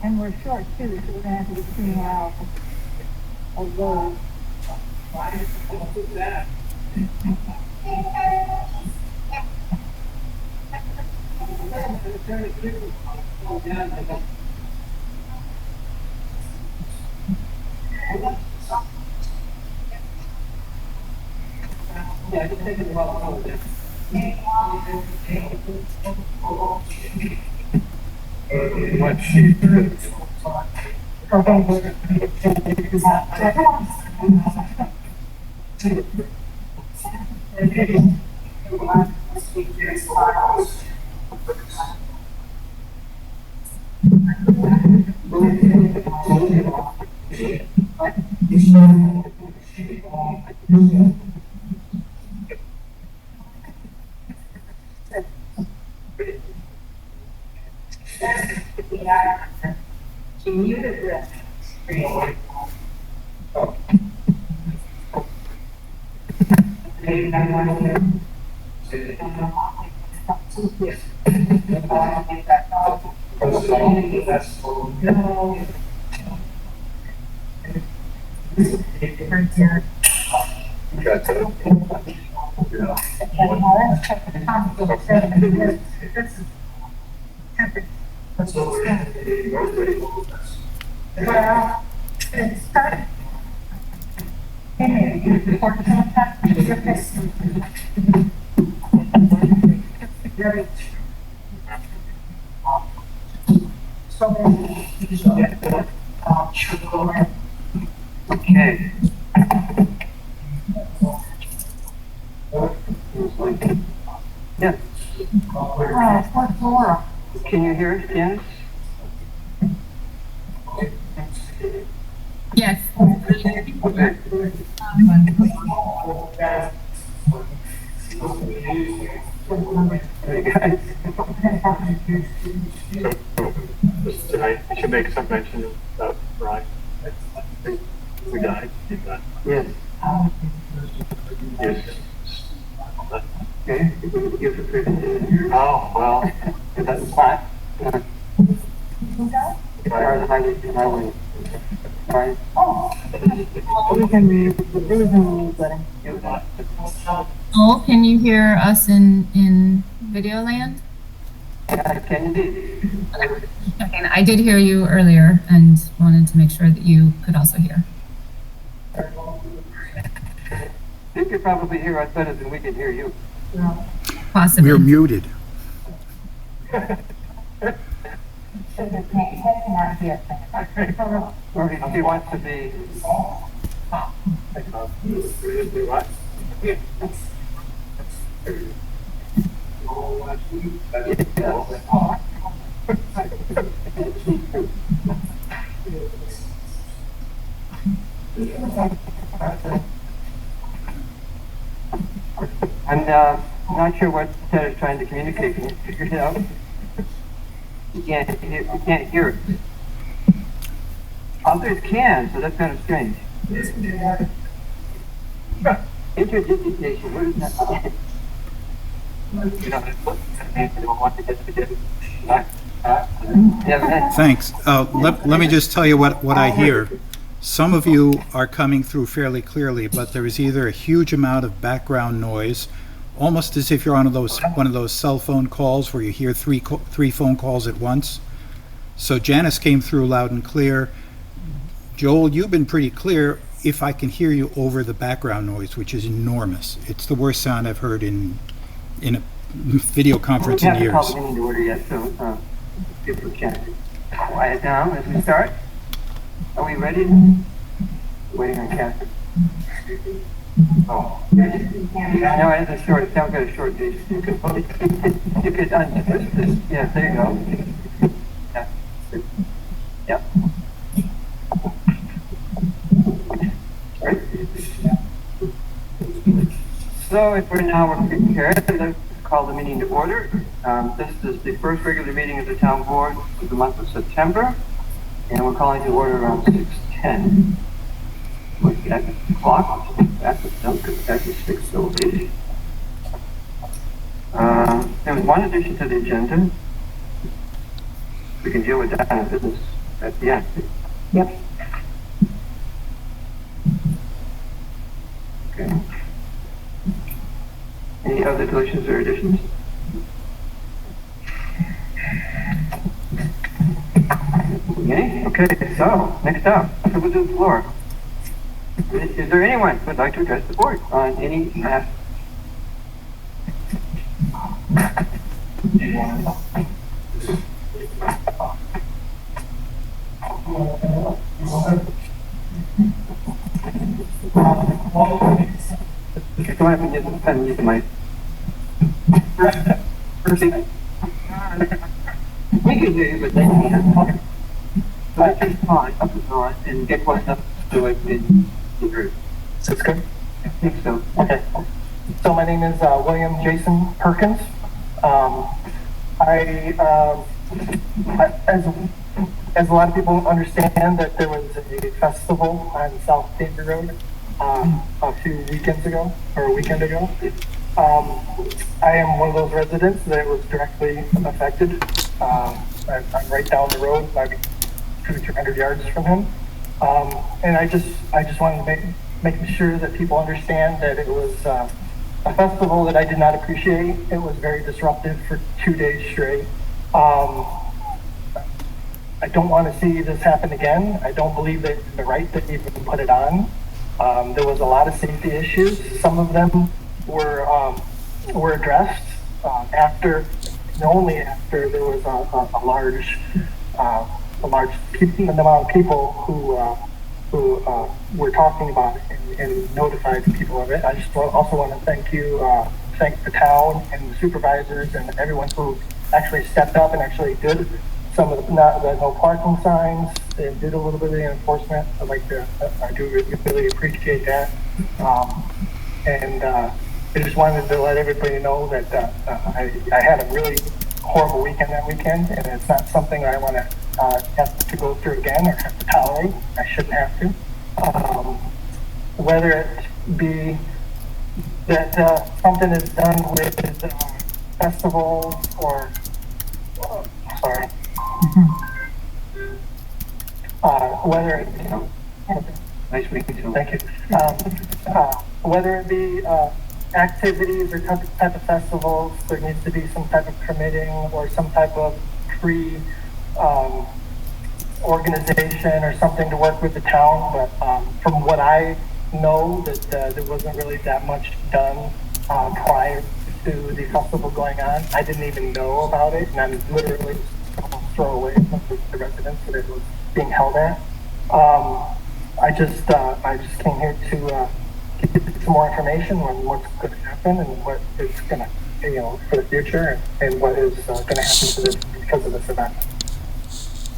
And we're short too, so we're gonna have to be cleaning out a road. Yeah, just take it about a little what she Can you do this? Well, it's started. okay. Yeah. What's Laura? Can you hear us, Janice? Yes. Okay. Hey guys. Tonight, you should make some mention of Brian. The guy. Yes. Yes. Okay. Oh, well, That's fine. Highway. Right. We can read the button. Oh, can you hear us in video land? Yeah, can indeed. Okay, and I did hear you earlier and wanted to make sure that you could also hear. You could probably hear us better than we can hear you. Possibly. We're muted. Or if he wants to be. what? I'm not sure what Ted is trying to communicate. Can you figure it out? You can't hear it. Others can, so that's kind of strange. Interdigitation, what is that? You know, that means you don't want to get together. Yeah, Thanks. Let me just tell you what I hear. Some of you are coming through fairly clearly, but there is either a huge amount of background noise, almost as if you're on one of those cell phone calls where you hear three phone calls at once. So Janice came through loud and clear. Joel, you've been pretty clear if I can hear you over the background noise, which is enormous. It's the worst sound I've heard in a video conference we in haven't years. called the meeting to order yet, so give it a chance to quiet down as we start. Are we ready? Waiting on Catherine. Oh. No, it's a short, I've got a short piece. You could untwist this. Yeah, there you go. Yeah. Yep. Right. So if we're prepared, let's call the meeting to order. This is the first regular meeting of the town board for the month of September, and we're calling to order around 6:10. Look at the clock. That's a 6:08. There was one addition to the agenda. We can deal with that in business at the end. Yep. Okay. Any other deletions or additions? Any? Okay, so next up, privilege of the floor. Is there anyone who would like to address the board on any matter? Okay, go ahead and use the mic. We can hear you, but then you can't. So let's just pause up and on and get close enough so it can be heard. That's good. I think so. Okay. So my name is William Jason Perkins. As a lot of people understand, that there was a festival on South Danby Road a few weekends ago, or a weekend ago. I am one of those residents that was directly affected. I'm right down the road, maybe 200-300 yards from him. And I just wanted to make sure that people understand that it was a festival that I did not appreciate. It was very disruptive for 2 days straight. I don't want to see this happen again. I don't believe that the right to even put it on. There was a lot of safety issues. Some of them were addressed only after there was a large amount of people who were talking about it and notified people of it. I just also want to thank the town and the supervisors and everyone who actually stepped up and actually did some of the no parking signs and did a little bit of the enforcement. I do really appreciate that. I just wanted to let everybody know that I had a really horrible weekend that weekend, and it's not something I want to have to go through again or have to tolerate. I shouldn't have to. Whether it be that something is done with festivals or sorry, whether Nice meeting you. thank you. Whether it be activities or type of festivals, there needs to be some type of permitting or some type of organization or something to work with the town. But from what I know, that there wasn't really that much done prior to the festival going on. I didn't even know about it, and I'm literally throw away from the residence that it was being held at. I just came here to get some more information on what's going to happen and what is going to, for the future, and what is going to happen because of this event.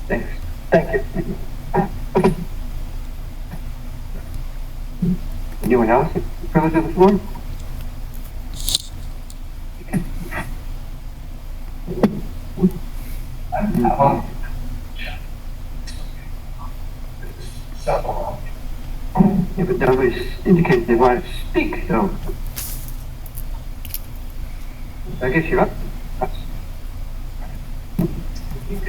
Thanks. Thank you. Anyone else? Privilege of the floor? Yeah, but nobody's indicated they want to speak, so I guess you're up. Ted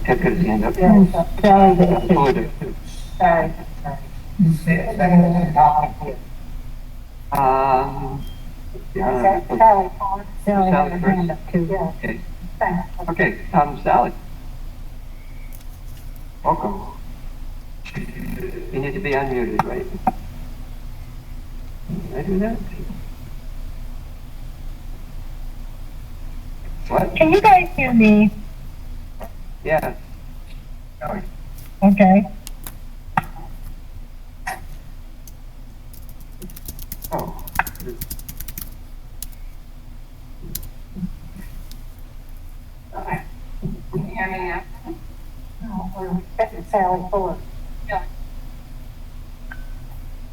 got his hand up. Sally did too. Who did? Sorry. Yeah, Sally had her Sally hand up too. Yeah. okay. Thanks. Okay, Sally. Welcome. You need to be unmuted, right? Did I do that? What? Can you guys hear me? Yes. Okay. Oh. Can you hear me now? No, we're expecting Sally Fuller.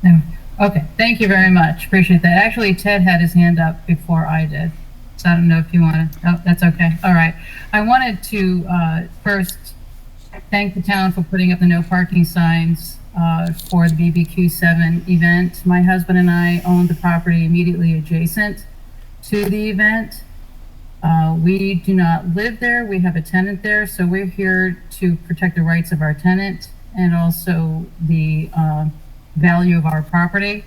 No. Okay, thank you very much. Appreciate that. Actually, Ted had his hand up before I did. So I don't know if you want to, oh, that's okay. All right. I wanted to first thank the town for putting up the no parking signs for the BBQ7 event. My husband and I owned the property immediately adjacent to the event. We do not live there. We have a tenant there, so we're here to protect the rights of our tenant and also the value of our property.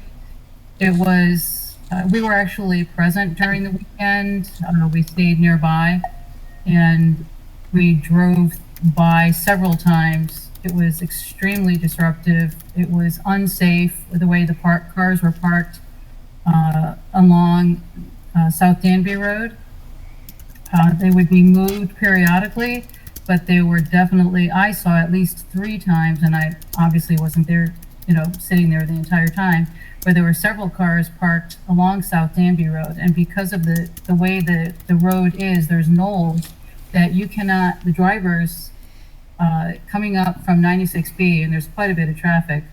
It was, we were actually present during the weekend. We stayed nearby and we drove by several times. It was extremely disruptive. It was unsafe the way the cars were parked along South Danby Road. They would be moved periodically, but they were definitely, I saw at least 3 times, and I obviously wasn't there, sitting there the entire time, where there were several cars parked along South Danby Road. And because of the way the road is, there's knolls that you cannot, the drivers coming up from 96B, and there's quite a bit of traffic,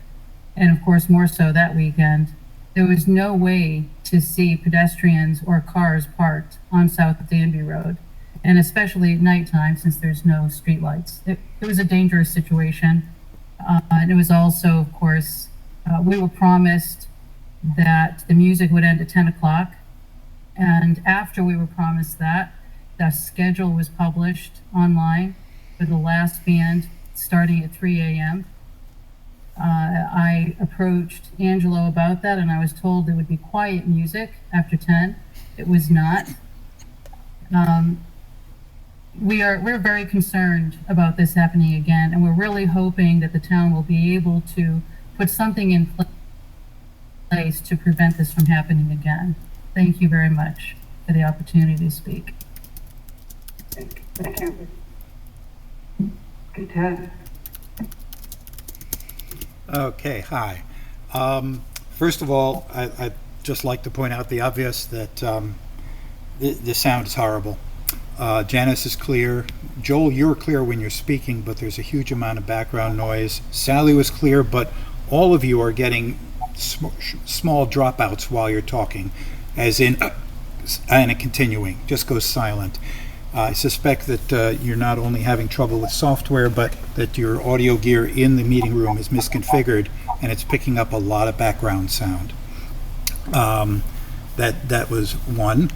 and of course more so that weekend, there was no way to see pedestrians or cars parked on South Danby Road, and especially at nighttime since there's no streetlights. It was a dangerous situation, and it was also, of course, we were promised that the music would end at 10 o'clock, and after we were promised that, the schedule was published online for the last band starting at 3 a.m. I approached Angelo about that, and I was told there would be quiet music after 10. It was not. We're very concerned about this happening again, and we're really hoping that the town will be able to put something in place to prevent this from happening again. Thank you very much for the opportunity to speak. Thank you. Okay, Ted. Okay, hi. First of all, I'd just like to point out the obvious that the sound is horrible. Janice is clear. Joel, you're clear when you're speaking, but there's a huge amount of background noise. Sally was clear, but all of you are getting small dropouts while you're talking, as in, and it continuing, just goes silent. I suspect that you're not only having trouble with software, but that your audio gear in the meeting room is misconfigured, and it's picking up a lot of background sound. That was one.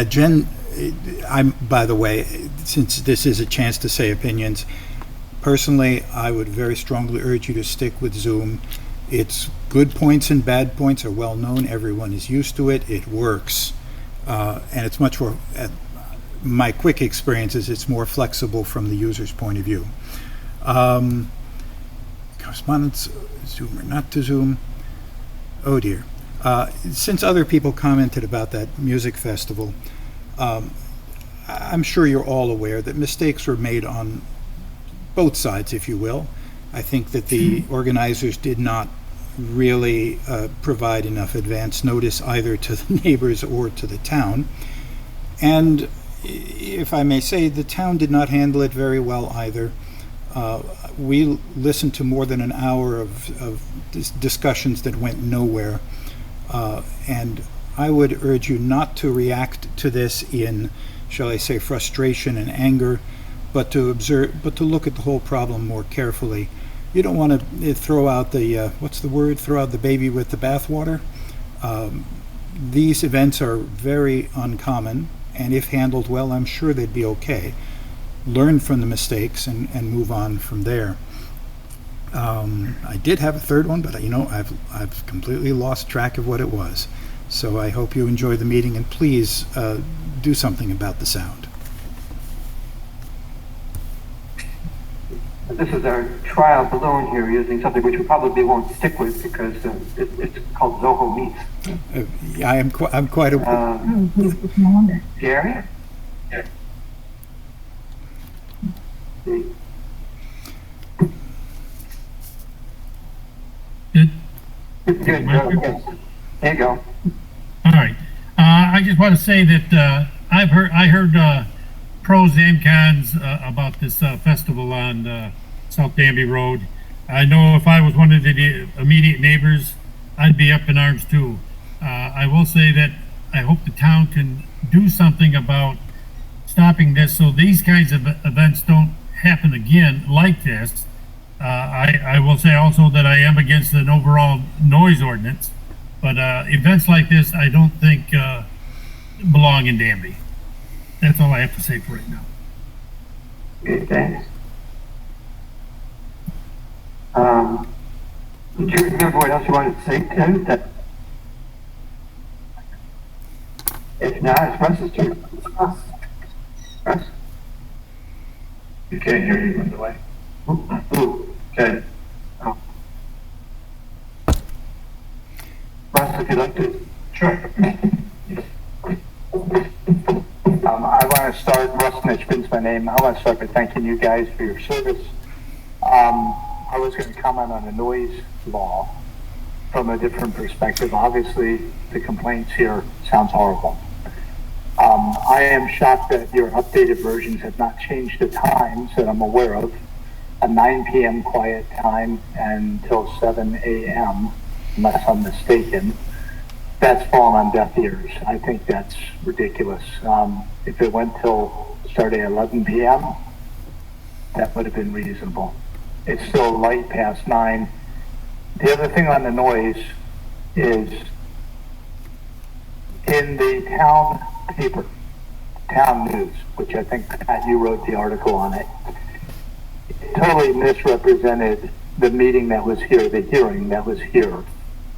Jen, by the way, since this is a chance to say opinions, personally, I would very strongly urge you to stick with Zoom. Its good points and bad points are well known. Everyone is used to it. It works. And it's much more, my quick experience is it's more flexible from the user's point of view. Correspondence, Zoom or not to Zoom. Oh dear. Since other people commented about that music festival, I'm sure you're all aware that mistakes were made on both sides, if you will. I think that the organizers did not really provide enough advance notice either to the neighbors or to the town. And if I may say, the town did not handle it very well either. We listened to more than an hour of discussions that went nowhere. And I would urge you not to react to this in, shall I say, frustration and anger, but to observe, but to look at the whole problem more carefully. You don't want to throw out the, what's the word? Throw out the baby with the bathwater. These events are very uncommon, and if handled well, I'm sure they'd be okay. Learn from the mistakes and move on from there. I did have a third one, but I've completely lost track of what it was. So I hope you enjoy the meeting, and please do something about the sound. This is our trial balloon here, using something which we probably won't stick with because it's called Zoho Meets. Yeah, I'm quite a. Gary? Yeah. Good. Yes. There you go. All right. I just want to say that I heard pros and cons about this festival on South Danby Road. I know if I was one of the immediate neighbors, I'd be up in arms too. I will say that I hope the town can do something about stopping this so these kinds of events don't happen again like this. I will say also that I am against an overall noise ordinance, but events like this I don't think belong in Danby. That's all I have to say for right now. Okay, thanks. Do you remember what else you wanted to say, Tim? If not, it's Russ's turn. Russ? You can't hear you, by the way. Ooh. Okay. Oh. Russ, if you'd like to. Sure. I want to start, Russ Nitchman's my name. I want to start by thanking you guys for your service. I was going to comment on the noise law from a different perspective. Obviously, the complaints here sounds horrible. I am shocked that your updated versions have not changed the times that I'm aware of. A 9 p.m. quiet time until 7 a.m., unless I'm mistaken. That's fallen on deaf ears. I think that's ridiculous. If it went till starting at 11 p.m., that would have been reasonable. It's still light past 9. The other thing on the noise is in the town paper, Town News, which I think, Pat, you wrote the article on it, it totally misrepresented the meeting that was here, the hearing that was here,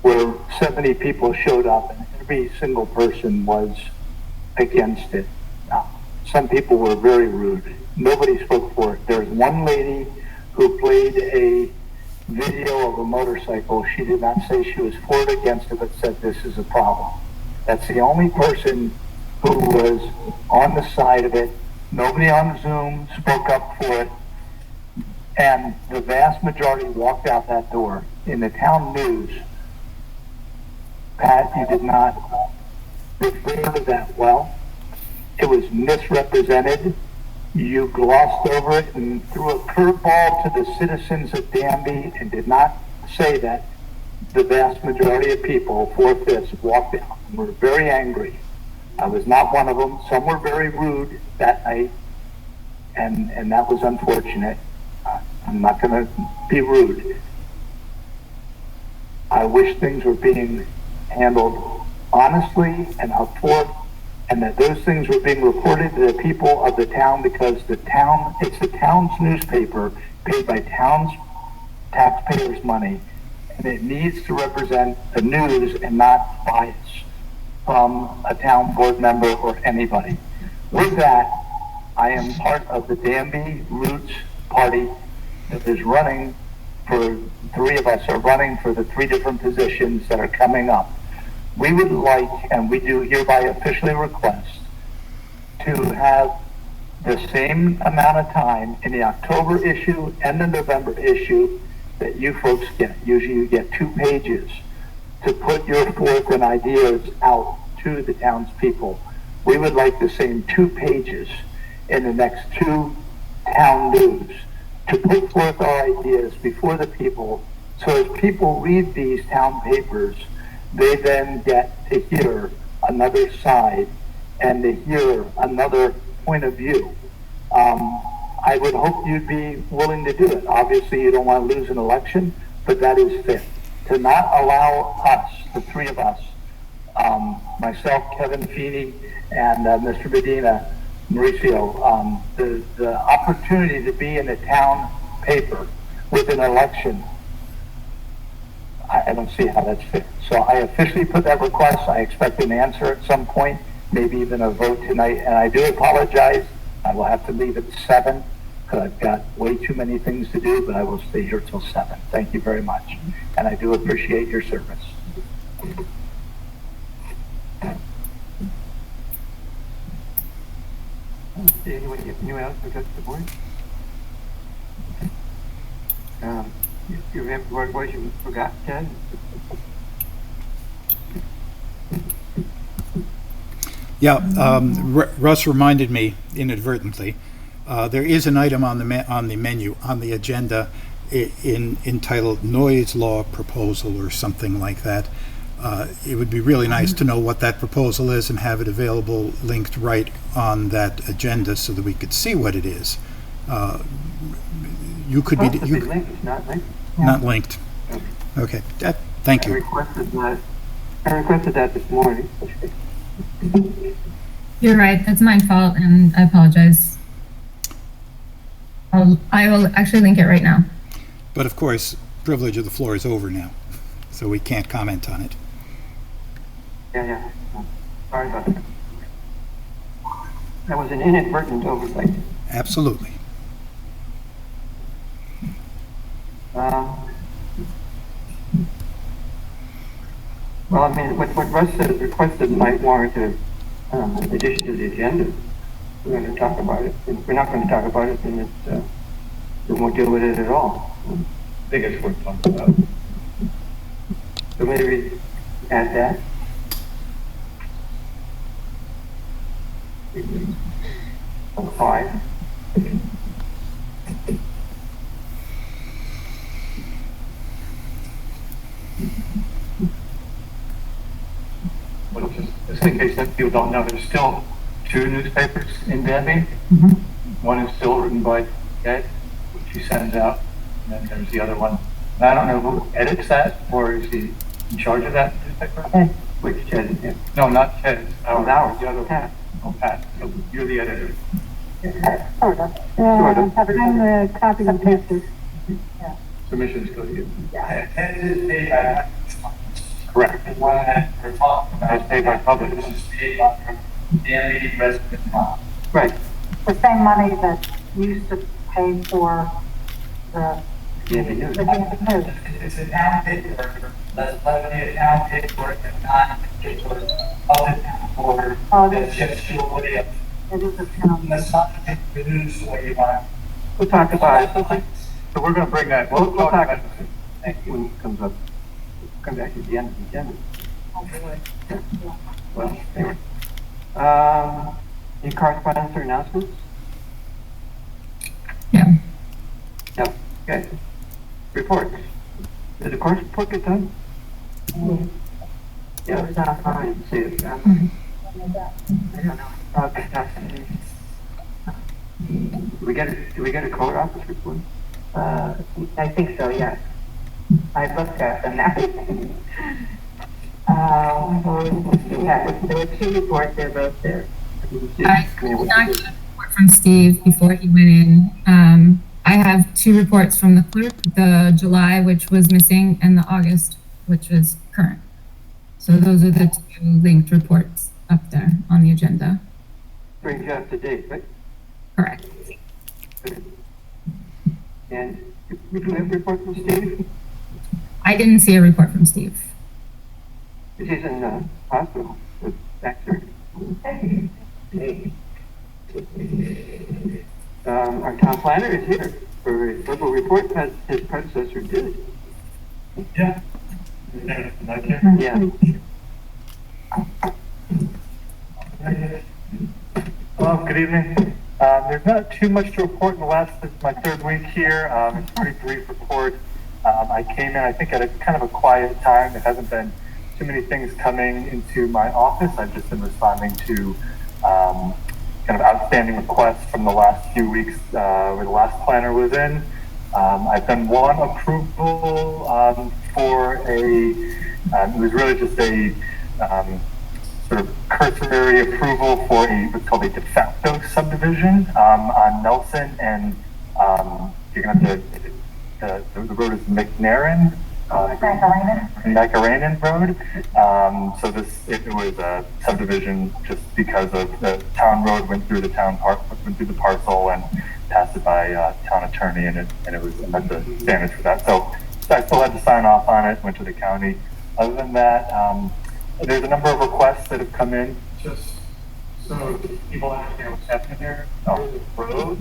where 70 people showed up and every single person was against it. Some people were very rude. Nobody spoke for it. There was one lady who played a video of a motorcycle. She did not say she was for it or against it, but said this is a problem. That's the only person who was on the side of it. Nobody on Zoom spoke up for it. And the vast majority walked out that door. In the Town News, Pat, you did not refer to that well. It was misrepresented. You glossed over it and threw a curveball to the citizens of Danby and did not say that the vast majority of people, 4/5, walked out and were very angry. I was not one of them. Some were very rude that night, and that was unfortunate. I'm not going to be rude. I wish things were being handled honestly and up forth, and that those things were being reported to the people of the town, because the town, it's the town's newspaper paid by town's taxpayers' money, and it needs to represent the news and not bias from a town board member or anybody. With that, I am part of the Danby Roots Party that is running for, 3 of us are running for the 3 different positions that are coming up. We would like, and we do hereby officially request, to have the same amount of time in the October issue and the November issue that you folks get. Usually you get 2 pages to put your forth and ideas out to the townspeople. We would like the same 2 pages in the next 2 Town News to put forth our ideas before the people, so as people read these town papers, they then get to hear another side and to hear another point of view. I would hope you'd be willing to do it. Obviously, you don't want to lose an election, but that is fair. To not allow us, the 3 of us, myself, Kevin Feeney, and Mr. Medina, Mauricio, the opportunity to be in the town paper with an election, I don't see how that's fair. So I officially put that request. I expect an answer at some point, maybe even a vote tonight. And I do apologize. I will have to leave at 7 because I've got way too many things to do, but I will stay here till 7. Thank you very much. And I do appreciate your service. Anyone else address the board? You remember what you forgot, Ted? Yeah, Russ reminded me inadvertently. There is an item on the menu, on the agenda, entitled Noise Law Proposal or something like that. It would be really nice to know what that proposal is and have it available, linked right on that agenda so that we could see what it is. You could be. It's linked, it's not linked. Not linked. Okay. Thank you. I requested that this morning. You're right. That's my fault, and I apologize. I will actually link it right now. But of course, privilege of the floor is over now, so we can't comment on it. Yeah. Sorry about that. That was an inadvertent oversight. Absolutely. Well, I mean, what Russ said requested might warrant an addition to the agenda. We're going to talk about it. If we're not going to talk about it, then we won't deal with it at all. I think it's worth talking about. So maybe add that. Oh, 5. Well, just in case that people don't know, there's still 2 newspapers in Danby. One is still written by Ed, which he sends out, and then there's the other one. And I don't know who edits that, or is he in charge of that newspaper? Which Ted? Yeah. No, not Ted. Ours. The other Pat. Oh, Pat. So you're the editor. Sort of. Sort of. I'm the copy and paste. Submissions go to you. Ted is paid by Correct. the one that we're talking about. It's paid by public. This is paid by Danby resident. Right. The same money that used to pay for the Danby News. Danby News. It's a town paper, that's literally a town paper and not a paper of the town board. Oh, That's just your way of, It is a town. that's not the news the way you want. We'll talk about it. So we're going to bring that, We'll we'll talk talk about it. when it comes up. Come back at the end of the agenda. Well, anyway. Any correspondence or announcements? Yeah. No. Okay. Reports. Did the course report get done? Yeah. I didn't see it. I don't know. Okay. Do we get a code office report? I think so, yes. I looked at them now. Yeah, there were 2 reports, they're both there. I did not get a report from Steve before he went in. I have 2 reports from the clerk, the July, which was missing, and the August, which was current. So those are the 2 linked reports up there on the agenda. Brings you up to date, right? Correct. And we do have a report from Steve? I didn't see a report from Steve. He's in the hospital with back surgery. Our town planner is here for a verbal report as his predecessor did. Yeah. Yeah. Hello, good evening. There's not too much to report in the this is my 3rd week here. It's a pretty brief report. I came in, I think, at a kind of a quiet time. There hasn't been too many things coming into my office. I've just been responding to kind of outstanding requests from the last few weeks where the last planner was in. I've done 1 approval for it was really just a sort of cursory approval for what's called a de facto subdivision on Nelson, and you're going to have the road is McNairn. Nicaranan Road. So it was a subdivision just because of the town road went through the parcel and passed it by town attorney, and it was met the standards for that. So I still had to sign off on it. Went to the county. Other than that, there's a number of requests that have come in. Just so people understand what's happening there. The road.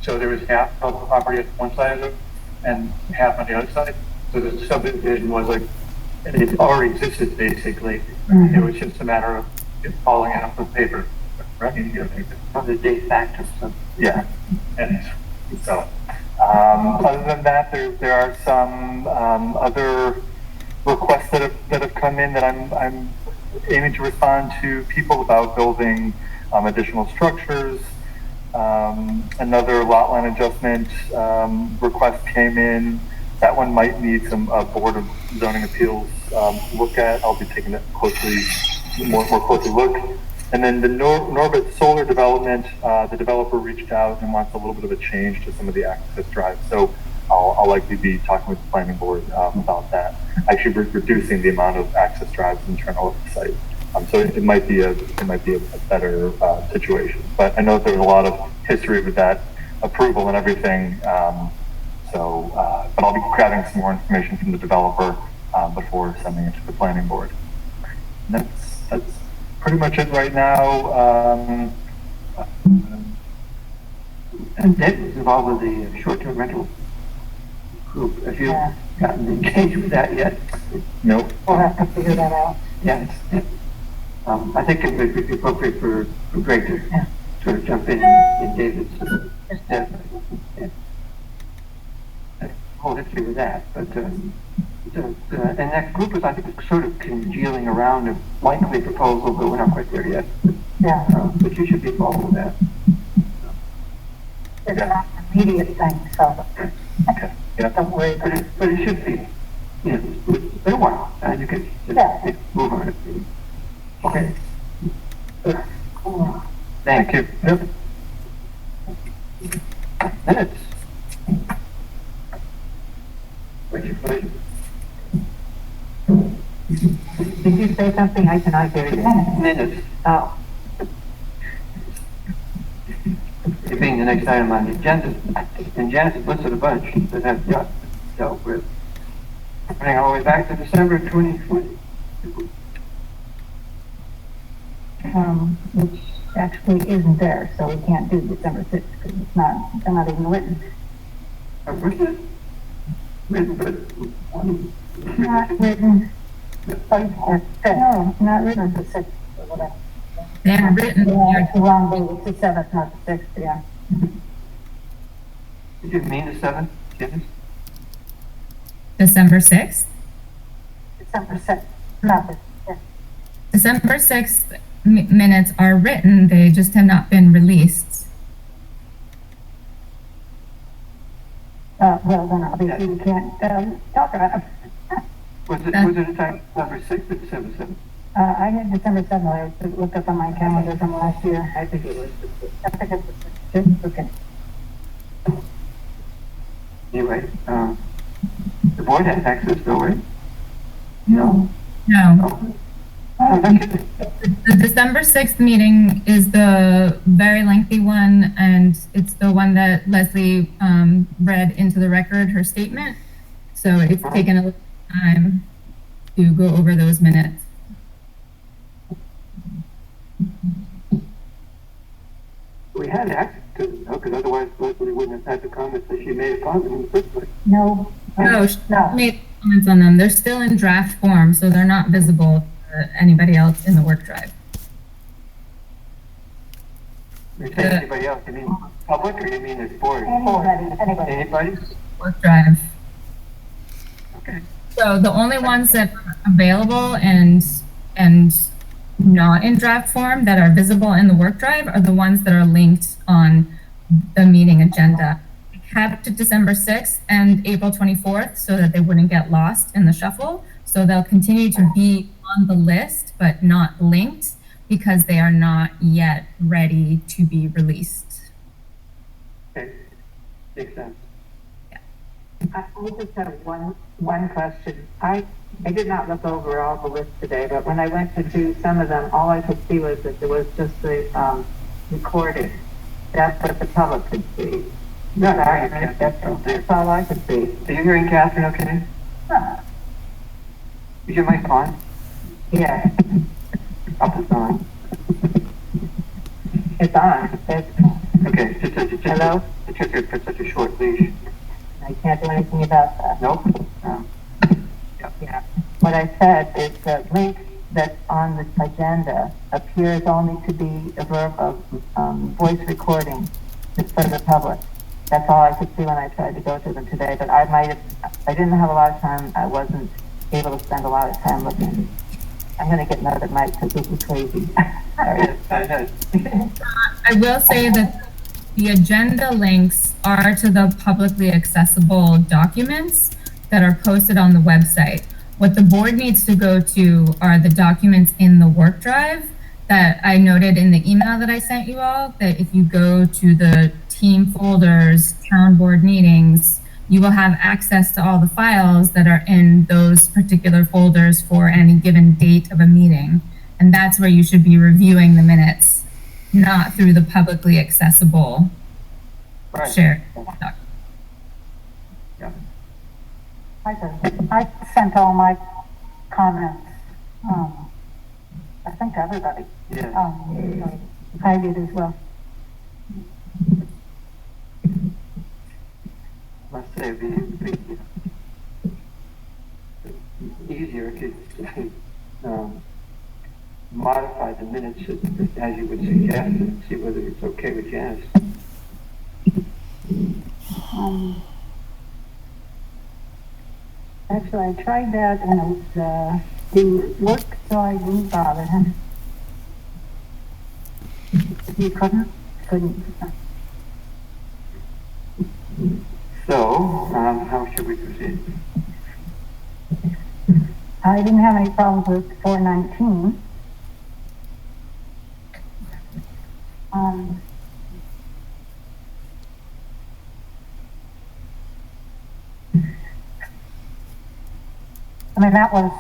So there was half of the property at one side of it and half on the other side. So the subdivision was like, it already existed basically. It was just a matter of it falling out of paper, right? On the de facto stuff. Yeah. And so, other than that, there are some other requests that have come in that I'm aiming to respond to people about building additional structures. Another lot line adjustment request came in. That one might need some Board of Zoning Appeals look at. I'll be taking that more closely look. And then the Norbit Solar Development, the developer reached out and wants a little bit of a change to some of the access drives. So I'll likely be talking with the planning board about that. Actually, reducing the amount of access drives internal at the site. So it might be a better situation. But I know that there was a lot of history with that approval and everything. But I'll be grabbing some more information from the developer before sending it to the planning board. And that's pretty much it right now. And Dave was involved with the short-term rental group. Have you gotten engaged with that yet? Nope. We'll have to figure that out. Yeah. I think it would be appropriate for Greg to sort of jump in David's step. Whole history with that, but and that group is, I think, sort of congealing around a likely proposal, but we're not quite there yet. Yeah. But you should be involved with that. It's not an immediate thing, so don't worry. But it should be, it's been a while, and you can just move on it. Okay. Thank you. Minutes. What's your pleasure? Did you say something? I cannot hear you. Minutes. Oh, It being the next item on the agenda, and Janice has listed a bunch that have dealt with, running all the way back to December 2020. Which actually isn't there, so we can't do December 6th because they're not even written. Written, but Not written. No, not written the 6th or whatever. They're written. Yeah, it's the wrong date. It's the 7th, not the 6th, yeah. Did you mean the 7th, Janice? December 6th. December 6th, not the 6th. December 6th minutes are written, they just have not been released. Well, then obviously we can't talk about them. Was it a time December 6th or December 7th? I had December 7th. I looked up on my calendar from last year. I think it was. I think it's the 6th. Okay. Anyway, the board has access though, right? No. No. The December 6th meeting is the very lengthy one, and it's the one that Leslie read into the record, her statement. So it's taken a little time to go over those minutes. We had access to them, because otherwise Leslie wouldn't have had the comments that she made upon them in the first place. No. No, she made comments on them. They're still in draft form, so they're not visible to anybody else in the work drive. You say anybody else, you mean public or you mean the board? Anybody. Anybody? Work drive. Okay. So the only ones that are available and not in draft form that are visible in the work drive are the ones that are linked on the meeting agenda. We kept to December 6th and April 24th so that they wouldn't get lost in the shuffle. So they'll continue to be on the list, but not linked because they are not yet ready to be released. Okay, makes sense. I just have one question. I did not look over all the lists today, but when I went to do some of them, all I could see was that there was just the recording. That's what the public could see. That's all I could see. Are you hearing Catherine okay? Is your mic on? Yeah, Up is on. it's on. Okay, Hello? It took her for such a short leash. I can't do anything about that. Nope. Yeah. What I said is the link that's on the agenda appears only to be a verb of voice recording. It's for the public. That's all I could see when I tried to go to them today, but I didn't have a lot of time. I wasn't able to spend a lot of time looking. I'm going to get another mic because this is crazy. I will say that the agenda links are to the publicly accessible documents that are posted on the website. What the board needs to go to are the documents in the work drive that I noted in the email that I sent you all, that if you go to the team folders, town board meetings, you will have access to all the files that are in those particular folders for any given date of a meeting. And that's where you should be reviewing the minutes, not through the publicly accessible shared document. Yeah. I sent all my comments, I think to everybody. Yeah. I did as well. Must say it'd be easier if you modify the minutes as you would suggest and see whether it's okay with Janice. Actually, I tried that and it didn't work, so I didn't bother. You couldn't? Couldn't. So, how should we proceed? I didn't have any problems with 419. I mean, that was,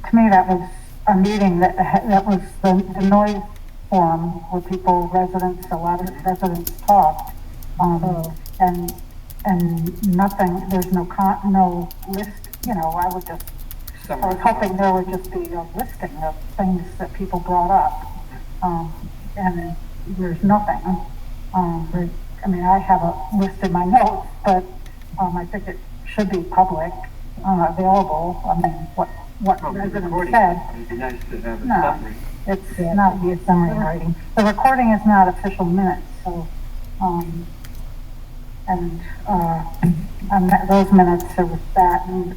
to me, that was a meeting that was the noise forum where people, a lot of residents talked, and nothing, there's no list, I was hoping there would just be a listing of things that people brought up, and there's nothing. I have a list in my notes, but I think it should be public, available. What residents said. It'd be nice to have a No, summary. it's not be a summary writing. The recording is not official minutes, so, those minutes, there was that, and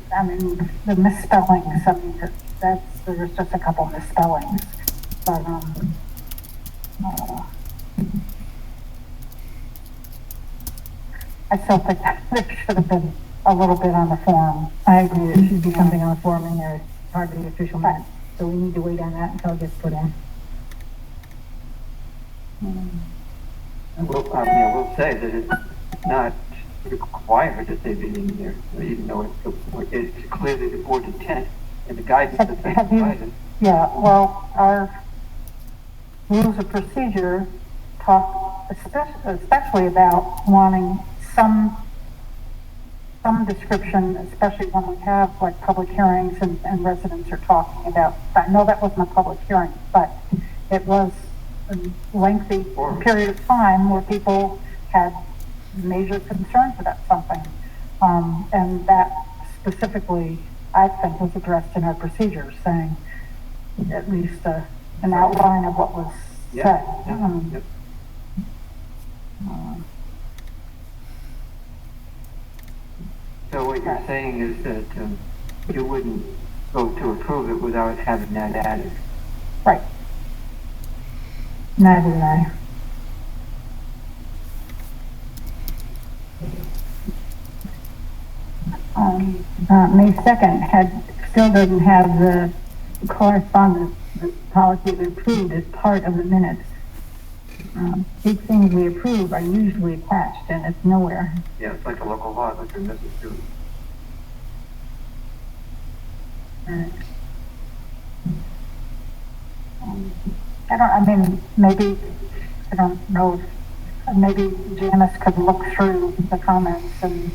the misspellings, there was just a couple misspellings, but, I still think that there should have been a little bit on the form. I agree, there should be something on the form in there, part of the official minutes, so we need to wait on that until it gets put in. We'll say that it's not required that they be in there, even though it's clearly the board's intent and the guidance that they provided. Yeah, well, our rules of procedure talk especially about wanting some description, especially when we have like public hearings and residents are talking about, I know that wasn't a public hearing, but it was a lengthy period of time where people had major concerns about something. And that specifically, I think, was addressed in our procedures, saying at least an outline of what was said. Yep. So what you're saying is that you wouldn't vote to approve it without having that added. Right. Neither did I. May 2nd had still doesn't have the correspondence, the policy we approved as part of the minutes. These things we approve are usually attached and it's nowhere. Yeah, it's like a local law that you're missing too. I mean, maybe, I don't know, maybe Janice could look through the comments and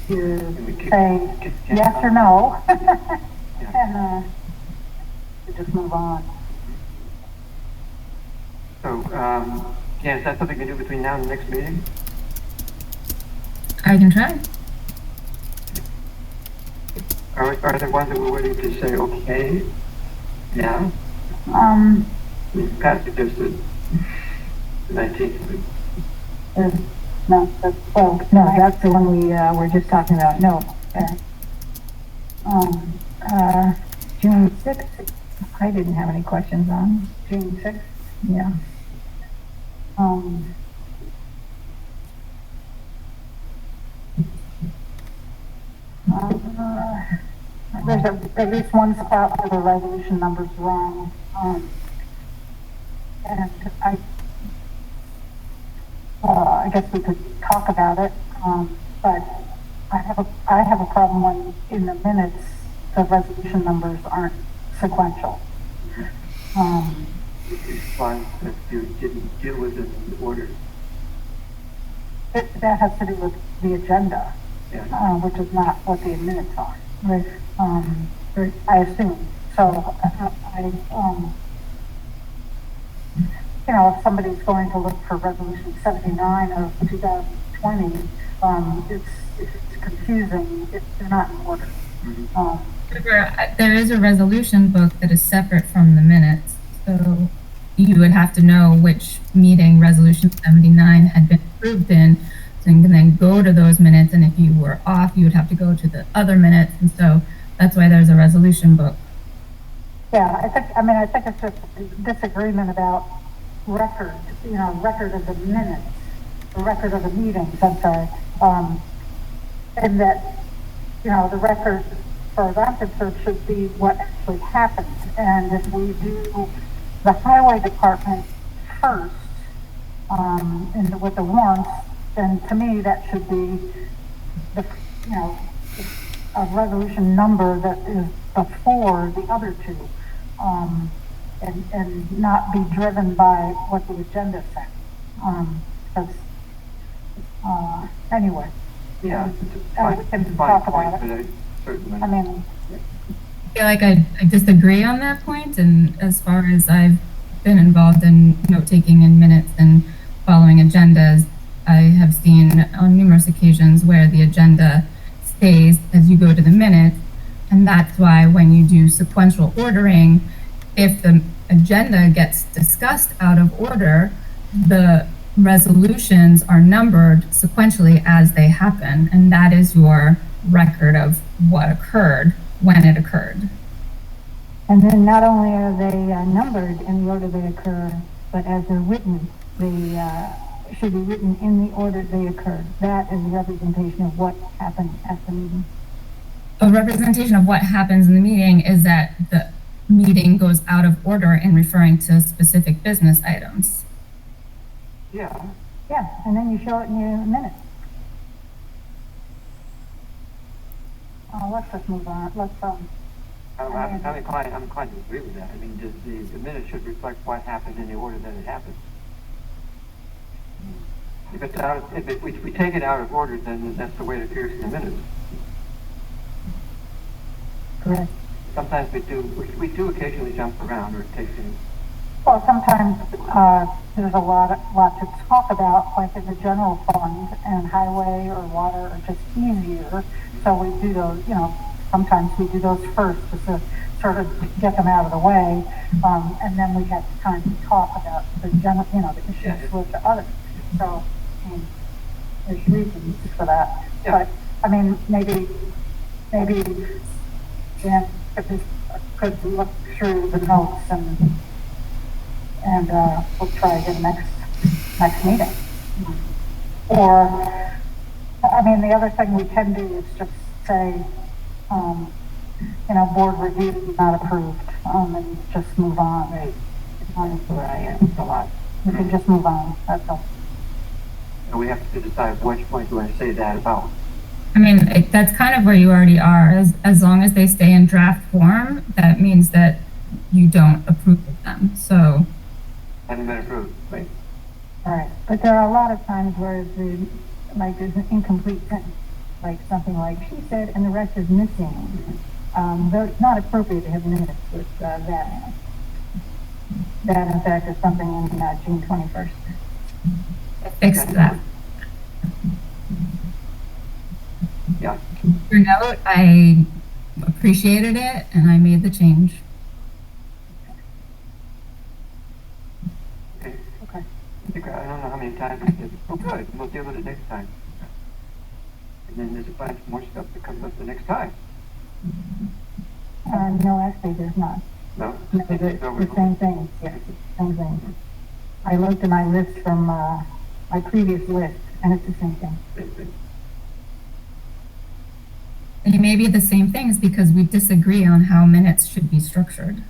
say yes or no. And, just move on. So, yeah, is that something you can do between now and the next meeting? I can try. Are there ones that we're waiting to say okay now? Pat suggested the 19th. No, that's the one we were just talking about. No. June 6th, I didn't have any questions on. June 6th, yeah. There's at least one spot where the resolution number's wrong. And I guess we could talk about it, but I have a problem when in the minutes the resolution numbers aren't sequential. It's fine if you didn't deal with it in order. That has to do with the agenda, which is not what the minutes are. Right? I assume. So if somebody's going to look for resolution 79 of 2020, it's confusing if they're not in order. There is a resolution book that is separate from the minutes, so you would have to know which meeting resolution 79 had been approved in, so you can then go to those minutes, and if you were off, you would have to go to the other minutes, and so that's why there's a resolution book. Yeah, I think it's just a disagreement about record of the minutes, the record of the meetings, I'm sorry, and that, the record, for that concerned, should be what actually happened. And if we do the highway department first, and with the warrants, then to me that should be a resolution number that is before the other two, and not be driven by what the agenda says. Because anyway. Yeah, we can talk about it. I mean, I feel like I disagree on that point, and as far as I've been involved in note-taking in minutes and following agendas, I have seen on numerous occasions where the agenda stays as you go to the minutes, and that's why when you do sequential ordering, if the agenda gets discussed out of order, the resolutions are numbered sequentially as they happen, and that is your record of what occurred when it occurred. And then not only are they numbered in the order they occur, but as they're written, they should be written in the order they occurred. That is a representation of what happened at the meeting. A representation of what happens in the meeting is that the meeting goes out of order in referring to specific business items. Yeah. Yeah, and then you show it in your minutes. Let's just move on. I'm inclined to agree with that. I mean, the minutes should reflect what happened in the order that it happened. If we take it out of order, then that's the way it appears in the minutes. Correct. Sometimes we do occasionally jump around or take things. Well, sometimes there's a lot to talk about, like in the general fund, and highway or water are just easier. So we do those, sometimes we do those first just to sort of get them out of the way, and then we have time to talk about the general, the issues with the others. So there's reasons for that. Yeah. But maybe Jan could look through the notes and we'll try again next meeting. Or, the other thing we can do is just say, board review is not approved, and just move on. That's where I am a lot. We can just move on, that's all. And we have to decide which point do we want to say that about. I mean, that's kind of where you already are. As long as they stay in draft form, that means that you don't approve of them. So, Hasn't been approved, right? All right, but there are a lot of times where there's an incomplete sentence, like something like, she said, and the rest is missing. Though it's not appropriate to have minutes with that. That, in fact, is something in June 21st. fix that. Yeah. Your note, I appreciated it, and I made the change. Okay. Okay. I don't know how many times we did. Oh, good. We'll deal with it next time. And then there's a bunch more stuff that comes up the next time. No, actually, there's not. No? No, the same thing. Yes, same thing. I looked at my list from my previous list, and it's the same thing. Same thing. And it may be the same things because we disagree on how minutes should be structured.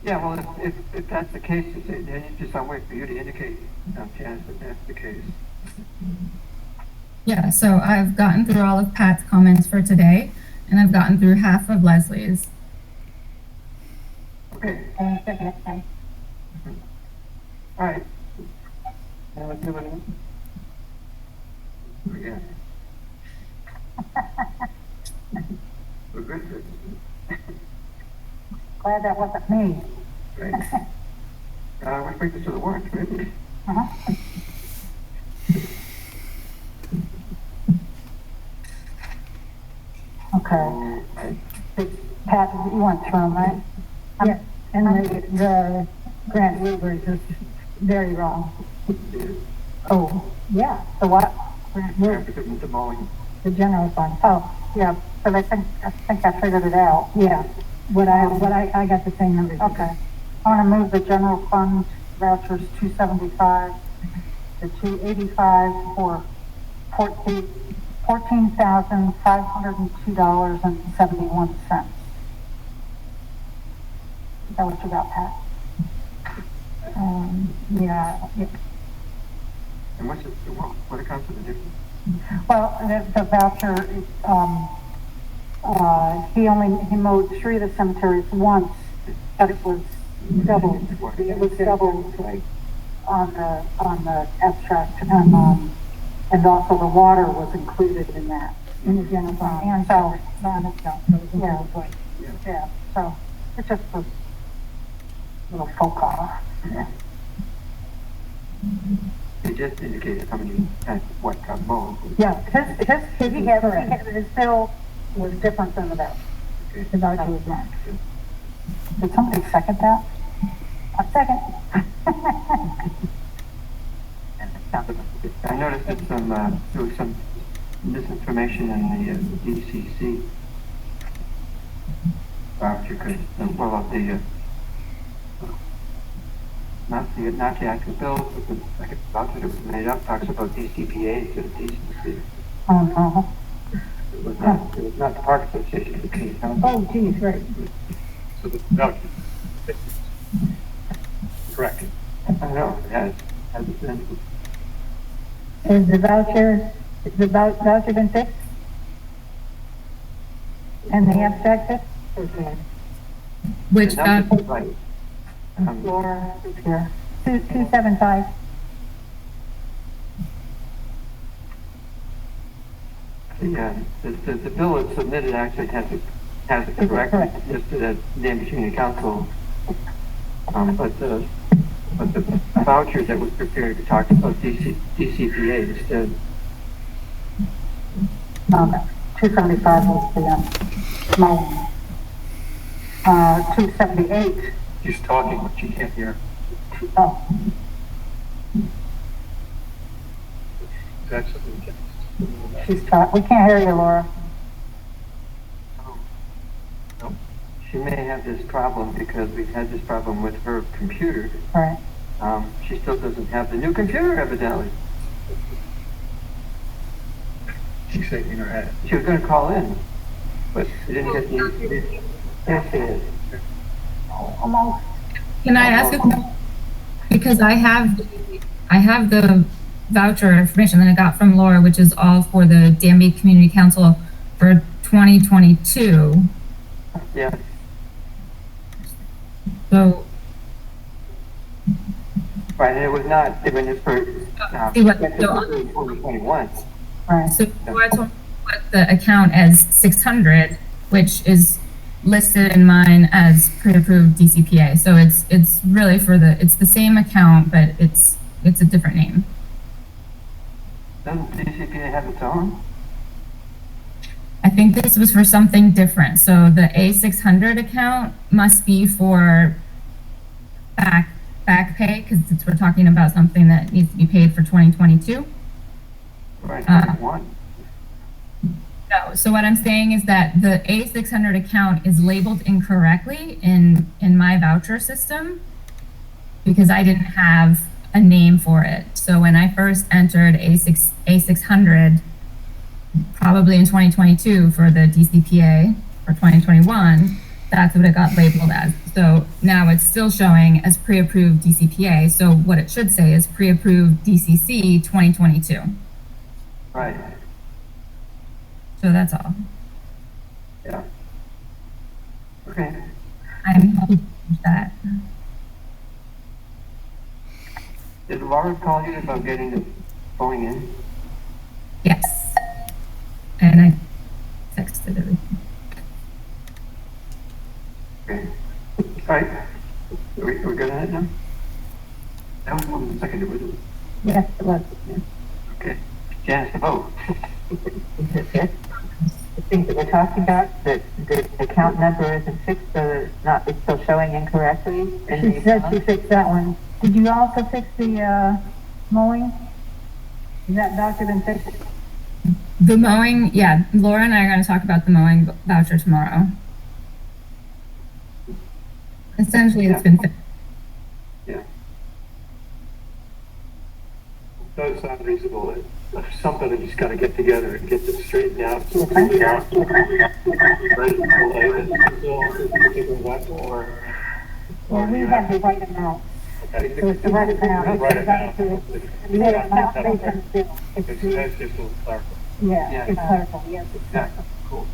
Yeah, well, if that's the case, then it's just some way for you to indicate, Janice, that that's the case. Yeah, so I've gotten through all of Pat's comments for today, and I've gotten through half of Leslie's. Okay. All right. Now let's do it. Yeah. We're good. Glad that wasn't me. Right. Let's bring this to the warrant, right? Uh-huh. Okay. Pat, you went through them, right? Yeah. And the grant waivers is very wrong. Oh, yeah, the what? Grant waivers. The general fund. Oh, yeah, but I think I figured it out. Yeah. I got the same numbers. Okay. I want to move the general fund vouchers 275 to 285 for $14,502.71. Is that what you got, Pat? Yeah. And what accounts for the difference? Well, the voucher, he mowed 3 of the cemeteries once, but it was doubled. It was doubled, like, on the abstract, and also the water was included in that, in the general fund. And so, yeah, so it's just a little folk off. It just indicated how many times what got mowed. Yeah, his bill was different than the voucher. Okay. The voucher was not. Did somebody second that? A second. I noticed that there was some misinformation in the DCC voucher, because, not the actual bill, but the second voucher that was made up talks about DCPA to the DCC. Uh-huh. It was not the Park Association, the King County. Oh, geez, right. So the voucher. Correct. I know, it has been. Has the voucher been fixed? And the abstract fixed? Okay. Which The numbers are right. Laura is here. 275. The bill that's submitted actually has it correctly listed as Danby Community Council. But the voucher that was prepared to talk about DCPA instead. 275 was the small one. 278. She's talking, but she can't hear. Oh, That's something. we can't hear you, Laura. No. She may have this problem because we've had this problem with her computer. Right. She still doesn't have the new computer, evidently. She's shaking her head. She was going to call in. but you didn't get the, Yes, it is. Almost. Can I ask a question? Because I have the voucher information that I got from Laura, which is all for the Danby Community Council for 2022. yeah, So, right, and it was not, when it's for, see what, it's so, for 2021. Right. so Laura told me to put the account as 600, which is listed in mine as pre-approved DCPA. So it's really for it's the same account, but it's a different name. Doesn't DCPA have its own? I think this was for something different. So the A600 account must be for back pay, because we're talking about something that needs to be paid for 2022. Right, 21. No, so what I'm saying is that the A600 account is labeled incorrectly in my voucher system because I didn't have a name for it. So when I first entered A600, probably in 2022 for the DCPA for 2021, that's what it got labeled as. So now it's still showing as pre-approved DCPA. So what it should say is pre-approved DCC 2022. Right, So that's all. yeah. Okay, I'm happy to change that. did Laura call you about getting the going in? Yes. And I texted everything. Okay, all right. Are we good on it now? That was one second, was it? Yes, it was. Okay, Janice, the vote. Yes. The things that we're talking about, that the account number isn't fixed, so that it's still showing incorrectly. in She the said account. she fixed that one. Did you also fix the, mowing? Is that voucher been fixed? The mowing, yeah, Laura and I are going to talk about the mowing voucher tomorrow. Essentially, it's been fixed. Yeah, Does sound reasonable. It's something that just gotta get together and get this straightened out. Well, we have the right amount. Okay. So it's the right amount. Right amount. We had a calculation still. That's just a little clerical. Yeah, Yeah. it's clerical, yes, it's yeah, clerical. cool.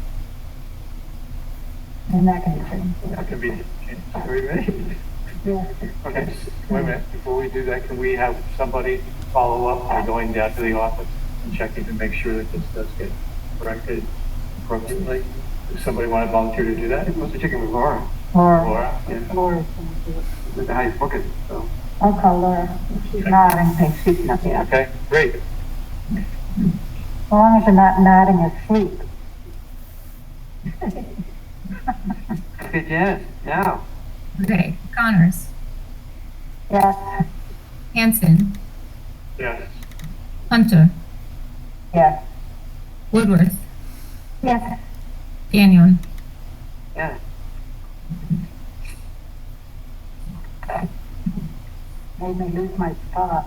And that can be changed. That could be changed. Are we ready? Yeah. Okay, wait a minute, before we do that, can we have somebody follow up by going down to the office and checking to make sure that this does get corrected appropriately? Does somebody want to volunteer to do that? What's the chicken with Laura? Laura? Yeah, Laura's gonna do it. with the how you book it, so. I'll call Laura. She's nodding. Okay, she's not here. Okay, great. As long as you're not nodding asleep. Okay, Janice, now. Okay, Connors, Yes, Hanson, Yes. Hunter, Yes. Woodworth, yes. Daniel. Yeah, Made me lose my spot.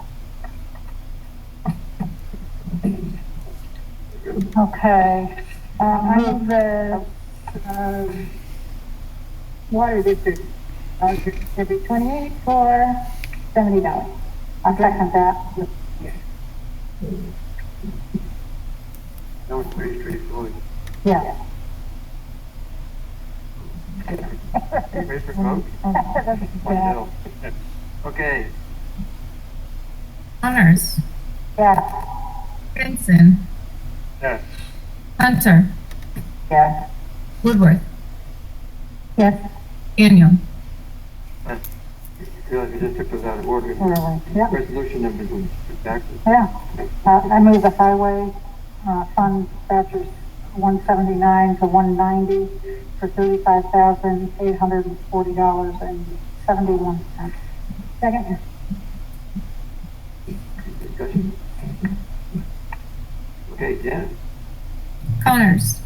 Okay, I move the, water district, should be 28 for $70. I'll second that. that was pretty straightforward. Yeah. You ready for vote? Yeah. Okay, Connors, Yeah, Hanson, Yes. Hunter, Yes. Woodworth, yes, Daniel. I realize we just took those out of order. really, yeah. Resolution numbers were backwards. Yeah, I move the highway, fund vouchers 179 to 190 for $35,840.71. Second, Discussion. Okay, Janice, Connors,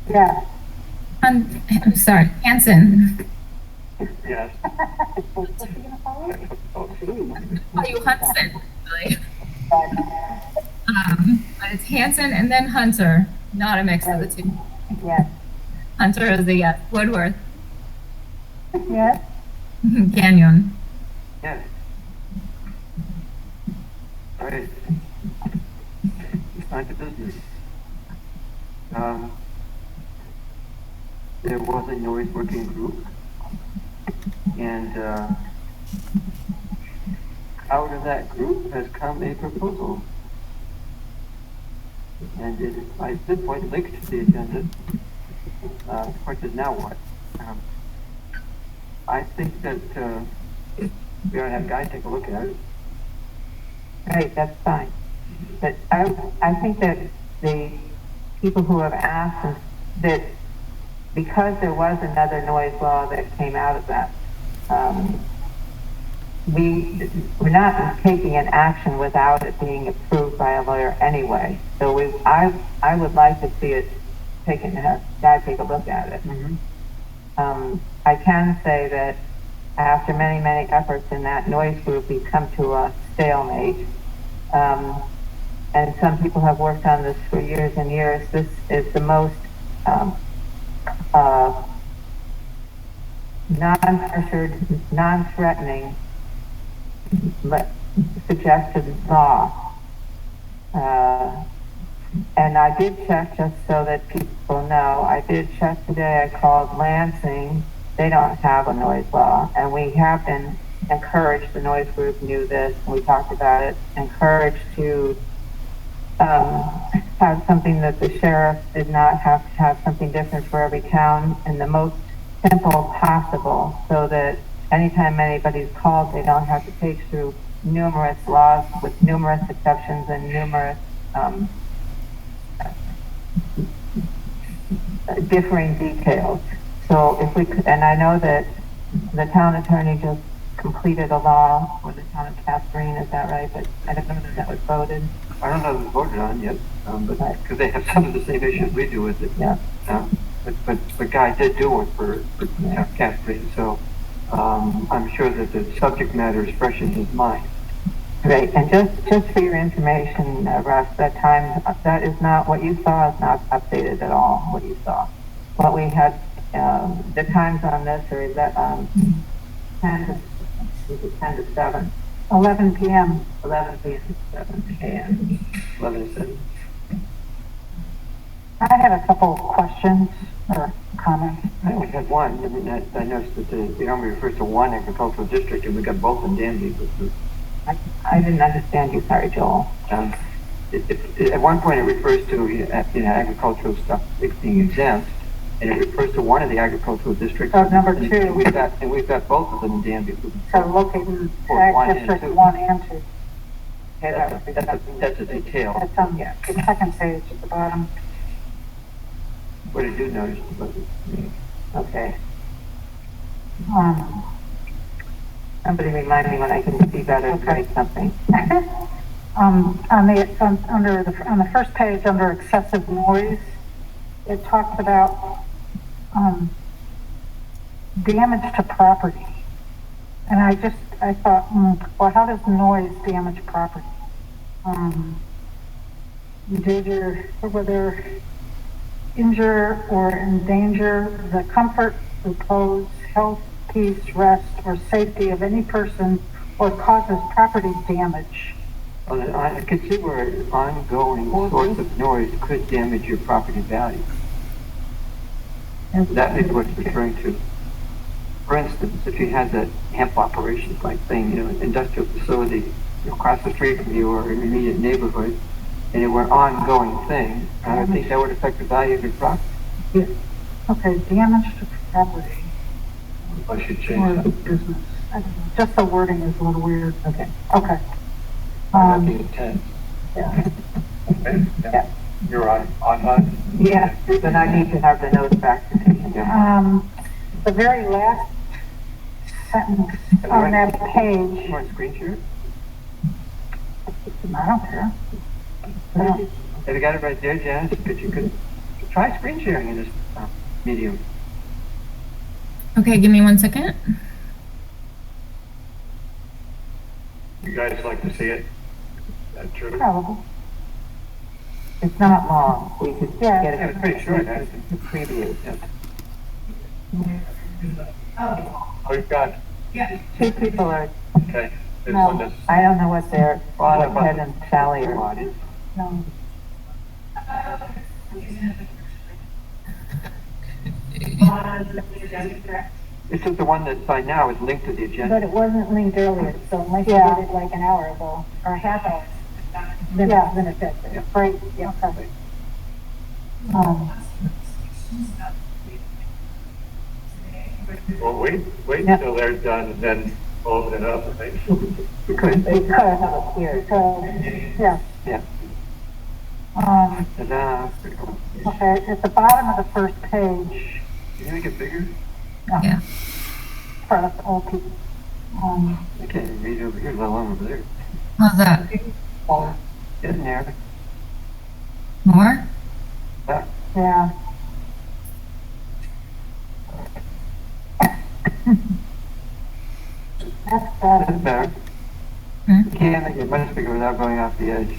yeah. I'm sorry, Hanson. Yes. Oh, you Hunson, really. But it's Hanson and then Hunter, not a mix of the two. Yes. Hunter is a yes. Woodworth. Yes, Canyon. Yes. All right. It's time to business. There was a noise working group, and out of that group has come a proposal. And it is, at this point, linked to the agenda. The question is now what? I think that we ought to have Guy take a look at it. Right, that's fine. But I think that the people who have asked that because there was another noise law that came out of that, we're not taking an action without it being approved by a lawyer anyway. So I would like to see it taken, have Guy take a look at it. I can say that after many, many efforts in that noise group, we've come to a stalemate. And some people have worked on this for years and years. This is the most non-pressured, non-threatening suggested law. And I did check, just so that people know, I did check today. I called Lansing. They don't have a noise law, and we have been encouraged, the noise group knew this, and we talked about it, encouraged to have something that the sheriff did not have to have something different for every town in the most simple possible, so that anytime anybody's called, they don't have to take through numerous laws with numerous exceptions and numerous differing details. So if we could, and I know that the town attorney just completed a law for the town of Catherine, is that right? But I don't know that that was voted. I don't know if it was voted on yet, but because they have some of the same issues we do with it. Yeah. But Guy did do one for Catherine, so I'm sure that the subject matter is fresh in his mind. Great, and just for your information, Russ, that is not, what you saw is not updated at all, what you saw. What we had, the times on this are 10 to 7. 11 p.m. 11 p.m. to 7 a.m. 11 to 7. I had a couple of questions or comments. I only had one. I mean, I noticed that the Army refers to one agricultural district, and we got both in Danby. I didn't understand you, sorry, Joel. At one point, it refers to agricultural stuff being exempt, and it refers to one of the agricultural districts. So number and 2. We've got both of them in Danby. So located in One and District two. 1 and 2. Okay, that's a detail. That's on the second page at the bottom. What did you notice about it? Okay. Um, Somebody remind me when I can see better to write something. on the first page under excessive noise, it talks about damage to property. And I thought, well, how does noise damage property? Endanger, whether injure or endanger the comfort, repose, health, peace, rest, or safety of any person, or causes property damage. Well, I can see where an ongoing source of noise could damage your property value. That is what it's referring to. For instance, if you had that hemp operations like thing, industrial facility across the street from you or in your immediate neighborhood, and it were an ongoing thing, I would think that would affect the value of your property. Yeah. Okay, damage to property I should or change that. business. I don't know, just the wording is a little weird. Okay. Okay. That'd be intent. Yeah. Okay? Yeah. You're on time? Yeah, but I need to have the notes back to me. The very last sentence on that page, You want to screen share? I don't care. No. Have you got it right there, Janice? But you could try screen sharing in this medium. Okay, give me 1 second. You guys like to see it? That's true. Probably. It's not long. We could Yeah. get Yeah, it. it's pretty short, actually. The preview. Yeah. We've got, Two people are, okay, this one is, I don't know what their, Well, what about Ted the- and Sally are. Bodies. No. It's just the one that's by now is linked to the But agenda. it wasn't linked earlier, so unless you Yeah. did it like an hour ago, or a half hour, then it fits it. Yeah. Right, yeah, okay. well, wait until they're done and then open it up, right? Okay. They could have it here, so, yeah. Yeah. Ta-da. Okay, at the bottom of the first page, Can you make it bigger? Yeah. for us old people, I can't even read over here, let alone over there. How's that? Getting there. More? yeah. That's better. That's better. Hmm? You can't make it much bigger without going off the edge.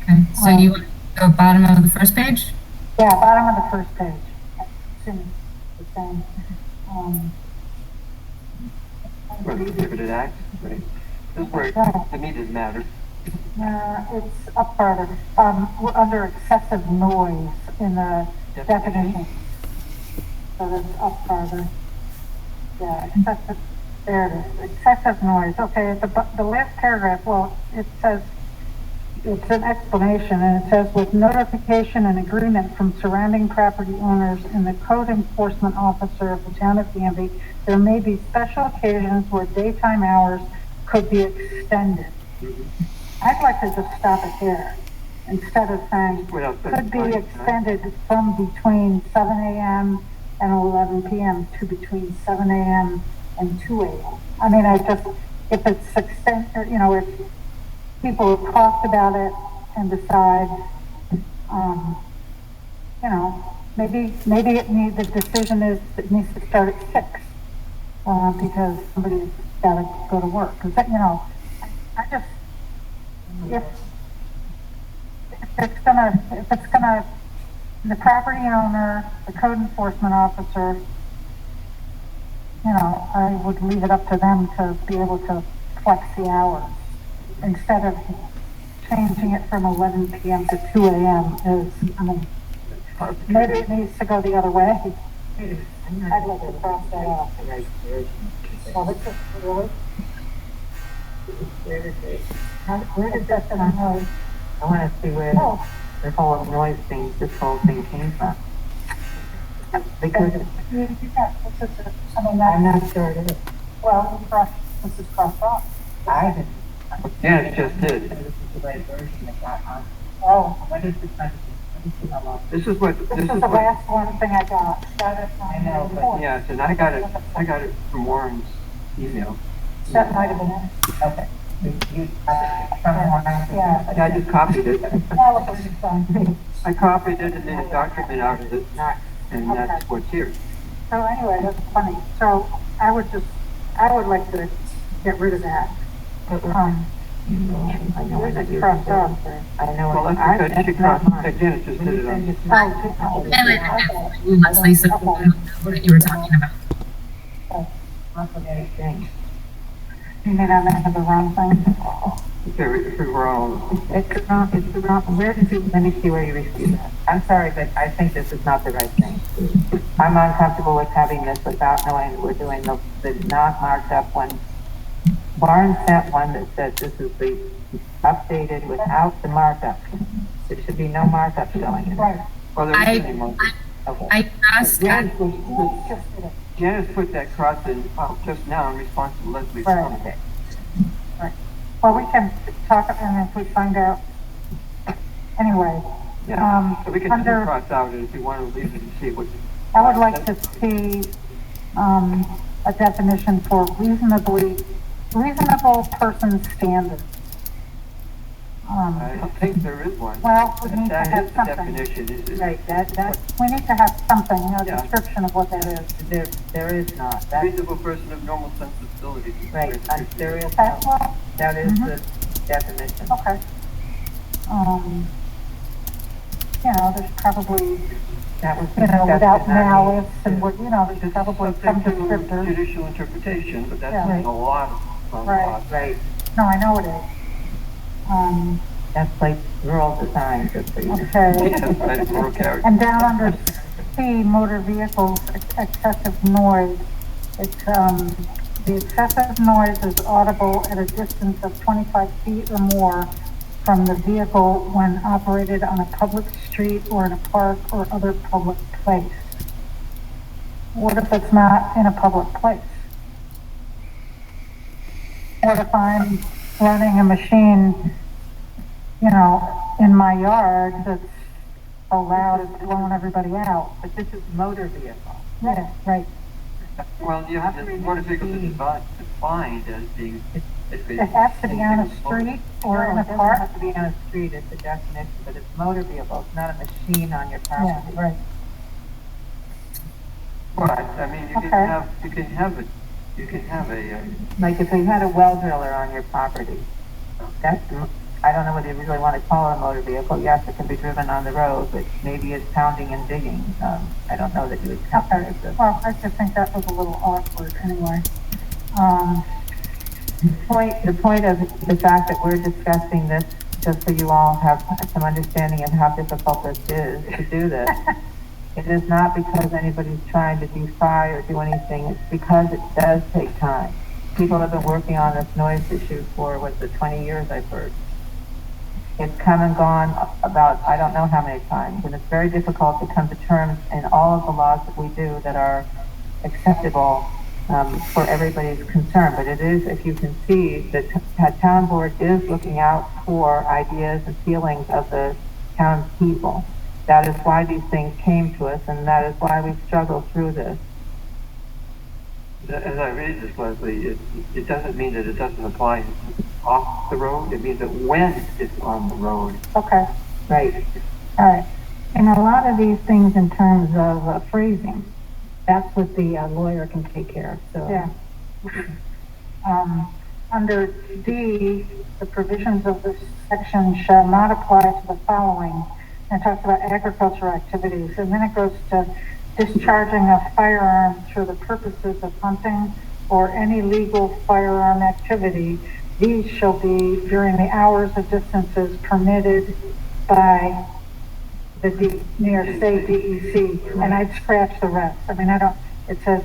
Okay, so you want to go bottom of the first page? Yeah, bottom of the first page. Seems the same. Where it's prohibited acts, right? This is where to me doesn't matter. It's up farther, we're under excessive noise in the definition. So that's up farther. Yeah, excessive, there it is, excessive noise. Okay, the last paragraph, well, it says, it's an explanation, and it says, with notification and agreement from surrounding property owners and the code enforcement officer of the town of Danby, there may be special occasions where daytime hours could be extended. I'd like to just stop it there, instead of saying, Without could be specifying, extended from between 7 a.m. and 11 p.m. to between 7 a.m. and 2 a.m. I mean, if it's if people have talked about it and decide, maybe the decision is it needs to start at 6, because somebody's gotta go to work. Cause if it's gonna, the property owner, the code enforcement officer, I would leave it up to them to be able to flex the hours instead of changing it from 11 p.m. to 2 a.m. Maybe it needs to go the other way. I'd like to cross that off. Oh, this is really? Where did that come from? I want to see where the whole noise thing, this whole thing came from. Because I'm not sure it is. Well, this is crossed off. I didn't. Yeah, it just did. This is the right version that got on. Oh, What is this? Let me see how long. This is what, this is the last one thing I got. I know, but yes, and I got it from Warren's email. That might have been it. okay. You from one. Yeah. I just copied it. Now it was fine. I copied it and made a document out of it, and that's what's here. So anyway, that's funny. So I would like to get rid of that. I know Yours that is you're crossed off. I know. Well, that's because she crossed, Janet just did it on. Leslie, so I don't know what you were talking about. You mean I have the wrong thing? If we were all, It's the wrong, where did you, let me see where you received that. I'm sorry, but I think this is not the right thing. I'm uncomfortable with having this without knowing that we're doing the not marked up one. Warren sent one that said this is the updated without the markup. There should be no markup showing it. Right. well, there isn't any more. Okay. I just, Janice Janice put that cross in just now in response to Leslie's Right. comment. Right. Well, we can talk, and if we find out, anyway, Yeah, so we can just under- cross out it if you want to leave it and see what. I would like to see, a definition for reasonable person standard. I don't think there is one. Well, we need to That have is the something. definition, is it? Right, that, We need to have something, a Yeah. description of what that is. there is not. That, Reasonable person of normal sensibility. right, there is Okay, no, well, that is the definition. okay. There's probably That was you know, discussed without in that meeting. malice and what, you know, there's It's probably some subject to descriptors. judicial interpretation, but that's Yeah. a lot of, Right. Right, No, I know it is. that's like rural design, just so you know. Okay. yeah, right, rural character. And down under C, motor vehicles, excessive noise, it's, the excessive noise is audible at a distance of 25 feet or more from the vehicle when operated on a public street or in a park or other public place. What if it's not in a public place? What if I'm running a machine, you know, in my yard that's so loud it's blowing everybody out? But this is motor vehicle. Yeah, right. Well, yeah, the motor vehicles is defined as being. It has to be on a street or in No, a it doesn't park? have to be on a street, it's a definition, but it's motor vehicle, it's not a machine on your Yeah, property. right. Right, I mean, you Okay. can have a, Like if you had a well driller on your property, that's, I don't know whether you really want to call it a motor vehicle. Yes, it can be driven on the road, but maybe it's pounding and digging. I don't know that you would count that Okay, as a. well, I just think that was a little awkward anyway. The point of the fact that we're discussing this, just so you all have some understanding of how difficult this is to do this, it is not because anybody's trying to defy or do anything, it's because it does take time. People have been working on this noise issue for, 20 years, I've heard. It's come and gone about, I don't know how many times, and it's very difficult to come to terms in all of the laws that we do that are acceptable for everybody's concern. But it is, if you can see, that town board is looking out for ideas and feelings of the townspeople. That is why these things came to us, and that is why we struggle through this. as I read this, Leslie, it doesn't mean that it doesn't apply off the road. It means that when it's on the road. Okay, Right. all right. And a lot of these things in terms of phrasing, that's what the lawyer can take care of, so. Yeah. Under D, the provisions of this section shall not apply to the following. And it talks about agricultural activities, and then it goes to discharging of firearms for the purposes of hunting or any legal firearm activity. These shall be during the hours of distances permitted by the New York State DEC, and I'd scratch the rest. I mean, it says,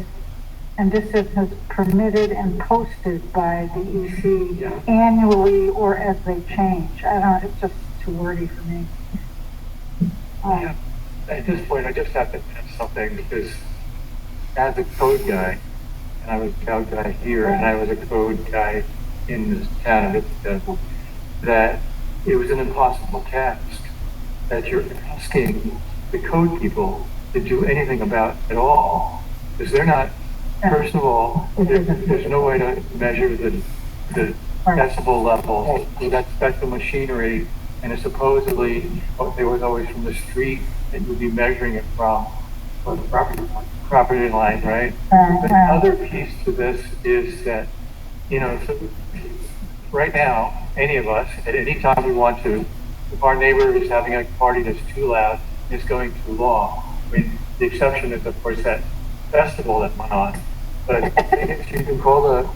and this is permitted and posted by DEC annually or as they change. I don't, it's just too wordy for me. Yeah. At this point, I just have to add something, because as a code guy, and I was a code guy here, and I was a code guy in this town, that it was an impossible task that you're asking the code people to do anything about at all, because they're not, first of all, there's no way to measure the decibel level, so that's special machinery, and it's supposedly, there was always from the street that you'd be measuring it from, or the property line, right? The other piece to this is that, you know, so right now, any of us, at any time we want to, if our neighbor is having a party that's too loud, it's going too long. I mean, the exception is, of course, that festival that went on. But you can call the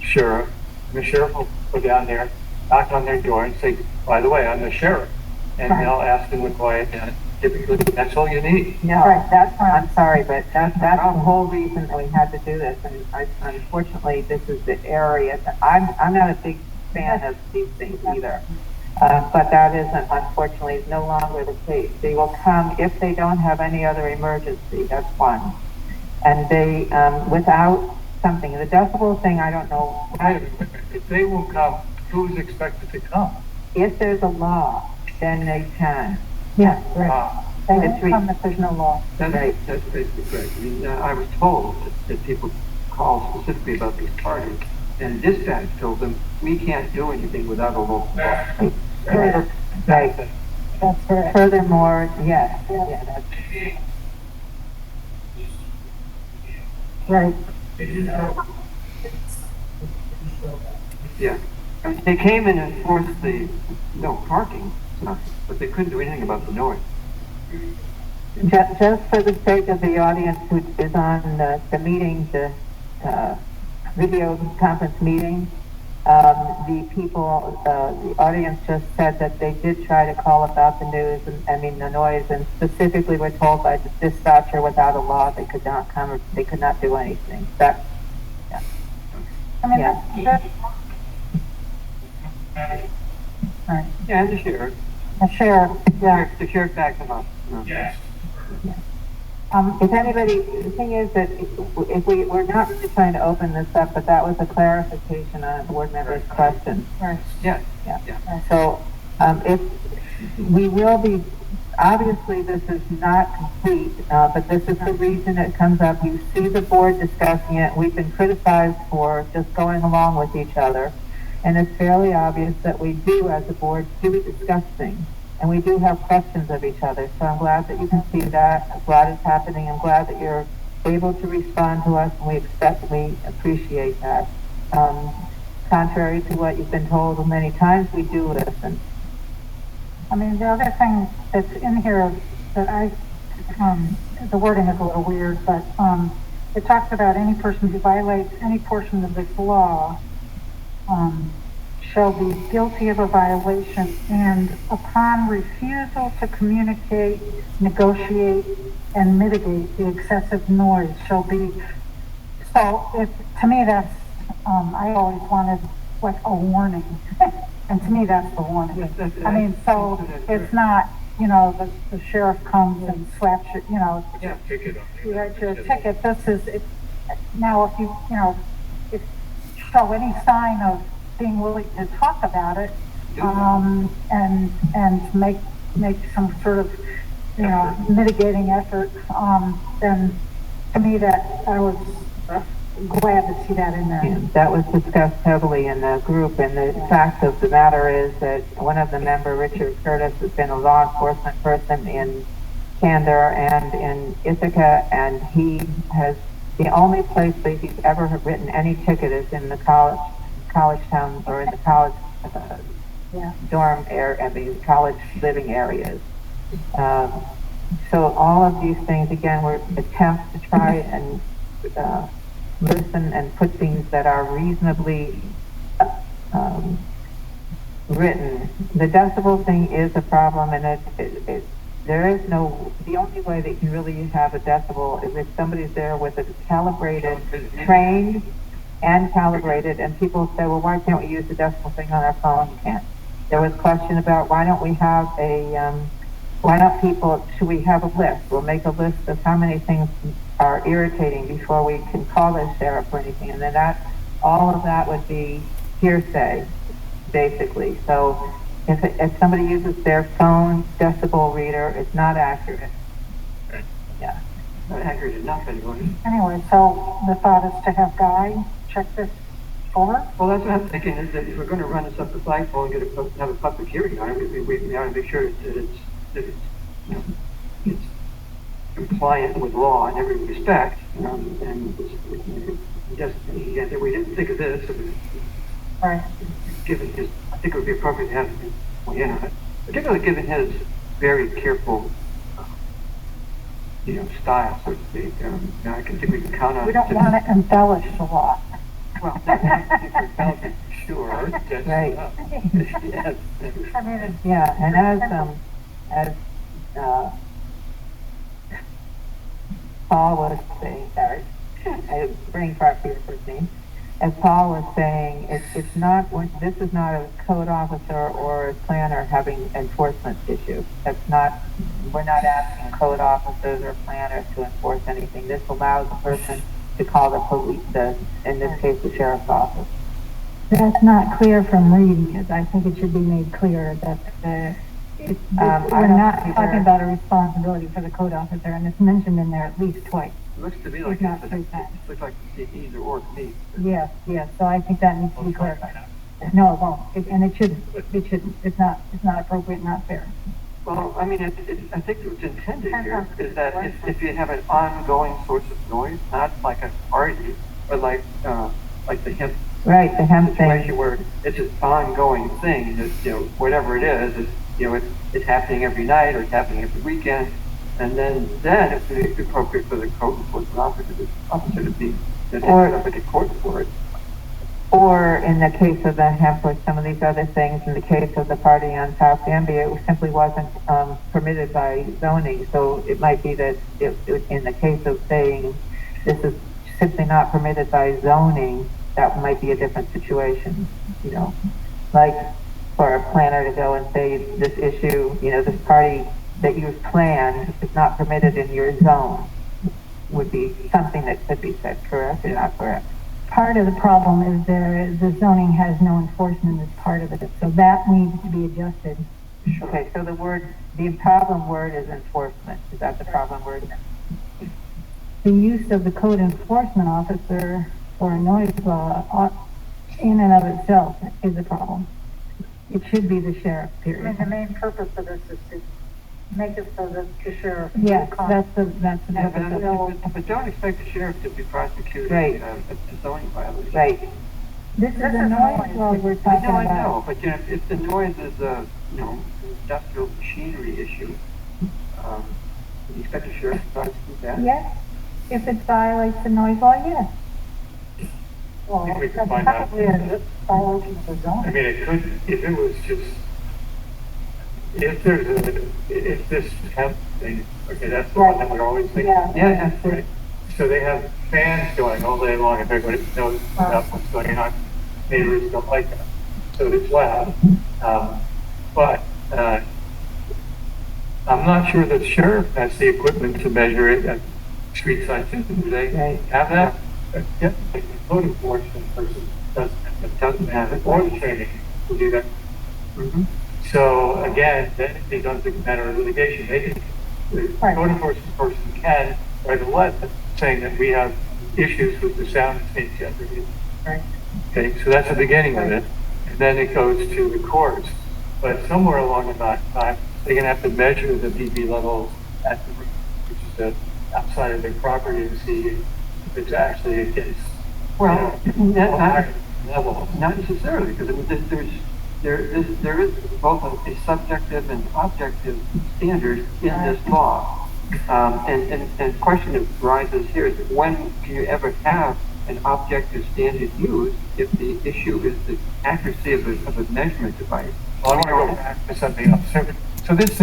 sheriff, and the sheriff will go down there, knock on their door and say, by the way, I'm the sheriff. And they'll ask them to quiet down. Typically, that's all you need. No, that's, I'm sorry, but that's the whole reason that we had to do this. And unfortunately, this is the area that I'm not a big fan of these things either. But that isn't, unfortunately, no longer the case. They will come if they don't have any other emergency, that's one. And they, without something, the decibel thing, I don't know. If they will come, who's expected to come? If there's a law, then they can. Yeah, right. They It's won't come if there's no law. That's basically correct. I mean, I was told that people called specifically about these parties, and dispatch told them, we can't do anything without a local law. Right. That's correct. Furthermore, yes, yeah, that's. Right. Yeah. I mean, they came and enforced the no parking stuff, but they couldn't do anything about the noise. Just for the sake of the audience who is on the meeting, the video conference meeting, the people, the audience just said that they did try to call about the news, the noise, and specifically were told by the dispatcher without a law they could not come or they could not do anything. That, yeah. I mean, Yeah. Right. Yeah, and the sheriff. The sheriff, yeah. The sheriff backed them up. Yes. If anybody, the thing is that if we're not really trying to open this up, but that was a clarification on a board member's question. Right. Yeah. Yeah. Yeah. So, if we will be, obviously this is not complete, but this is the reason it comes up. You see the board discussing it. We've been criticized for just going along with each other. And it's fairly obvious that we do, as a board, do discuss things. And we do have questions of each other. So I'm glad that you can see that. I'm glad it's happening. I'm glad that you're able to respond to us, and we appreciate that. Contrary to what you've been told many times, we do listen. I mean, the other thing that's in here that the wording is a little weird, but it talks about any person who violates any portion of this law shall be guilty of a violation, and upon refusal to communicate, negotiate, and mitigate the excessive noise shall be, so to me that's, I always wanted like a warning, and to me that's the warning. Yes, I mean, so it's not, the sheriff comes and slaps you, Yeah. you write your ticket, this is, now if you if you show any sign of being willing to talk about it, and make some sort of, mitigating effort, then to me that, I was glad to see that in there. And that was discussed heavily in the group, and the fact of the matter is that one of the member, Richard Curtis, has been a law enforcement person in Candor and in Ithaca, and he has, the only place that he's ever written any ticket is in the college town, or in the college dorm area, college living areas. So all of these things, again, were attempts to try and listen and put things that are reasonably written. The decibel thing is a problem, and there is no, the only way that you can really have a decibel is if somebody's there with a calibrated, trained and calibrated, and people say, well, why can't we use the decibel thing on our phone? You can't. There was question about why don't we have should we have a list? We'll make a list of how many things are irritating before we can call the sheriff or anything, and then all of that would be hearsay, basically. So if somebody uses their phone decibel reader, it's not accurate. Right. Yeah. Not accurate enough anymore. Anyway, so the thought is to have Guy check this over? Well, that's what I'm thinking, is that if we're gonna run this up the flagpole and have a public hearing on it, we ought to make sure that it's compliant with law in every respect, and just, yeah, that we didn't think of this, Right. given his, I think it would be appropriate to have him weigh in on it, particularly given his very careful, style, so to speak. I can think we can count on. We don't want to embellish the law. Well, that's sure. Right. Yes. I mean, it's, Yeah, and as Paul was saying, sorry, brain fart here for me. As Paul was saying, it's not, this is not a code officer or a planner having enforcement issue. That's not, we're not asking code officers or planners to enforce anything. This allows a person to call the police, in this case, the sheriff's office. that's not clear from reading it. I think it should be made clear that we're not talking about a responsibility for the code officer, and it's mentioned in there at least twice. It looks to me like Not it three times. looks like either or to me. Yes, so I think that needs to be clarified. No, it won't, and it shouldn't, it's not appropriate, not fair. Well, I mean, I think what's intended here is that if you have an ongoing source of noise, not like a party, but like the hemp Right, the hemp situation thing. where it's an ongoing thing, that, whatever it is, it's happening every night or it's happening every weekend, And then if it's appropriate for the code enforcement officer to be, to take Or- it up at the court for it. Or in the case of the hemp or some of these other things, in the case of the party on South Danby, it simply wasn't permitted by zoning. So it might be that in the case of saying this is simply not permitted by zoning, that might be a different situation, you know? Like for a planner to go and say this issue, you know, this party that you've planned is not permitted in your zone, would be something that could be said, correct or not correct? Part of the problem is the zoning has no enforcement as part of it, so that needs to be adjusted. Okay, so the problem word is enforcement. Is that the problem word? The use of the code enforcement officer for a noise law in and of itself is a problem. It should be the sheriff, period. I mean, the main purpose of this is to make it so that the sheriff. Yes, that's the Yeah, purpose of it. but don't expect the sheriff to be prosecuting Right. a zoning violation. Right. This is a noise law we're talking I about. know, but if the noise is a, industrial machinery issue, you expect the sheriff to prosecute that? Yes, if it violates the noise law, yes. Well, If we could that's find out. probably a violation of the I zoning. mean, it could, if it was just, if this hemp thing, okay, that's the one that we're always thinking. Yeah. Yeah, that's Right. So they have fans going all day long, and everybody knows about what's going on. Neighbors don't like that, so it's loud. But I'm not sure that the sheriff has the equipment to measure it at street signs. Do they Right. have that? Yeah, the code enforcement person doesn't have it, or the training to do that. Mhm. So again, then it becomes a matter of litigation. The Right. code enforcement person can write a letter saying that we have issues with the sound and safety activities. Right. Okay, so that's the beginning of it, and then it goes to the courts. But somewhere along the line, they're gonna have to measure the dB levels at the, which is the outside of their property to see if it's actually against. Well, higher level. not necessarily, because there is both a subjective and objective standard in this law. And the question arises here is when can you ever have an objective standard used if the issue is the accuracy of a measurement device? Well, I want to go back to something else. So this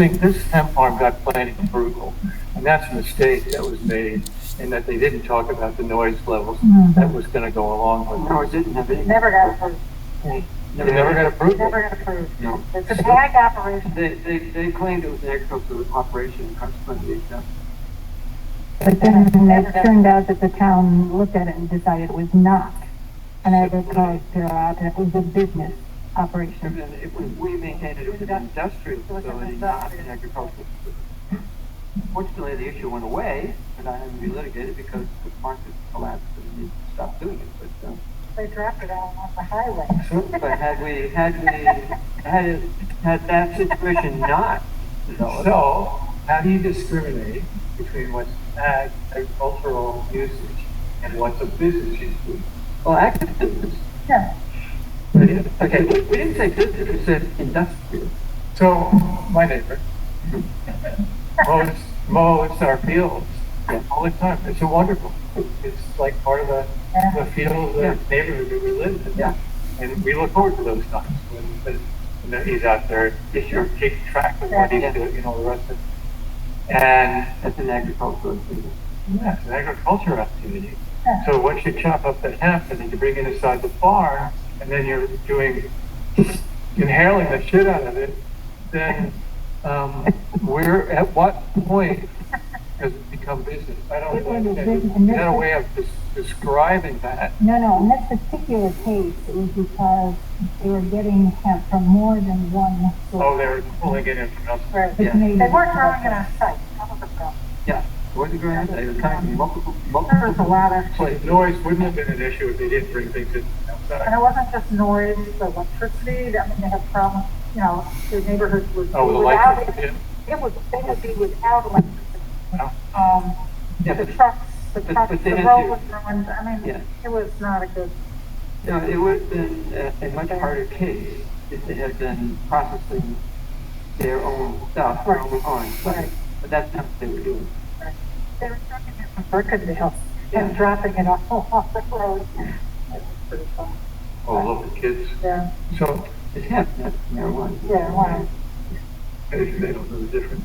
hemp farm got planning approval, and that's a mistake that was made, in that they didn't talk about the noise levels that was going to go along with it. No, it didn't have any. Never got approved. It never got approved. Never got approved. No. It's an ag operation. They claimed it was an agricultural operation, and consequently, But then it turned out that the town looked at it and decided it was not an agricultural, it was a business operation. we maintained it was an industrial facility, not an agricultural facility. Fortunately, the issue went away, and I had to be litigated because the market collapsed and we stopped doing it. But They dropped it out on the highway. but had that situation not developed, So, how do you discriminate between what's agricultural usage and what's a business usage? well, active business. Yeah. Okay, we didn't say business, we said industrial. So, my neighbor mows our fields all the time. It's a wonderful. It's like part of the field, the neighborhood that we live in. Yeah. And we look forward to those times when he's out there, keeping track of what he's doing, the rest of it. And That's an agricultural activity. yeah, it's an agriculture activity. So once you chop up the hemp and then you bring it inside the farm, and then you're inhaling the shit out of it, then we're at what point does it become business? I don't It was a know. business, Is that a way of describing that? No, in this particular case, it was because they were getting hemp from more than one source. Oh, they're pulling it in from elsewhere. Right. Which Yeah. made They it- weren't growing it on site. That was the problem. Yeah, it wasn't growing up, they were kind of multiple. There was a lot of, So noise wouldn't have been an issue if they didn't bring things in from and outside. it wasn't just noise, electricity. I mean, they had problems, the neighborhood was Oh, the without lights. it. It was, they would be without electricity. Yeah, The but- trucks, but the they had road to- was ruined. I mean, Yeah. it was not a good. It would have been a much harder case if they had been processing their own stuff, their own on site. but that's not what they were doing. They were trucking it from Burkendale and dropping it off the road. That was pretty fun. Oh, look, the kids. Yeah, So, It's hemp, not marijuana. yeah, wow. they don't know the difference.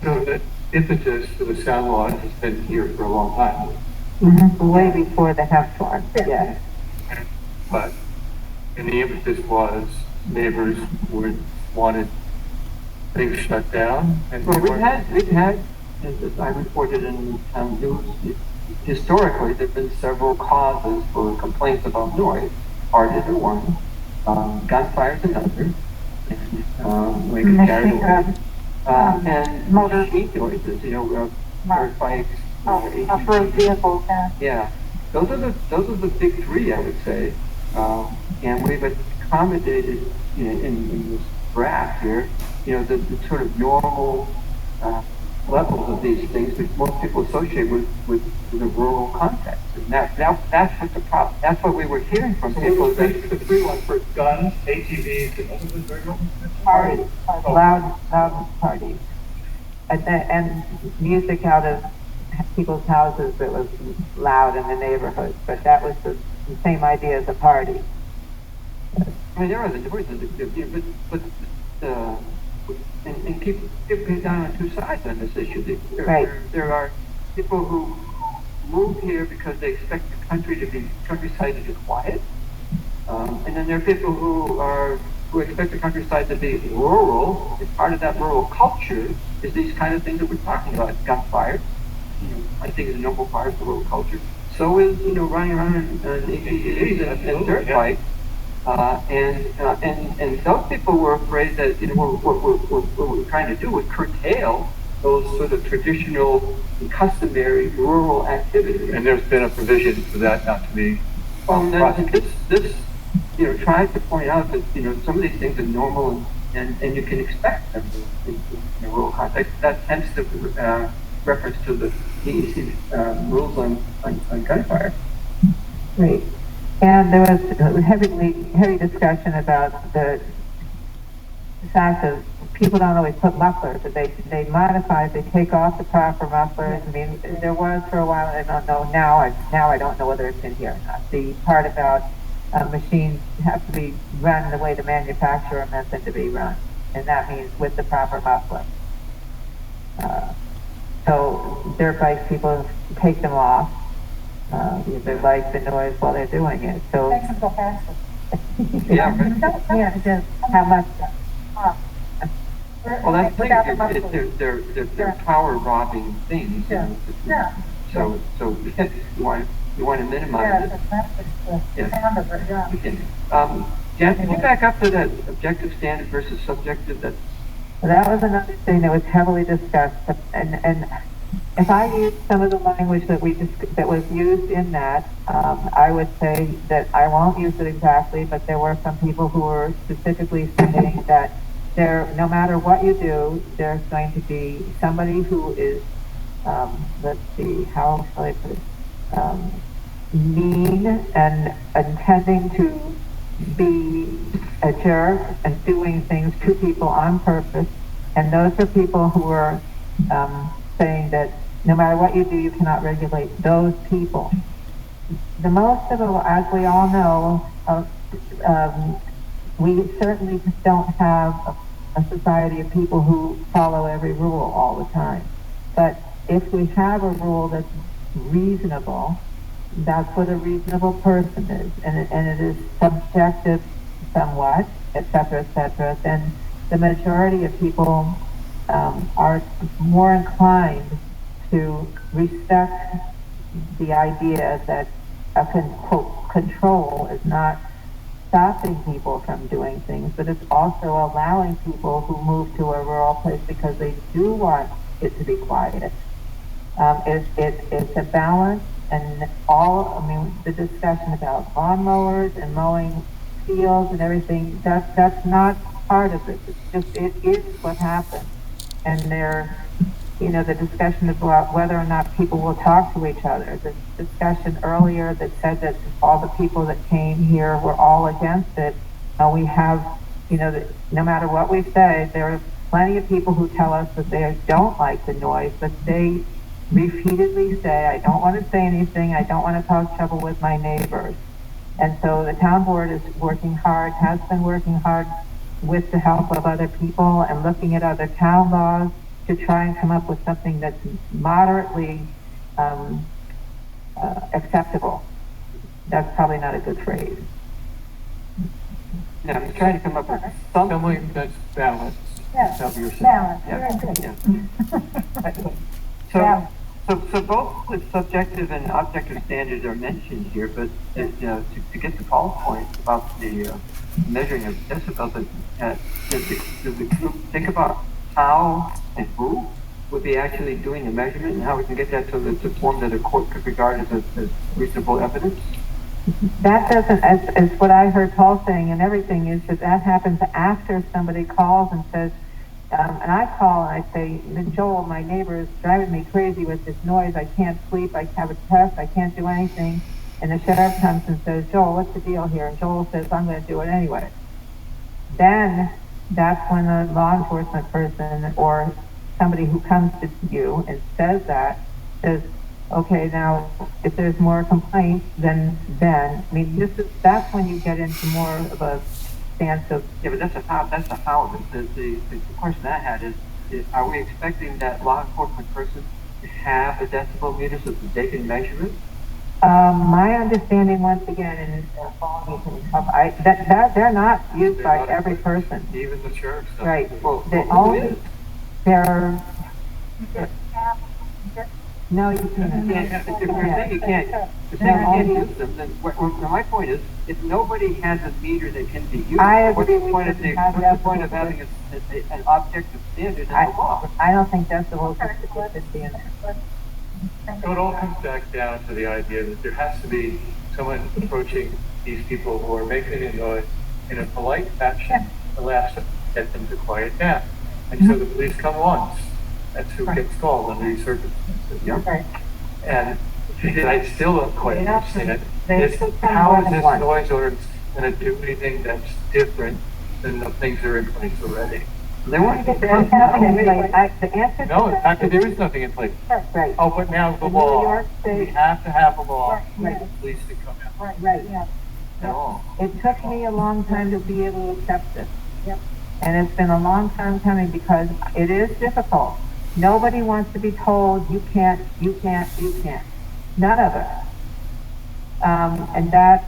So the impetus for the sound law has been here for a long time, Way before the hemp law, yes. but, and the impetus was neighbors wanted things shut down. And Well, they we've weren't- had, as I reported in the town news, historically, there've been several causes for complaints about noise. Art is one, gunfire is another, we get carried away. And motor- machine noises, dirt bikes, Off-road vehicles, yeah. yeah, those are the big three, I would say. And we've accommodated in this graph here, the sort of normal levels of these things which most people associate with the rural context. And that's what the problem. That's what we were hearing from So people. the three ones for guns, ATVs, and what was the third one? Parties, loud parties. And music out of people's houses that was loud in the neighborhood, but that was the same idea as a party. I mean, there are and people get down on two sides on this issue. Right. There are people who move here because they expect the countryside to be quiet, and then there are people who expect the countryside to be rural. And part of that rural culture is these kind of things that we're talking about: gunfire. I think is a normal part of the rural culture. So is running around in ATVs and dirt bikes. And those people were afraid that what we're trying to do was curtail those sort of traditional and customary rural activities. And there's been a provision for that not to be prosecuted. This tries to point out that some of these things are normal and you can expect them in a rural context. That's hence the reference to the DEC rules on gunfire. Great. And there was heavy discussion about the fact that people don't always put mufflers. That they modify, they take off the proper mufflers. I mean, there was for a while, I don't know, now I don't know whether it's in here or not. The part about machines have to be run the way the manufacturer meant them to be run. And that means with the proper muffler. So dirt bikes, people take them off. Because they like the noise while they're doing it. So Makes them go faster. Yeah, right. yeah, it does. How much? Well, that's the Without the thing. muffler. They're power robbing things. Yeah. So you want to minimize it. That's the Yeah. sound of it, yeah. Okay. Jan, can you back up to that objective standard versus subjective? So that was another thing that was heavily discussed, and if I use some of the language that that was used in that, I would say that I won't use it exactly, but there were some people who were specifically saying that no matter what you do, there's going to be somebody who is, let's see, how shall I put it, mean and intending to be a jerk and doing things to people on purpose. And those are people who are saying that no matter what you do, you cannot regulate those people. The most of it, as we all know, we certainly don't have a society of people who follow every rule all the time. But if we have a rule that's reasonable, that's what a reasonable person is, and it is subjective somewhat, etc., then the majority of people are more inclined to respect the idea that quote, control is not stopping people from doing things, but it's also allowing people who move to a rural place because they do want it to be quiet. It's a balance, and the discussion about lawnmowers and mowing fields and everything, that's not part of it. It's just, it is what happens. And the discussion about whether or not people will talk to each other. The discussion earlier that said that all the people that came here were all against it. We have you know, that no matter what we say, there are plenty of people who tell us that they don't like the noise, but they repeatedly say, I don't want to say anything, I don't want to cause trouble with my neighbors. And so the town board is working hard, has been working hard with the help of other people and looking at other town laws to try and come up with something that's moderately acceptable. That's probably not a good phrase. Yeah, I'm trying to come up with something. Something that's balanced. Yeah, Is that what you're saying? balance, Yeah. very good. Yeah. So both the subjective and objective standards are mentioned here, but you know, to get to Paul's point about the measuring of decibels, does the group think about how and who would be actually doing the measurement and how we can get that to the form that a court could regard as reasonable evidence? That doesn't, as what I heard Paul saying and everything, is that happens after somebody calls and says, and I call and I say, Joel, my neighbor is driving me crazy with this noise. I can't sleep. I have a test. I can't do anything. And the sheriff comes and says, Joel, what's the deal here? And Joel says, I'm going to do it anyway. Then that's when the law enforcement person or somebody who comes to you and says, okay, now if there's more complaints, then I mean, that's when you get into more of a stance of. Yeah, but that's a how. The question I had is, are we expecting that law enforcement person to have a decibel meter so that they can measure it? My understanding, once again, and they're not used by every person. Even the sheriff's. Right. Well, They're. No, you can't. If you're saying you can't use them, then my point is, if nobody has a meter that can be used, what's the point of having an objective standard in the law? I don't think decibels should be in there. So it all comes back down to the idea that there has to be someone approaching these people who are making a noise in a polite fashion to get them to quiet down. And so the police come once. That's who gets called under these circumstances. Yeah. And I still don't quite understand how is this noise ordinance going to do anything that's different than the things that are in place already? They want to There's nothing in place. The answer to No, in fact, there is nothing in place. right. Oh, but now the In law. New York State- We have to have a law for Right. the police to come out. Right. at all. It took me a long time to be able to accept this. Yep. And it's been a long time coming because it is difficult. Nobody wants to be told, you can't. None of us. And that,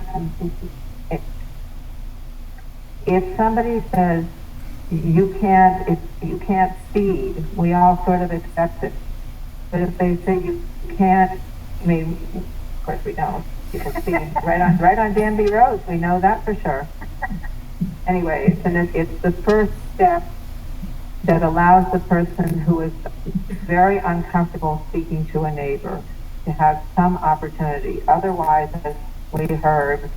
if somebody says, you can't speed, we all sort of accept it. But if they say you can't, I mean, of course we don't. You can speed right on Danby Road, we know that for sure. Anyway, it's the first step that allows the person who is very uncomfortable speaking to a neighbor to have some opportunity. Otherwise, as we heard,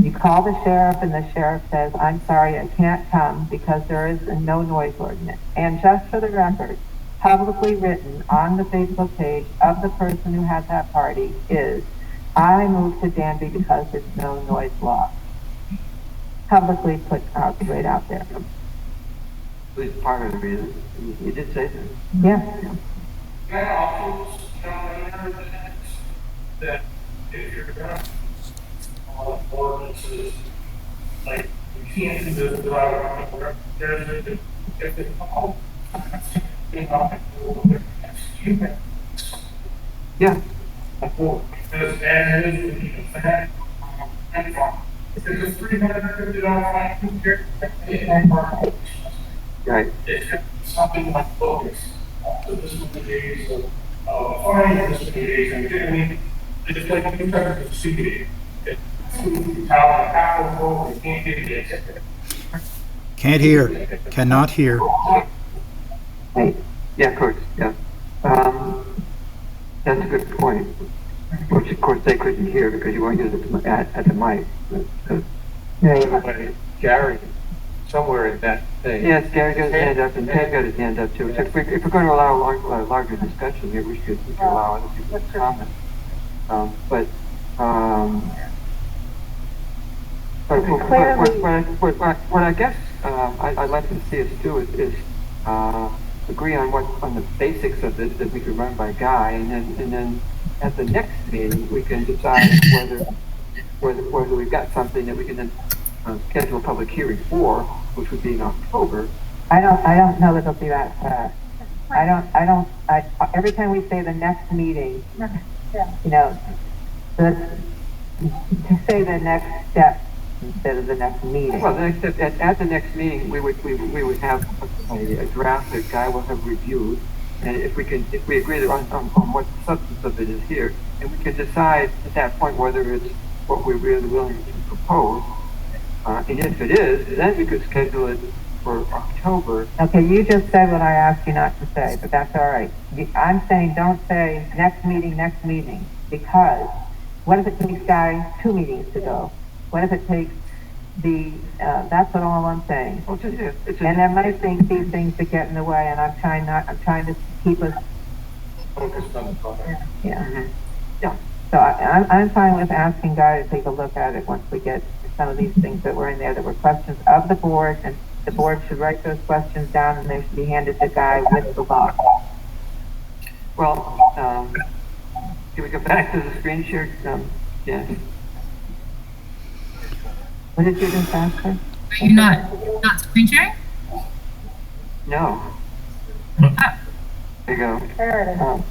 you call the sheriff and the sheriff says, I'm sorry, I can't come because there is no noise ordinance. And just for the record, publicly written on the Facebook page of the person who had that party is, I moved to Danby because there's no noise law. Publicly put out right out there. At least part of the reason. You did say that. Yeah. Can I also that if you're going to ordinances, like you can't do this without there's a if it's all Yeah. because as it is, you can fact because it's $350 fine. Right. It's something like focus. So this is the days of fine, this is the days of doing. It's like you try to see it. How powerful we can't get it. Can't hear, cannot hear. Right. Yeah, of course. Yeah. That's a good point. Which, of course, they couldn't hear because you weren't using it at the mic. Everybody, Gary, somewhere in that thing. Yes, Gary got his hand up and Ted got his hand up too. So if we're going to allow a larger discussion here, we should allow other people to comment. What I guess I'd like to see us do is agree on the basics of this that we could run by Guy, and then at the next meeting we can decide whether we've got something that we can then schedule a public hearing for, which would be in October. I don't know that it'll be that fast. Every time we say the next meeting, you know, to say the next step instead of the next meeting. Well, the next step, at the next meeting, we would have a draft that Guy will have reviewed, and if we agree on what the substance of it is here, and we can decide at that point whether it's what we're really willing to propose, and if it is, then we could schedule it for October. Okay, you just said what I asked you not to say, but that's all right. I'm saying don't say next meeting, because what if it takes Guy 2 meetings to go? What if it takes that's what all I'm saying. Well, and there might be things that get in the way, and I'm trying to keep us Focused on the product. Yeah. Mm-hmm. Yeah. So I'm fine with asking Guy to take a look at it once we get some of these things that were in there that were questions of the board, and the board should write those questions down and they should be handed to Guy with the box. Well, can we go back to the screen share? Yeah. What did you do, Pastor? Are you not screen sharing? No. Ah, There you go. There it is. Oh.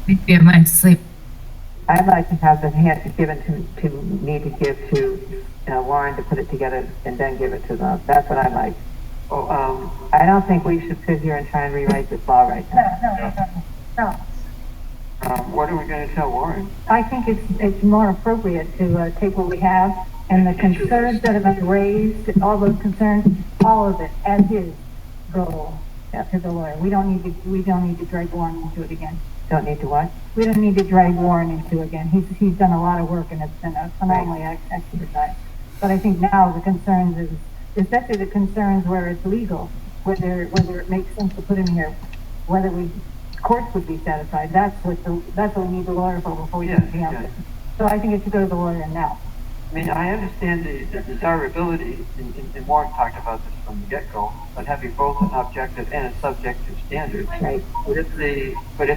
maybe I went to sleep. I'd like to have the hand given to me to give to Warren to put it together and then give it to them. That's what I like. Oh, I don't think we should sit here and try and rewrite this law right now. No. what are we going to tell Warren? I think it's more appropriate to take what we have and the concerns that have been raised, all those concerns, all of it as is, go to the lawyer. We don't need to drag Warren into it again. Don't need to what? We don't need to drag Warren into it again. He's done a lot of work and it's been a phenomenally exercise. But I think now the concerns is, especially the concerns where it's legal, whether it makes sense to put in here, whether courts would be satisfied. That's what we need the lawyer for before we do anything else. So I think it should go to the lawyer now. I mean, I understand the desirability, and Warren talked about this from the get-go, of having both an objective and a subjective standard. Right. But if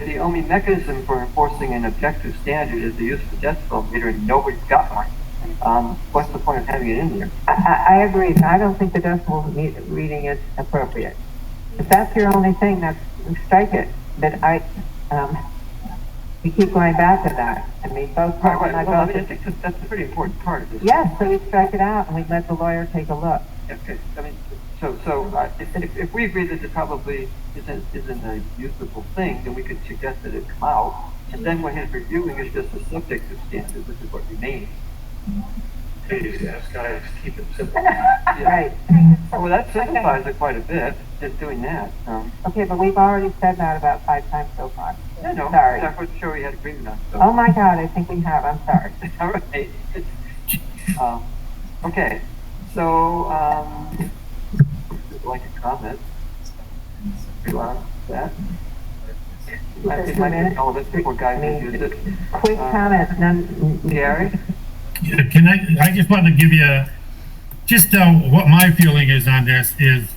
the only mechanism for enforcing an objective standard is the use of a decibel meter and nobody's got one, what's the point of having it in there? I agree. I don't think the decibel reading is appropriate. If that's your only thing, strike it. But we keep going back to that. I mean, both parts. Right. Well, I mean, I think that's a pretty important part of this. Yes, so we strike it out and we let the lawyer take a look. Okay. I mean, so if we agree that it probably isn't a usable thing, then we could suggest that it come out, and then what he's reviewing is just a subjective standard, which is what remains. Please ask guys to keep it simple. Right. Well, that simplifies it quite a bit, just doing that. Okay, but we've already said that about 5 times so far. No, Sorry. that's what show we had agreement on. So. Oh my God, I think we have. I'm sorry. All right. Okay. So, would like a comment? On that. I think might be all of it before guys use it. Quick comments, none. Gary? Yeah, I just want to give you what my feeling is on this is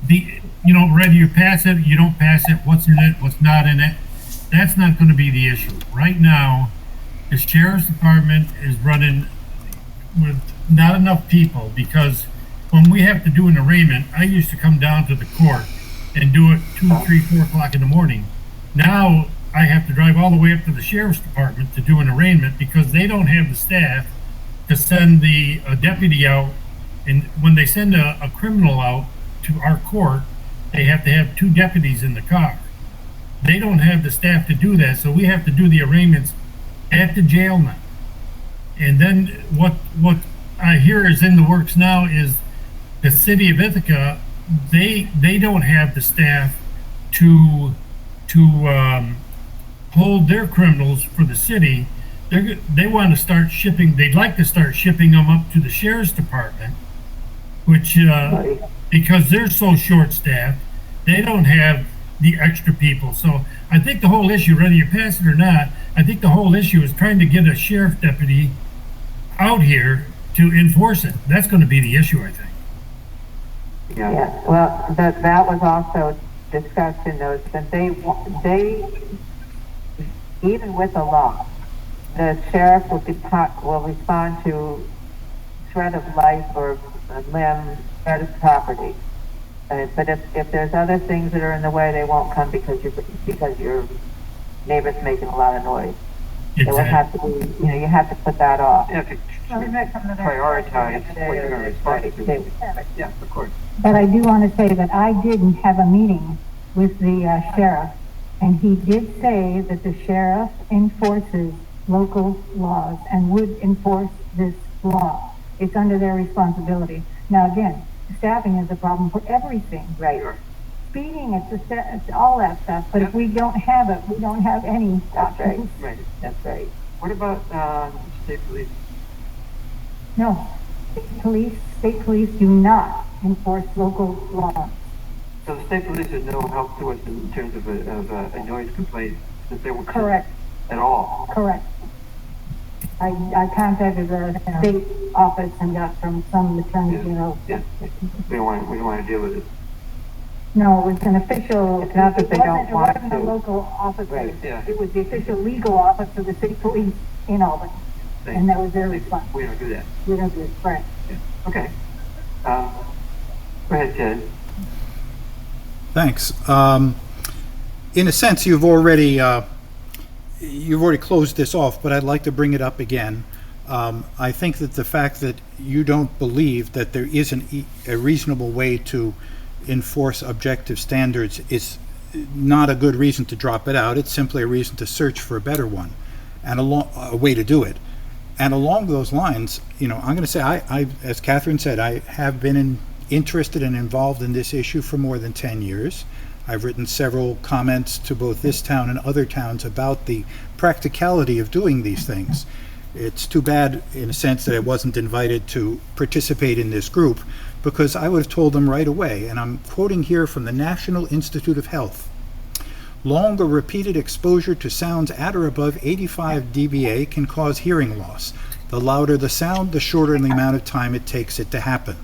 whether you pass it, you don't pass it, what's in it, what's not in it, that's not going to be the issue. Right now, the sheriff's department is running with not enough people, because when we have to do an arraignment, I used to come down to the court and do it 2, 3, 4 o'clock in the morning. Now I have to drive all the way up to the sheriff's department to do an arraignment because they don't have the staff to send a deputy out. And when they send a criminal out to our court, they have to have 2 deputies in the car. They don't have the staff to do that, so we have to do the arraignments at the jail now. And then what I hear is in the works now is the city of Ithaca, they don't have the staff to hold their criminals for the city. They want to start shipping. They'd like to start shipping them up to the sheriff's department, which because they're so short-staffed, they don't have the extra people. So I think the whole issue, whether you pass it or not, I think the whole issue is trying to get a sheriff deputy out here to enforce it. That's going to be the issue, I think. Yeah, Yeah, well, that was also discussed in those, that they, even with the law, the sheriff will respond to threat of life or a limb, threat of property. But if there's other things that are in the way, they won't come because your neighbor's making a lot of noise. It would have to be, you have to put that off. you have to prioritize what you're gonna respond to. Yeah, of course. But I do want to say that I didn't have a meeting with the sheriff, and he did say that the sheriff enforces local laws and would enforce this law. It's under their responsibility. Now, again, staffing is a problem for everything. Right. Speeding, it's all that stuff, but if we don't have it, we don't have any That's right. options. Right. That's right. What about, state police? No, state police do not enforce local laws. So the state police is no help to us in terms of a noise complaint, since they were. Correct, At all. correct. I contacted the state office and got from some attorney, Yeah, we don't want to deal with it. No, it was an official. It's not that they don't want It wasn't a to. local office. Right, yeah. It was the official legal office of the state police in Albany. And that was their response. We don't do that. We don't do it, right. Yeah. Okay. Go ahead, Ted. Thanks. In a sense, you've already closed this off, but I'd like to bring it up again. I think that the fact that you don't believe that there is a reasonable way to enforce objective standards is not a good reason to drop it out. It's simply a reason to search for a better one and a way to do it. And along those lines, I'm going to say, I, as Catherine said, I have been interested and involved in this issue for more than 10 years. I've written several comments to both this town and other towns about the practicality of doing these things. It's too bad, in a sense, that I wasn't invited to participate in this group, because I would have told them right away, and I'm quoting here from the National Institute of Health. Long or repeated exposure to sounds at or above 85 dBA can cause hearing loss. The louder the sound, the shorter the amount of time it takes it to happen.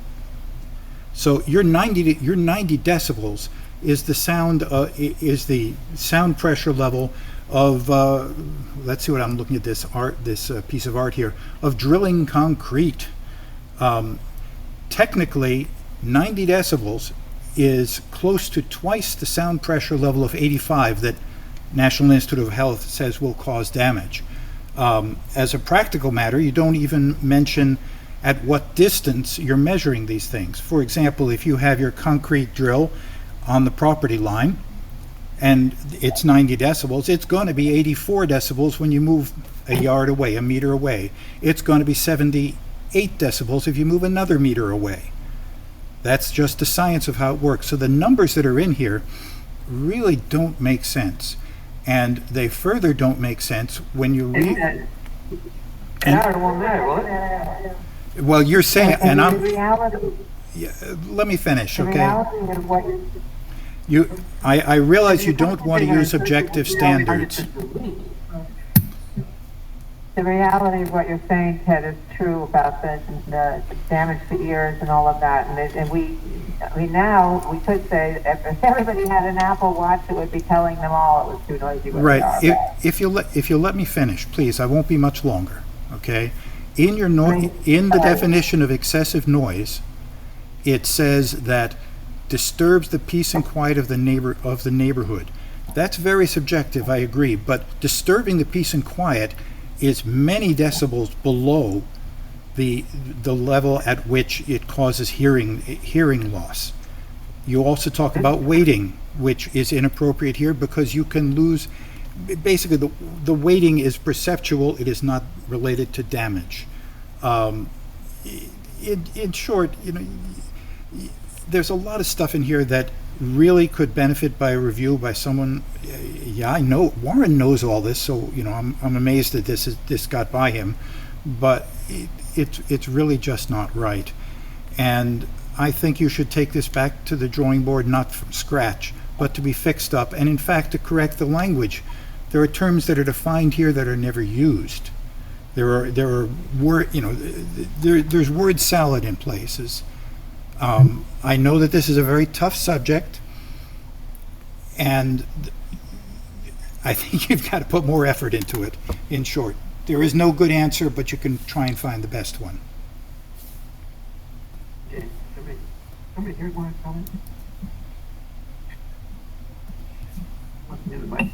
So your 90 decibels is the sound pressure level of let's see what I'm looking at, this piece of art here, of drilling concrete. Technically, 90 decibels is close to twice the sound pressure level of 85 that National Institute of Health says will cause damage. As a practical matter, you don't even mention at what distance you're measuring these things. For example, if you have your concrete drill on the property line and it's 90 decibels, it's going to be 84 decibels when you move a yard away, a meter away. It's going to be 78 decibels if you move another meter away. That's just the science of how it works. So the numbers that are in here really don't make sense. And they further don't make sense when you read. Well, you're saying, and I'm. Yeah, let me finish, okay? I realize you don't want to use objective standards. The reality of what you're saying, Ted, is true about the damage to ears and all of that. And we now could say if everybody had an Apple Watch, it would be telling them all it was too noisy. Right. If you'll let me finish, please. I won't be much longer. Okay. In the definition of excessive noise, it says that disturbs the peace and quiet of the neighborhood. That's very subjective, I agree, but disturbing the peace and quiet is many decibels below the level at which it causes hearing loss. You also talk about weighting, which is inappropriate here because you can lose. Basically, the weighting is perceptual. It is not related to damage. In short, there's a lot of stuff in here that really could benefit by a review by someone. Yeah, I know Warren knows all this, so I'm amazed that this got by him, but it's really just not right. And I think you should take this back to the drawing board, not from scratch, but to be fixed up, and in fact to correct the language. There are terms that are defined here that are never used. There's word salad in places. I know that this is a very tough subject, and I think you've got to put more effort into it, in short. There is no good answer, but you can try and find the best one. Okay, somebody here want to comment? What's the mic?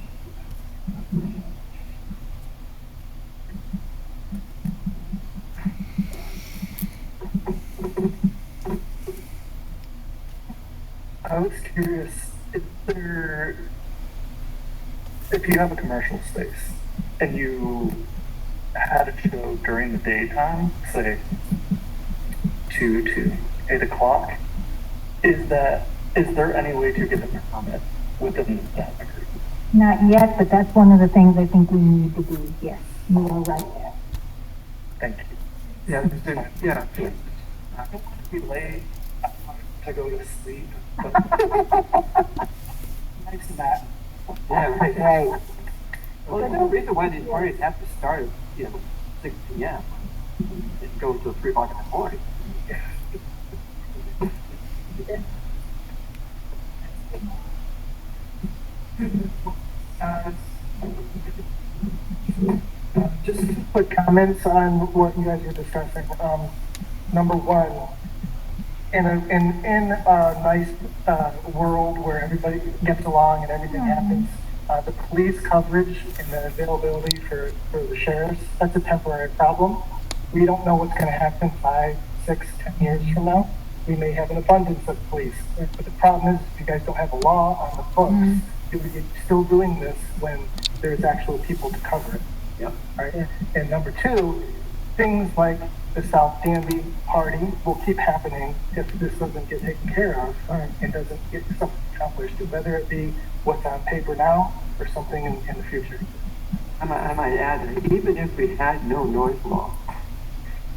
I was curious, if you have a commercial space and you had a show during the daytime, say 2 to 8 o'clock, is there any way to get a permit within that agreement? Not yet, but that's one of the things I think we need to do, yes, you are right there. Thank you. Yeah, yeah. I don't want to be late. I want to go to sleep. But nice Matt. Yeah, right. Right. Well, there's no reason why these parties have to start at, 6 p.m. and go until 3 o'clock in the morning. Just quick comments on what you guys were discussing. Number one, in a nice world where everybody gets along and everything happens, the police coverage and the availability for the sheriffs, that's a temporary problem. We don't know what's going to happen 5, 6, 10 years from now. We may have an abundance of police. But the problem is, if you guys don't have a law on the books, you're still doing this when there's actual people to cover it. Yep. Right? And number two, things like the South Danby party will keep happening if this doesn't get taken care of and doesn't get something accomplished, whether it be what's on paper now or something in the future. I might add that even if we had no noise law,